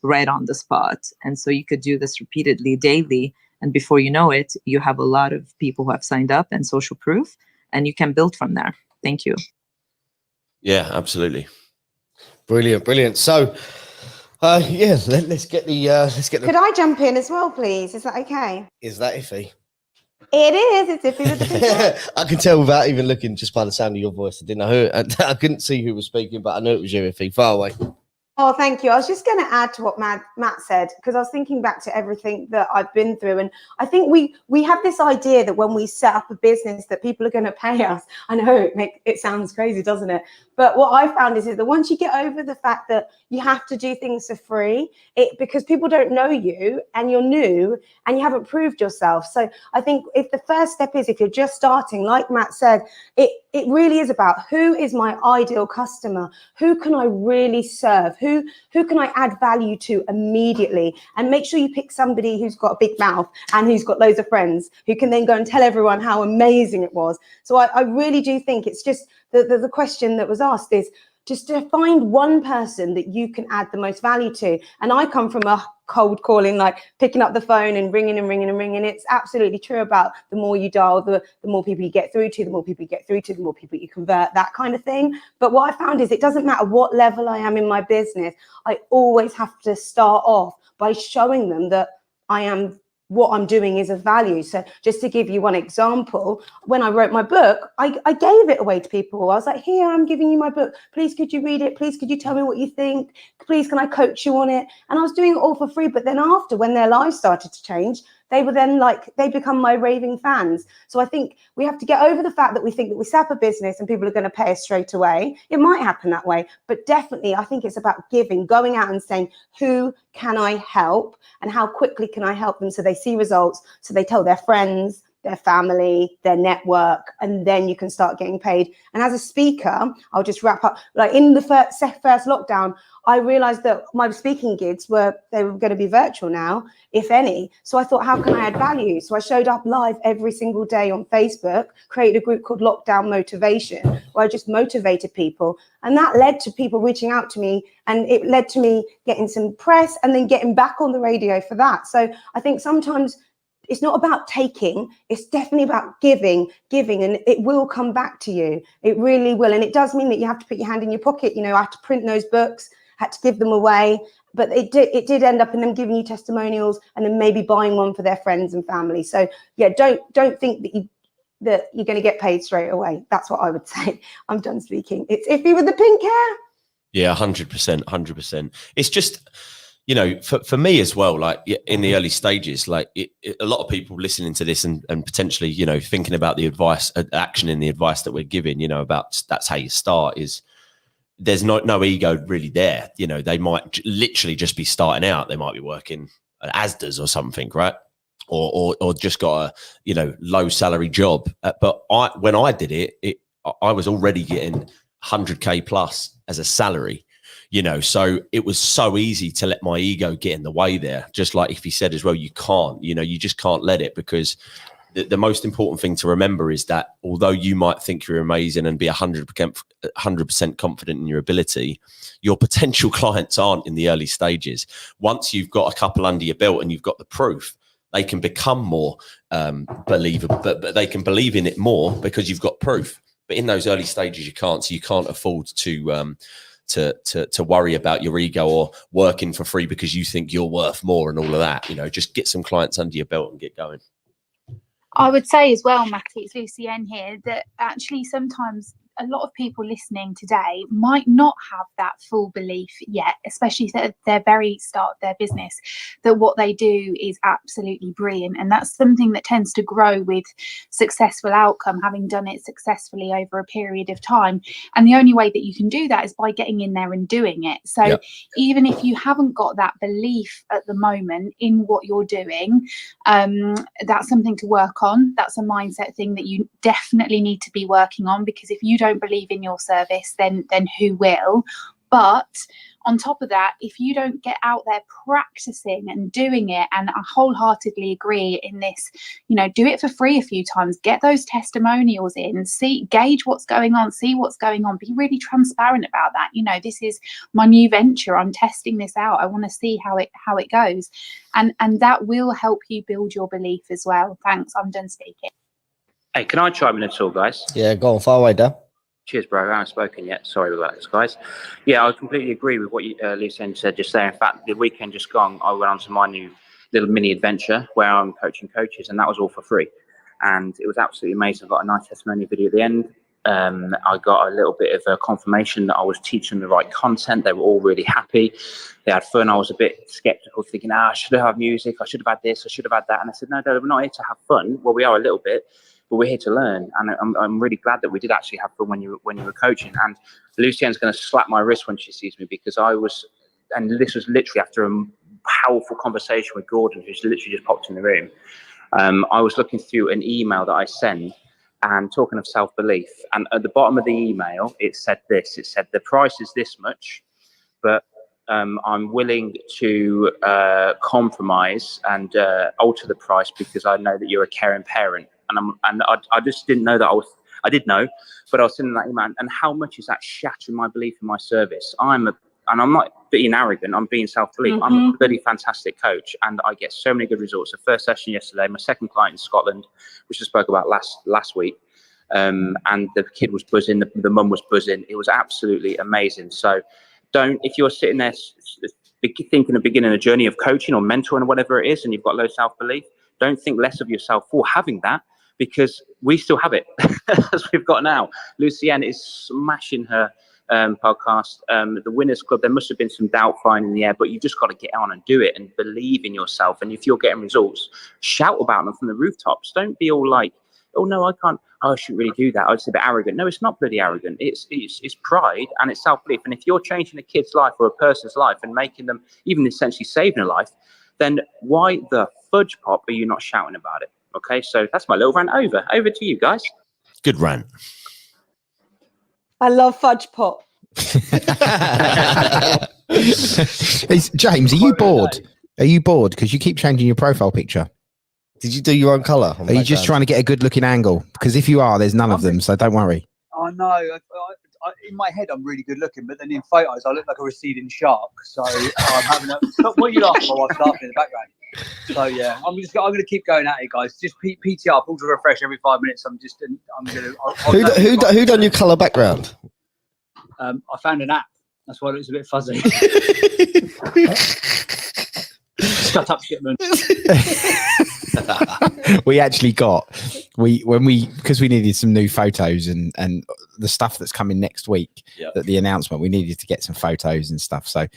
right on the spot. And so you could do this repeatedly, daily. And before you know it, you have a lot of people who have signed up and social proof, and you can build from there. Thank you. Yeah, absolutely. Brilliant. So, let's get the. Could I jump in as well, please? Is that okay? Is that iffy? It is. It's iffy with the big I can tell without even looking, just by the sound of your voice. I didn't know who. I couldn't see who was speaking, but I knew it was you, Iffy. Far away. Oh, thank you. I was just going to add to what Matt said, because I was thinking back to everything that I've been through. And I think we have this idea that when we set up a business that people are going to pay us. I know it sounds crazy, doesn't it? But what I found is that once you get over the fact that you have to do things for free, because people don't know you and you're new and you haven't proved yourself. So I think if the first step is, if you're just starting, like Matt said, it really is about who is my ideal customer? Who can I really serve? Who can I add value to immediately? And make sure you pick somebody who's got a big mouth and who's got loads of friends, who can then go and tell everyone how amazing it was. So I really do think it's just the question that was asked is just to find one person that you can add the most value to. And I come from a cold calling, like picking up the phone and ringing and ringing and ringing. It's absolutely true about the more you dial, the more people you get through to, the more people you get through to, the more people you convert, that kind of thing. But what I found is it doesn't matter what level I am in my business. I always have to start off by showing them that what I'm doing is of value. So just to give you one example, when I wrote my book, I gave it away to people. I was like, here, I'm giving you my book. Please, could you read it? Please, could you tell me what you think? Please, can I coach you on it? And I was doing it all for free. But then after, when their lives started to change, they were then they become my raving fans. So I think we have to get over the fact that we think that we set up a business and people are going to pay us straight away. It might happen that way, but definitely I think it's about giving, going out and saying, who can I help and how quickly can I help them so they see results, so they tell their friends, their family, their network, and then you can start getting paid. And as a speaker, I'll just wrap up, like in the first lockdown, I realized that my speaking gigs were going to be virtual now, if any. So I thought, how can I add value? So I showed up live every single day on Facebook, created a group called Lockdown Motivation, where I just motivated people. And that led to people reaching out to me, and it led to me getting some press and then getting back on the radio for that. So I think sometimes it's not about taking, it's definitely about giving, and it will come back to you. It really will. And it does mean that you have to put your hand in your pocket. You know, I had to print those books, had to give them away, but it did end up in them giving you testimonials and then maybe buying one for their friends and family. So yeah, don't think that you're going to get paid straight away. That's what I would say. I'm done speaking. It's iffy with the pink hair. Yeah, 100%. It's just, you know, for me as well, like in the early stages, like a lot of people listening to this and potentially, you know, thinking about the advice, action in the advice that we're giving, you know, about that's how you start, is there's no ego really there. You know, they might literally just be starting out. They might be working at Asda's or something, right? Or just got a, you know, low salary job. But when I did it, I was already getting 100K plus as a salary. You know, so it was so easy to let my ego get in the way there. Just like if he said as well, you just can't let it, because the most important thing to remember is that although you might think you're amazing and be 100% confident in your ability, your potential clients aren't in the early stages. Once you've got a couple under your belt and you've got the proof, they can become more believable, but they can believe in it more because you've got proof. But in those early stages, you can't. So you can't afford to worry about your ego or working for free because you think you're worth more and all of that. You know, just get some clients under your belt and get going. I would say as well, Matty, it's Lucienne here, that actually sometimes a lot of people listening today might not have that full belief yet, especially at their very start of their business, that what they do is absolutely brilliant. And that's something that tends to grow with successful outcome, having done it successfully over a period of time. And the only way that you can do that is by getting in there and doing it. So even if you haven't got that belief at the moment in what you're doing, that's something to work on. That's a mindset thing that you definitely need to be working on, because if you don't believe in your service, then who will? But on top of that, if you don't get out there practicing and doing it, and I wholeheartedly agree in this, you know, do it for free a few times, get those testimonials in, gauge what's going on, see what's going on, be really transparent about that. You know, this is my new venture, I'm testing this out, I want to see how it goes, and that will help you build your belief as well. Thanks, I'm done speaking. Hey, can I chime in at all, guys? Yeah, go on, far away, Dan. Cheers, bro. I haven't spoken yet. Sorry about this, guys. Yeah, I completely agree with what Lucienne said just there. In fact, the weekend just gone, I went on to my new little mini adventure where I'm coaching coaches, and that was all for free. And it was absolutely amazing. I got a nice testimonial video at the end. I got a little bit of a confirmation that I was teaching the right content. They were all really happy. They had fun. I was a bit skeptical, thinking, I should have had music. I should have had this. I should have had that. And I said, no, we're not here to have fun. Well, we are a little bit, but we're here to learn. And I'm really glad that we did actually have fun when you were coaching. And Lucienne's going to slap my wrist when she sees me, because and this was literally after a powerful conversation with Gordon, who's literally just popped in the room. I was looking through an email that I sent, and talking of self-belief, and at the bottom of the email, it said this. It said, the price is this much, but I'm willing to compromise and alter the price because I know that you're a caring parent. And I just didn't know that I did know, but I was sending that email, and how much is that shattering my belief in my service? And I'm not being arrogant, I'm being self-belief. I'm a bloody fantastic coach, and I get so many good results. The first session yesterday, my second client in Scotland, which I spoke about last week, and the kid was buzzing, the mum was buzzing. It was absolutely amazing. So if you're sitting there thinking of beginning a journey of coaching or mentoring or whatever it is, and you've got low self-belief, don't think less of yourself for having that, because we still have it as we've got now. Lucienne is smashing her podcast, the Winners Club. There must have been some doubt flying in the air, but you've just got to get on and do it and believe in yourself. And if you're getting results, shout about them from the rooftops. Don't be all like, oh no, I can't, I shouldn't really do that, I was a bit arrogant. No, it's not bloody arrogant. It's pride and it's self-belief. And if you're changing a kid's life or a person's life and making them, even essentially saving a life, then why the fudge pop are you not shouting about it? Okay, so that's my little rant over to you guys. Good rant. I love fudge pop. James, are you bored? Are you bored? Because you keep changing your profile picture. Did you do your own colour? Are you just trying to get a good looking angle? Because if you are, there's none of them, so don't worry. I know. In my head, I'm really good looking, but then in photos, I look like a receding shark. So I'm having a. What are you laughing for? I'm laughing in the background. So yeah, I'm going to keep going at it, guys. Just PTR, pull to refresh every 5 minutes. I'm going to. Who done your colour background? I found an app. That's why it was a bit fuzzy. Shut up, Shipman. We actually because we needed some new photos and the stuff that's coming next week. Yep. That the announcement, we needed to get some photos and stuff. So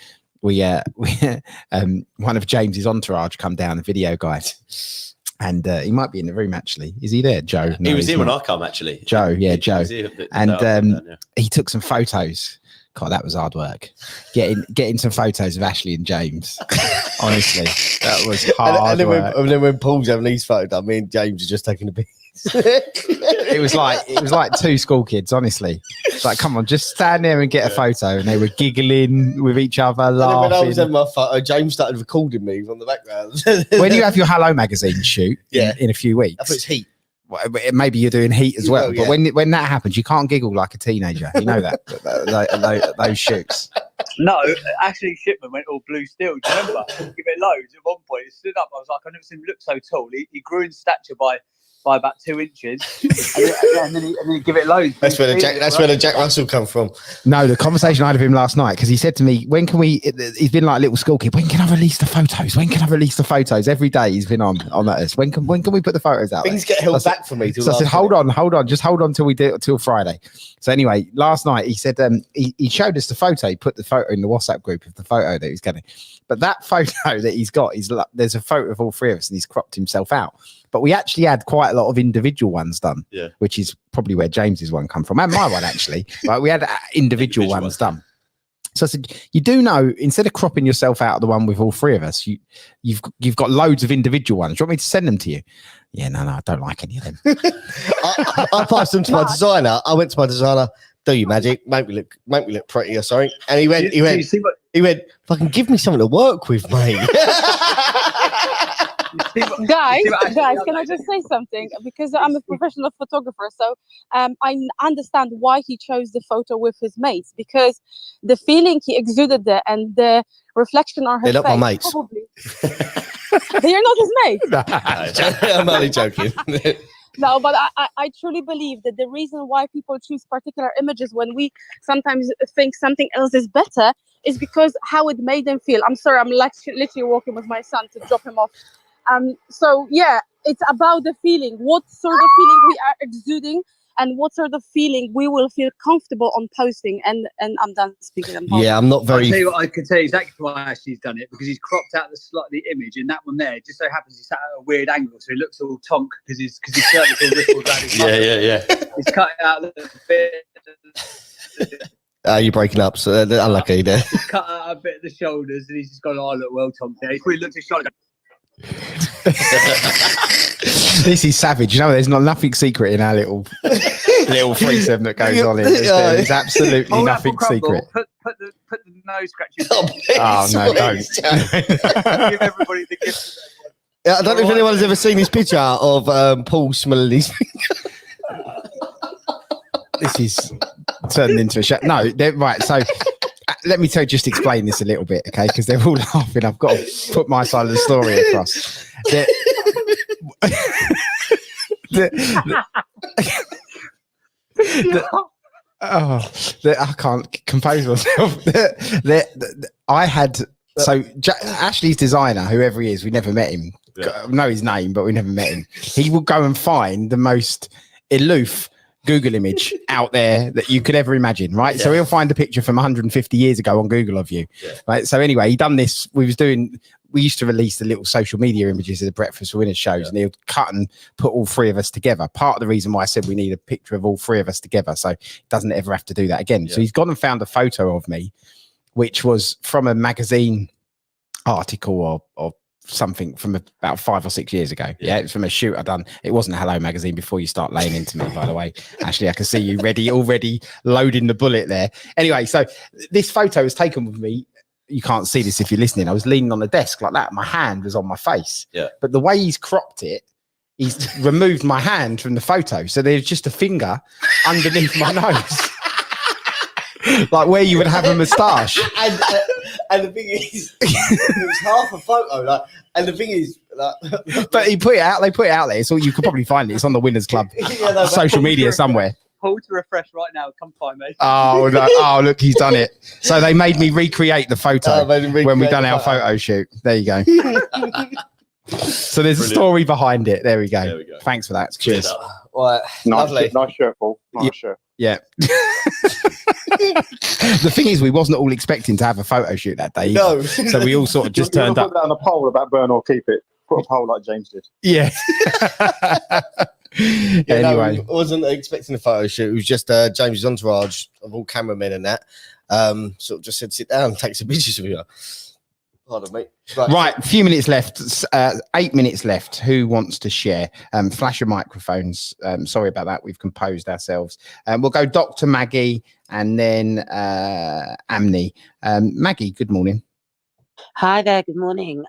we one of James's entourage come down, the video guys, and he might be in the room actually. Is he there, Joe? No, he was here when I come actually. Joe, yeah, Joe, and he took some photos. God, that was hard work. Getting some photos of Ashley and James. Honestly, that was hard work. And then when Paul's having these photos done, me and James are just taking a piece. It was like two school kids. Honestly, it's like, come on, just stand there and get a photo. And they were giggling with each other, laughing. When I was having my photo, James started recording me from the background. When you have your Hello magazine shoot in a few weeks, I thought it's Heat. Well, maybe you're doing Heat as well, but when that happens, you can't giggle like a teenager. You know that those shoots. No, actually, Shipman went all blue steel. Do you remember? Give it loads. At one point, he stood up. I was like, I've never seen him look so tall. He grew in stature by about 2 inches, and then he give it loads. That's where the Jack Russell come from. No, the conversation I had with him last night, because he said to me, "When can we?" He's been like a little school kid. When can I release the photos? When can I release the photos? Every day he's been on that. When can we put the photos out? Things get held back for me. So I said, hold on, just hold on till we do it till Friday. So anyway, last night he said he showed us the photo. He put the photo in the WhatsApp group of the photo that he's getting. But that photo that he's got is like, there's a photo of all three of us, and he's cropped himself out. But we actually had quite a lot of individual ones done, which is probably where James's one come from, and my one actually. Right, we had individual ones done. So I said, you do know, instead of cropping yourself out of the one with all three of us, you've got loads of individual ones. Do you want me to send them to you? Yeah, no, I don't like any of them. I passed them to my designer. I went to my designer. Do you magic? Make me look pretty or something. And he went, fucking give me something to work with, mate. Guys, can I just say something? Because I'm a professional photographer, so I understand why he chose the photo with his mates, because the feeling he exuded there and the reflection on her face. They're not my mates. Probably. You're not his mate. I'm only joking. No, but I truly believe that the reason why people choose particular images when we sometimes think something else is better is because how it made them feel. I'm sorry, I'm literally walking with my son to drop him off. So yeah, it's about the feeling. What sort of feeling we are exuding and what sort of feeling we will feel comfortable on posting. And I'm done speaking. Yeah, I'm not I'll very. tell you what, I can tell you exactly why Ashley's done it, because he's cropped out the image, and that one there just so happens he's sat at a weird angle, so he looks all tonk because his shirt is all rippled around his muscles. Yeah. He's cut out a bit. You're breaking up, so unlucky there. He's cut out a bit of the shoulders, and he's just gone, "Oh, look, well, Tom." He probably looked at his shoulder. This is savage. You know, there's nothing secret in our little threesome that goes on here. There's absolutely Hold up nothing for Crumble, secret. Put the nose scratches. Oh no, don't. Give everybody the gift. Yeah, I don't know if anyone's ever seen this picture of Paul smelling his. This is turning into a show. No, right. So let me just explain this a little bit, okay? Because they're all laughing. I've got to put my side of the story across. I can't compose myself. I had Ashley's designer, whoever he is, we never met him. I know his name, but we never met him. He will go and find the most aloof Google image out there that you could ever imagine, right? So he'll find a picture from 150 years ago on Google of you, right? So anyway, he done this. We used to release the little social media images of the Breakfast for Winners shows, and he'll cut and put all three of us together. Part of the reason why I said we need a picture of all three of us together, so he doesn't ever have to do that again. So he's gone and found a photo of me, which was from a magazine article or something from about 5 or 6 years ago. Yeah, it's from a shoot I done. It wasn't Hello Magazine before you start laying into me, by the way. Actually, I can see you already loading the bullet there. Anyway, so this photo was taken with me. You can't see this if you're listening. I was leaning on the desk like that. My hand was on my face. Yeah. But the way he's cropped it, he's removed my hand from the photo. So there's just a finger underneath my nose. Like where you would have a moustache. And the thing is, it was half a photo. Like, and the thing is, but he put it out. They put it out there, so you could probably find it. It's on the Winners Club social media somewhere. Hold to refresh right now. Come find me. Oh no! Oh look, he's done it. So they made me recreate the photo when we done our photo shoot. There you go. So there's a story behind it. There we go. Thanks for that. Cheers. Right. Lovely. Nice shirt, Paul. Nice shirt. Yeah. The thing is, we wasn't all expecting to have a photo shoot that day. No. So we all sort of just turned up. Put that on a poll about burn or keep it. Put a poll like James did. Yeah. Anyway, I wasn't expecting a photo shoot. It was just James's entourage of all cameramen and that. Sort of just said, sit down, take some pictures of you. Pardon me. Right, a few minutes left. 8 minutes left. Who wants to share? Flash your microphones. Sorry about that. We've composed ourselves. We'll go Dr. Maggie and then Amni. Maggie, good morning. Hi there. Good morning.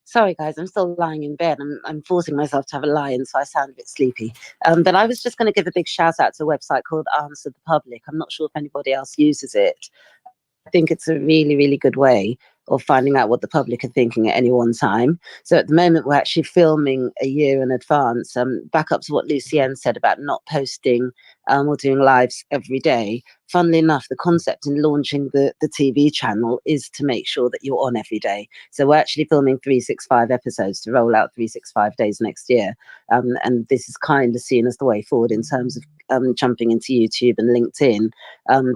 Sorry, guys, I'm still lying in bed. I'm forcing myself to have a lie-in, so I sound a bit sleepy. But I was just going to give a big shout out to a website called Answer the Public. I'm not sure if anybody else uses it. I think it's a really, really good way of finding out what the public are thinking at any one time. So at the moment, we're actually filming a year in advance. Back up to what Lucienne said about not posting or doing lives every day. Funnily enough, the concept in launching the TV channel is to make sure that you're on every day. So we're actually filming 365 episodes to roll out 365 days next year. And this is kind of seen as the way forward in terms of jumping into YouTube and LinkedIn.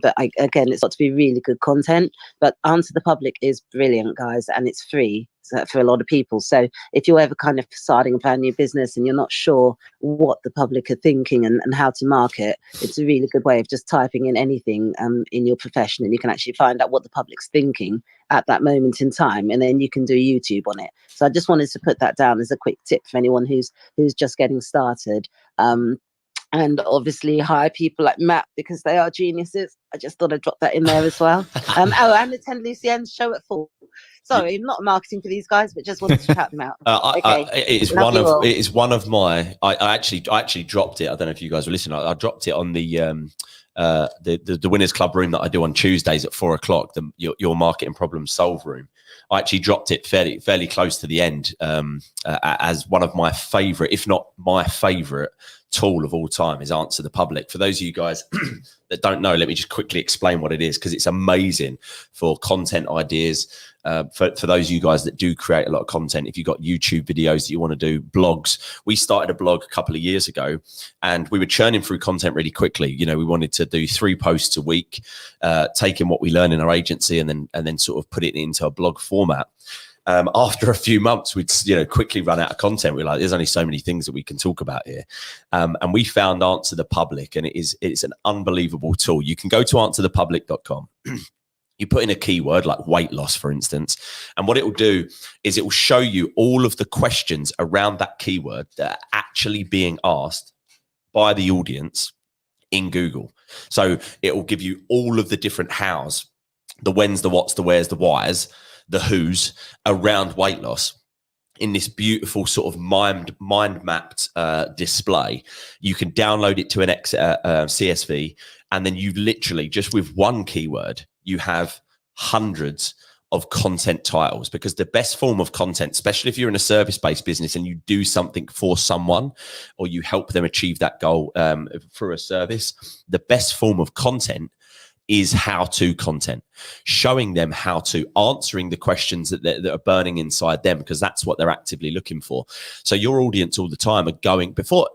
But again, it's got to be really good content. But Answer the Public is brilliant, guys, and it's free for a lot of people. So if you're ever kind of starting a brand new business and you're not sure what the public are thinking and how to market, it's a really good way of just typing in anything in your profession, and you can actually find out what the public's thinking at that moment in time, and then you can do YouTube on it. So I just wanted to put that down as a quick tip for anyone who's just getting started. And obviously hire people like Matt because they are geniuses. I just thought I'd drop that in there as well. And attend Lucienne's show at 4. Sorry, I'm not marketing for these guys, but just wanted to shout them out. It is one of my. I actually dropped it. I don't know if you guys were listening. I dropped it on the Winners Club room that I do on Tuesdays at 4 o'clock. Your marketing problem solve room. I actually dropped it fairly close to the end as one of my favorite, if not my favorite tool of all time is Answer the Public. For those of you guys that don't know, let me just quickly explain what it is, because it's amazing for content ideas. for those of you guys that do create a lot of content, if you've got YouTube videos that you want to do, blogs, we started a blog a couple of years ago and we were churning through content really quickly. You know, we wanted to do 3 posts a week, taking what we learn in our agency and then sort of put it into a blog format. After a few months, we'd quickly run out of content. We're like, there's only so many things that we can talk about here, and we found Answer the Public, and it's an unbelievable tool. You can go to answerthepublic.com. You put in a keyword like weight loss, for instance, and what it will do is it will show you all of the questions around that keyword that are actually being asked by the audience in Google. So it will give you all of the different hows, the whens, the whats, the wheres, the whys, the who's around weight loss in this beautiful sort of mind mapped display. You can download it to an CSV, and then you literally, just with one keyword, you have hundreds of content titles, because the best form of content, especially if you're in a service-based business and you do something for someone or you help them achieve that goal through a service, the best form of content is how-to content, showing them how to, answering the questions that are burning inside them, because that's what they're actively looking for. So your audience all the time are going, before,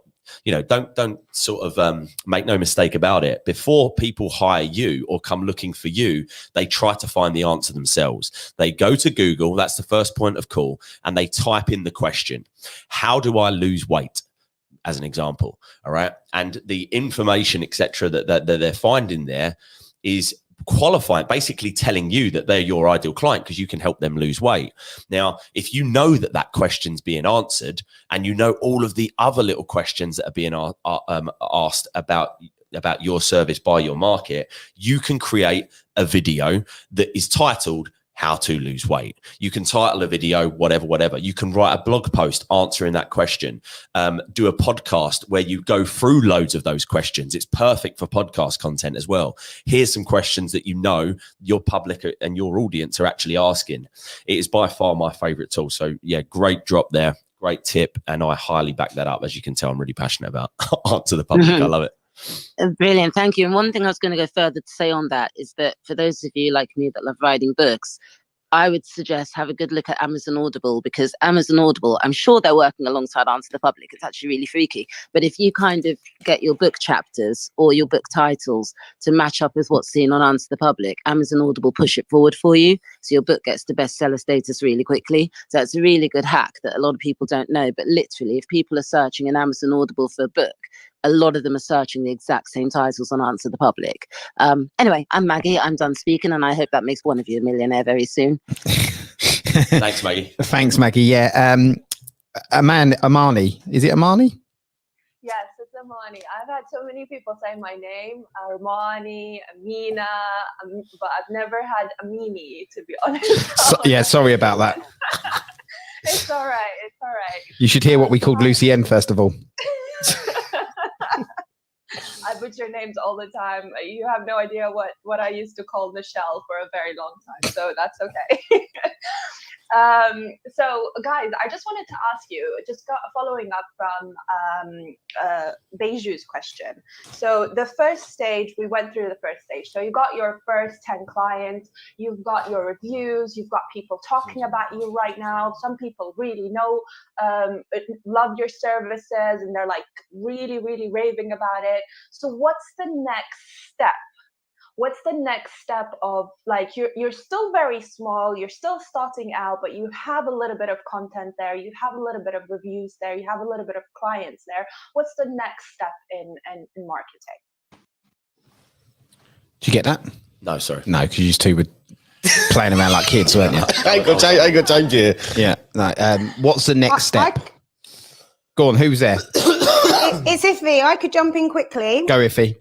don't sort of make no mistake about it, before people hire you or come looking for you, they try to find the answer themselves. They go to Google, that's the first point of call, and they type in the question, how do I lose weight? As an example, all right? And the information, etc., that they're finding there is qualifying, basically telling you that they're your ideal client because you can help them lose weight. Now, if you know that question's being answered, and you know all of the other little questions that are being asked about your service by your market, you can create a video that is titled how to lose weight. You can title a video, whatever. You can write a blog post answering that question. Do a podcast where you go through loads of those questions. It's perfect for podcast content as well. Here's some questions that your public and your audience are actually asking. It is by far my favorite tool. So yeah, great drop there. Great tip. And I highly back that up. As you can tell, I'm really passionate about Answer the Public. I love it. Brilliant, thank you. And one thing I was going to go further to say on that is that for those of you like me that love writing books, I would suggest have a good look at Amazon Audible, because Amazon Audible, I'm sure they're working alongside Answer the Public. It's actually really freaky. But if you kind of get your book chapters or your book titles to match up with what's seen on Answer the Public, Amazon Audible push it forward for you. So your book gets to bestseller status really quickly. So it's a really good hack that a lot of people don't know. But literally, if people are searching in Amazon Audible for a book, a lot of them are searching the exact same titles on Answer the Public. Anyway, I'm Maggie. I'm done speaking, and I hope that makes one of you a millionaire very soon. Thanks, Maggie. Thanks, Maggie. Yeah. Amani. Is it Amani? Yes, it's Amani. I've had so many people say my name, Armani, Amina, but I've never had Amini, to be honest. Yeah, sorry about that. It's all right. It's all right. You should hear what we called Lucienne, first of all. I butcher names all the time. You have no idea what I used to call Michelle for a very long time, so that's okay. So guys, I just wanted to ask you, following up from Beiju's question. So the first stage, we went through the first stage. So you got your first 10 clients, you've got your reviews, you've got people talking about you right now. Some people really love your services, and they're like really, really raving about it. So what's the next step? What's the next step of, like, you're still very small, you're still starting out, but you have a little bit of content there, you have a little bit of reviews there, you have a little bit of clients there. What's the next step in marketing? Did you get that? No, sorry. No, because you two were playing around like kids, weren't you? I ain't got time to you. Yeah. No, what's the next step? Go on, who's there? It's Iffy. I could jump in quickly. Go, Iffy.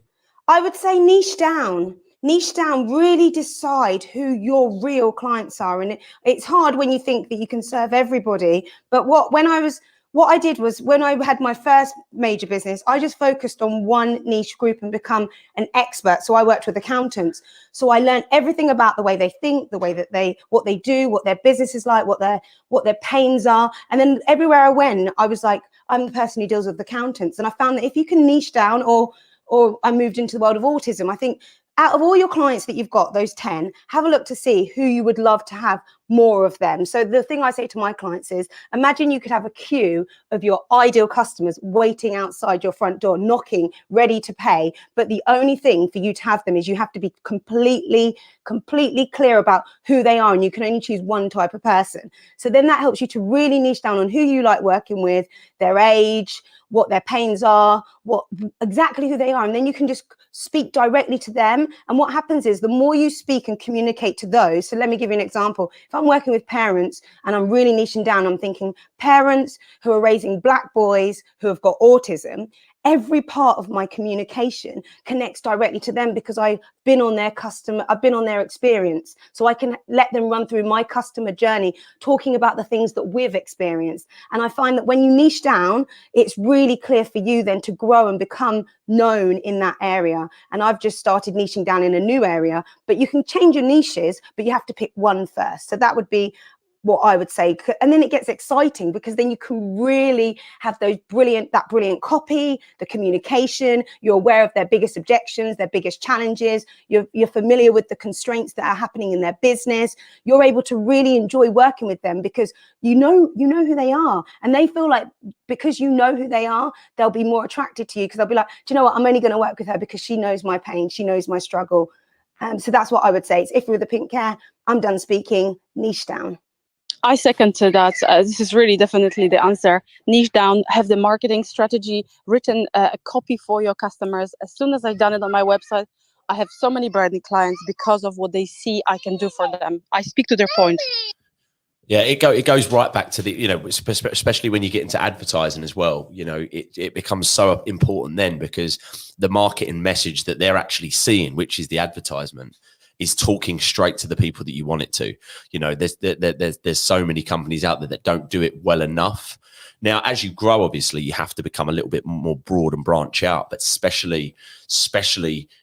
I would say niche down, really decide who your real clients are. And it's hard when you think that you can serve everybody. But what I did was, when I had my first major business, I just focused on one niche group and become an expert. So I worked with accountants. So I learned everything about the way they think, the way that what they do, what their business is like, what their pains are. And then everywhere I went, I was like, I'm the person who deals with accountants. And I found that if you can niche down, or I moved into the world of autism, I think out of all your clients that you've got, those 10, have a look to see who you would love to have more of them. So the thing I say to my clients is, imagine you could have a queue of your ideal customers waiting outside your front door, knocking, ready to pay. But the only thing for you to have them is you have to be completely clear about who they are, and you can only choose one type of person. So then that helps you to really niche down on who you like working with, their age, what their pains are, what exactly who they are, and then you can just speak directly to them. And what happens is the more you speak and communicate to those, so let me give you an example. If I'm working with parents and I'm really niching down, I'm thinking parents who are raising black boys who have got autism, every part of my communication connects directly to them because I've been on their experience. So I can let them run through my customer journey, talking about the things that we've experienced. And I find that when you niche down, it's really clear for you then to grow and become known in that area. And I've just started niching down in a new area, but you can change your niches, but you have to pick one first. So that would be what I would say. And then it gets exciting because then you can really have that brilliant copy, the communication, you're aware of their biggest objections, their biggest challenges, you're familiar with the constraints that are happening in their business. You're able to really enjoy working with them because you know who they are, and they feel like because you know who they are, they'll be more attracted to you because they'll be like, do you know what, I'm only going to work with her because she knows my pain, she knows my struggle. So that's what I would say. It's if you're the pink hair, I'm done speaking, niche down. I second to that. This is really definitely the answer. Niche down, have the marketing strategy written, a copy for your customers. As soon as I've done it on my website, I have so many branding clients because of what they see I can do for them. I speak to their point. Yeah, it goes right back to the, especially when you get into advertising as well, it becomes so important then because the marketing message that they're actually seeing, which is the advertisement, is talking straight to the people that you want it to. There's so many companies out there that don't do it well enough. Now, as you grow, obviously, you have to become a little bit more broad and branch out, but especially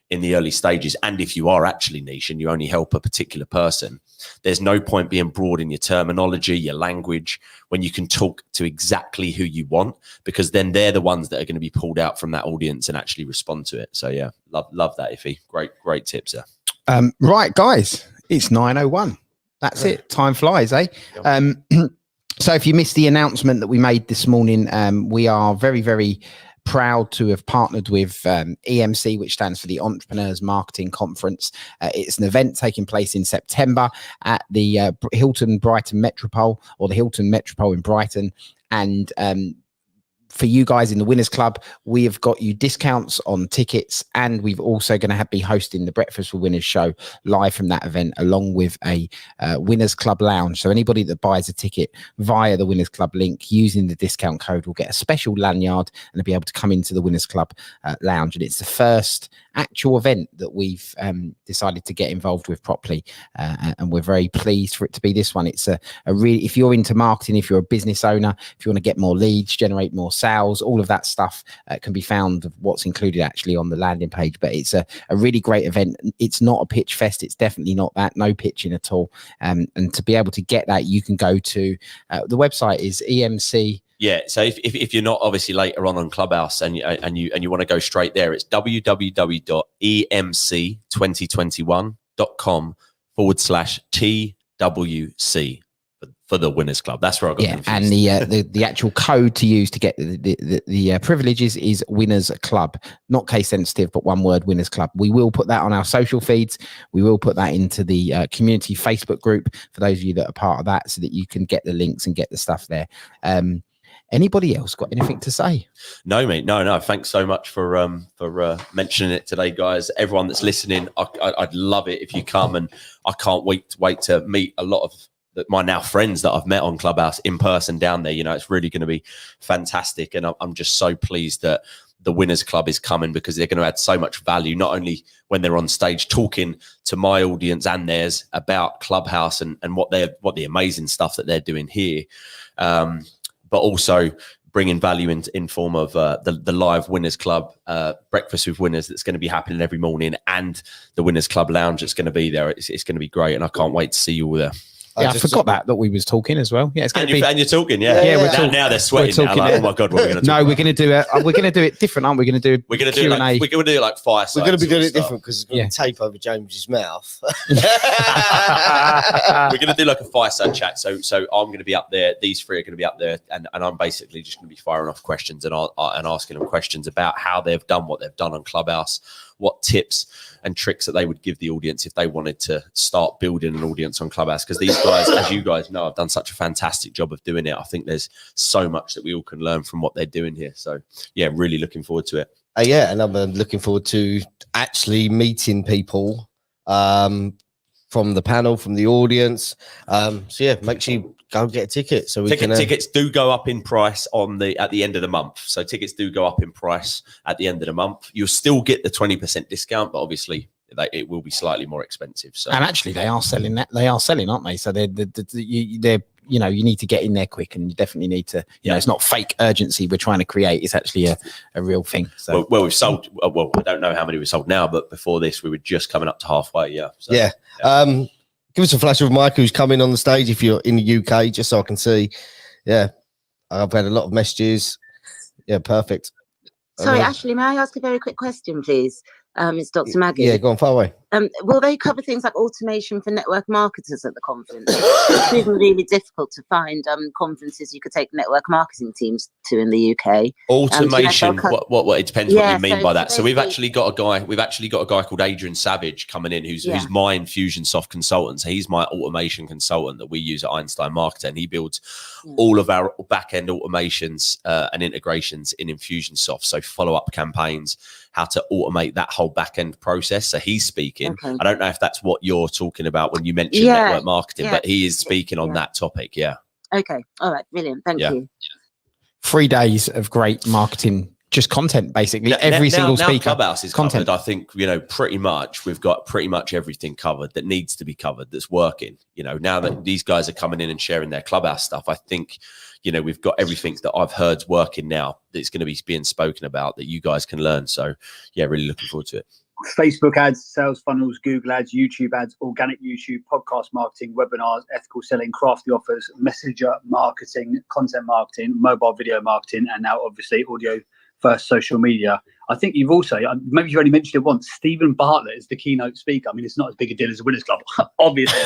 in the early stages. And if you are actually niche and you only help a particular person, there's no point being broad in your terminology, your language, when you can talk to exactly who you want, because then they're the ones that are going to be pulled out from that audience and actually respond to it. So yeah, love that, Iffy. Great tips there. Right, guys, it's 9:01. That's it. Time flies, eh? So if you missed the announcement that we made this morning, we are very, very proud to have partnered with EMC, which stands for the Entrepreneurs Marketing Conference. It's an event taking place in September at the Hilton Brighton Metropole, or the Hilton Metropole in Brighton. And for you guys in the Winners Club, we have got you discounts on tickets, and we've also going to be hosting the Breakfast with Winners show live from that event, along with a Winners Club lounge. So anybody that buys a ticket via the Winners Club link using the discount code will get a special lanyard and be able to come into the Winners Club lounge. And it's the first actual event that we've decided to get involved with properly, and we're very pleased for it to be this one. It's a really, if you're into marketing, if you're a business owner, if you want to get more leads, generate more sales, all of that stuff can be found what's included actually on the landing page. But it's a really great event. It's not a pitch fest. It's definitely not that. No pitching at all. And to be able to get that, you can go to the website is EMC. Yeah, so if you're not obviously later on Clubhouse and you want to go straight there, it's www.emc2021.com/TWC for the Winners Club. That's where I got confused. And the actual code to use to get the privileges is Winners Club, not case sensitive, but one word, Winners Club. We will put that on our social feeds. We will put that into the community Facebook group for those of you that are part of that, so that you can get the links and get the stuff there. Anybody else got anything to say? No, mate. No. Thanks so much for mentioning it today, guys. Everyone that's listening, I'd love it if you come, and I can't wait to meet a lot of my now friends that I've met on Clubhouse in person down there. It's really going to be fantastic, and I'm just so pleased that the Winners Club is coming, because they're going to add so much value, not only when they're on stage talking to my audience and theirs about Clubhouse and what the amazing stuff that they're doing here, but also bringing value in form of the live Winners Club Breakfast with Winners that's going to be happening every morning, and the Winners Club lounge that's going to be there. It's going to be great, and I can't wait to see you all there. I forgot that we was talking as well. Yeah, it's going to be. And you're talking, yeah. we're now, talking. now they're sweating. Now, like, oh my god, what are we going to? No, we're going to do it. We're going to do it different, aren't we? We're going to do. We're going to do Q&A. we're going to do it like fireside. We're going to be doing it stuff. different because it's going to tape over James's mouth. We're going to do like a fireside chat. So I'm going to be up there. These three are going to be up there, and I'm basically just going to be firing off questions and asking them questions about how they've done what they've done on Clubhouse, what tips and tricks that they would give the audience if they wanted to start building an audience on Clubhouse. Because these guys, as you guys know, have done such a fantastic job of doing it. I think there's so much that we all can learn from what they're doing here. So yeah, really looking forward to it. Yeah, and I'm looking forward to actually meeting people from the panel, from the audience. So yeah, make sure you go get a ticket so we can. Tickets do go up in price at the end of the month. So tickets do go up in price at the end of the month. You'll still get the 20% discount, but obviously it will be slightly more expensive. So And actually, they are selling that. They are selling, aren't they? So they're you need to get in there quick, and you definitely need to. You know, it's not fake urgency we're trying to create. It's actually a real thing. So well, we've sold. Well, I don't know how many we sold now, but before this, we were just coming up to halfway. Yeah. So, yeah. Give us a flash of Mike who's coming on the stage if you're in the UK, just so I can see. Yeah, I've had a lot of messages. Yeah, perfect. Sorry, Ashley, may I ask a very quick question, please? It's Dr. Maggie. Yeah, go on, far away. Will they cover things like automation for network marketers at the conference? It's even really difficult to find conferences you could take network marketing teams to in the UK. Automation. What it depends what you mean so by that. So we've actually got a guy. We've actually got a guy called Adrian Savage coming in, who's my Infusionsoft consultant. So he's my automation consultant that we use at Einstein Marketer, and he builds all of our back end automations and integrations in Infusionsoft. So follow up campaigns, how to automate that whole back end process. So he's speaking. I don't know if that's what you're talking about when you mentioned network marketing, but he is speaking on that topic. Yeah. Okay. All right. Brilliant. Thank you. 3 days of great marketing, just content, basically. Every single speaker. Clubhouse is content. I think, pretty much we've got pretty much everything covered that needs to be covered, that's working. Now that these guys are coming in and sharing their Clubhouse stuff, I think, we've got everything that I've heard's working now that's going to be being spoken about that you guys can learn. So yeah, really looking forward to it. Facebook ads, sales funnels, Google ads, YouTube ads, organic YouTube, podcast marketing, webinars, ethical selling, crafty offers, messenger marketing, content marketing, mobile video marketing, and now obviously audio first social media. I think you've also, maybe you've only mentioned it once, Stephen Bartlett is the keynote speaker. I mean, it's not as big a deal as the Winners Club, obviously.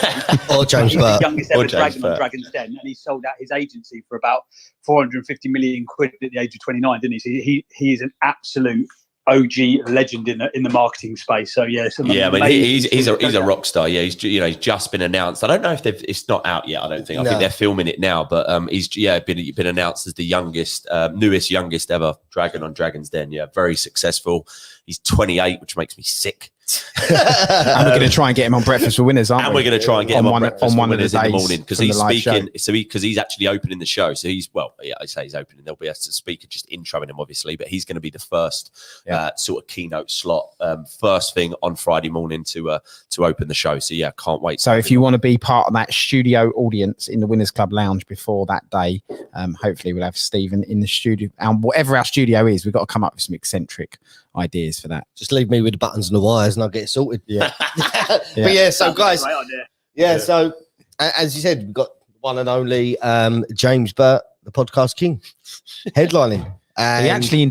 Or James He's Burt. the youngest ever dragon on Dragon's Den, and he sold out his agency for about 450 million quid at the age of 29, didn't he? So he is an absolute OG legend in the marketing space. So yeah, I mean he's a rock star. Yeah, he's just been announced. I don't know if it's not out yet. I don't think. I think they're filming it now. But he's been announced as the youngest ever dragon on Dragon's Den. Yeah, very successful. He's 28, which makes me sick. And we're going to try and get him on Breakfast for Winners, aren't we? And we're going to try and get him on Breakfast for Winners in the morning, because he's speaking. Show. Because he's actually opening the show. So I say he's opening. There'll be a speaker just introing him, obviously, but he's going to be the first sort of keynote slot, first thing on Friday morning to open the show. So yeah, can't wait. So if you want to be part of that studio audience in the Winners Club Lounge before that day, hopefully we'll have Stephen in the studio, and whatever our studio is, we've got to come up with some eccentric ideas for that. Just leave me with the buttons and the wires and I'll get it sorted. Yeah. But yeah, so guys, so as you said, we've got one and only James Burt, the podcast king, headlining. And he actually,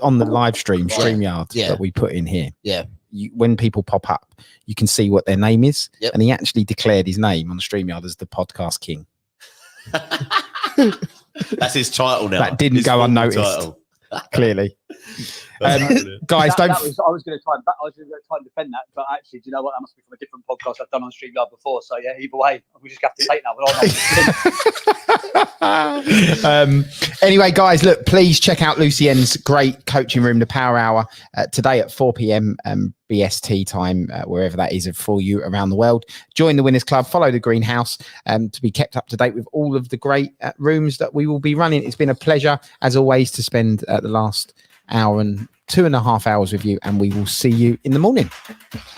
on the live stream, StreamYard that we put in here. Yeah. When people pop up, you can see what their name is. Yep. And he actually declared his name on the StreamYard as the podcast king. That's his title now. That didn't go unnoticed. Clearly. Guys, don't. I was going to try and defend that, but actually, do you know what? That must be from a different podcast I've done on StreamYard before. So yeah, either way, we just have to take that. Anyway, guys, look, please check out Lucien's great coaching room, the Power Hour, today at 4 p.m. BST time, wherever that is for you around the world. Join the Winners Club, follow the Greenhouse to be kept up to date with all of the great rooms that we will be running. It's been a pleasure, as always, to spend the last hour and 2.5 hours with you, and we will see you in the morning.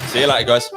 See you later, guys.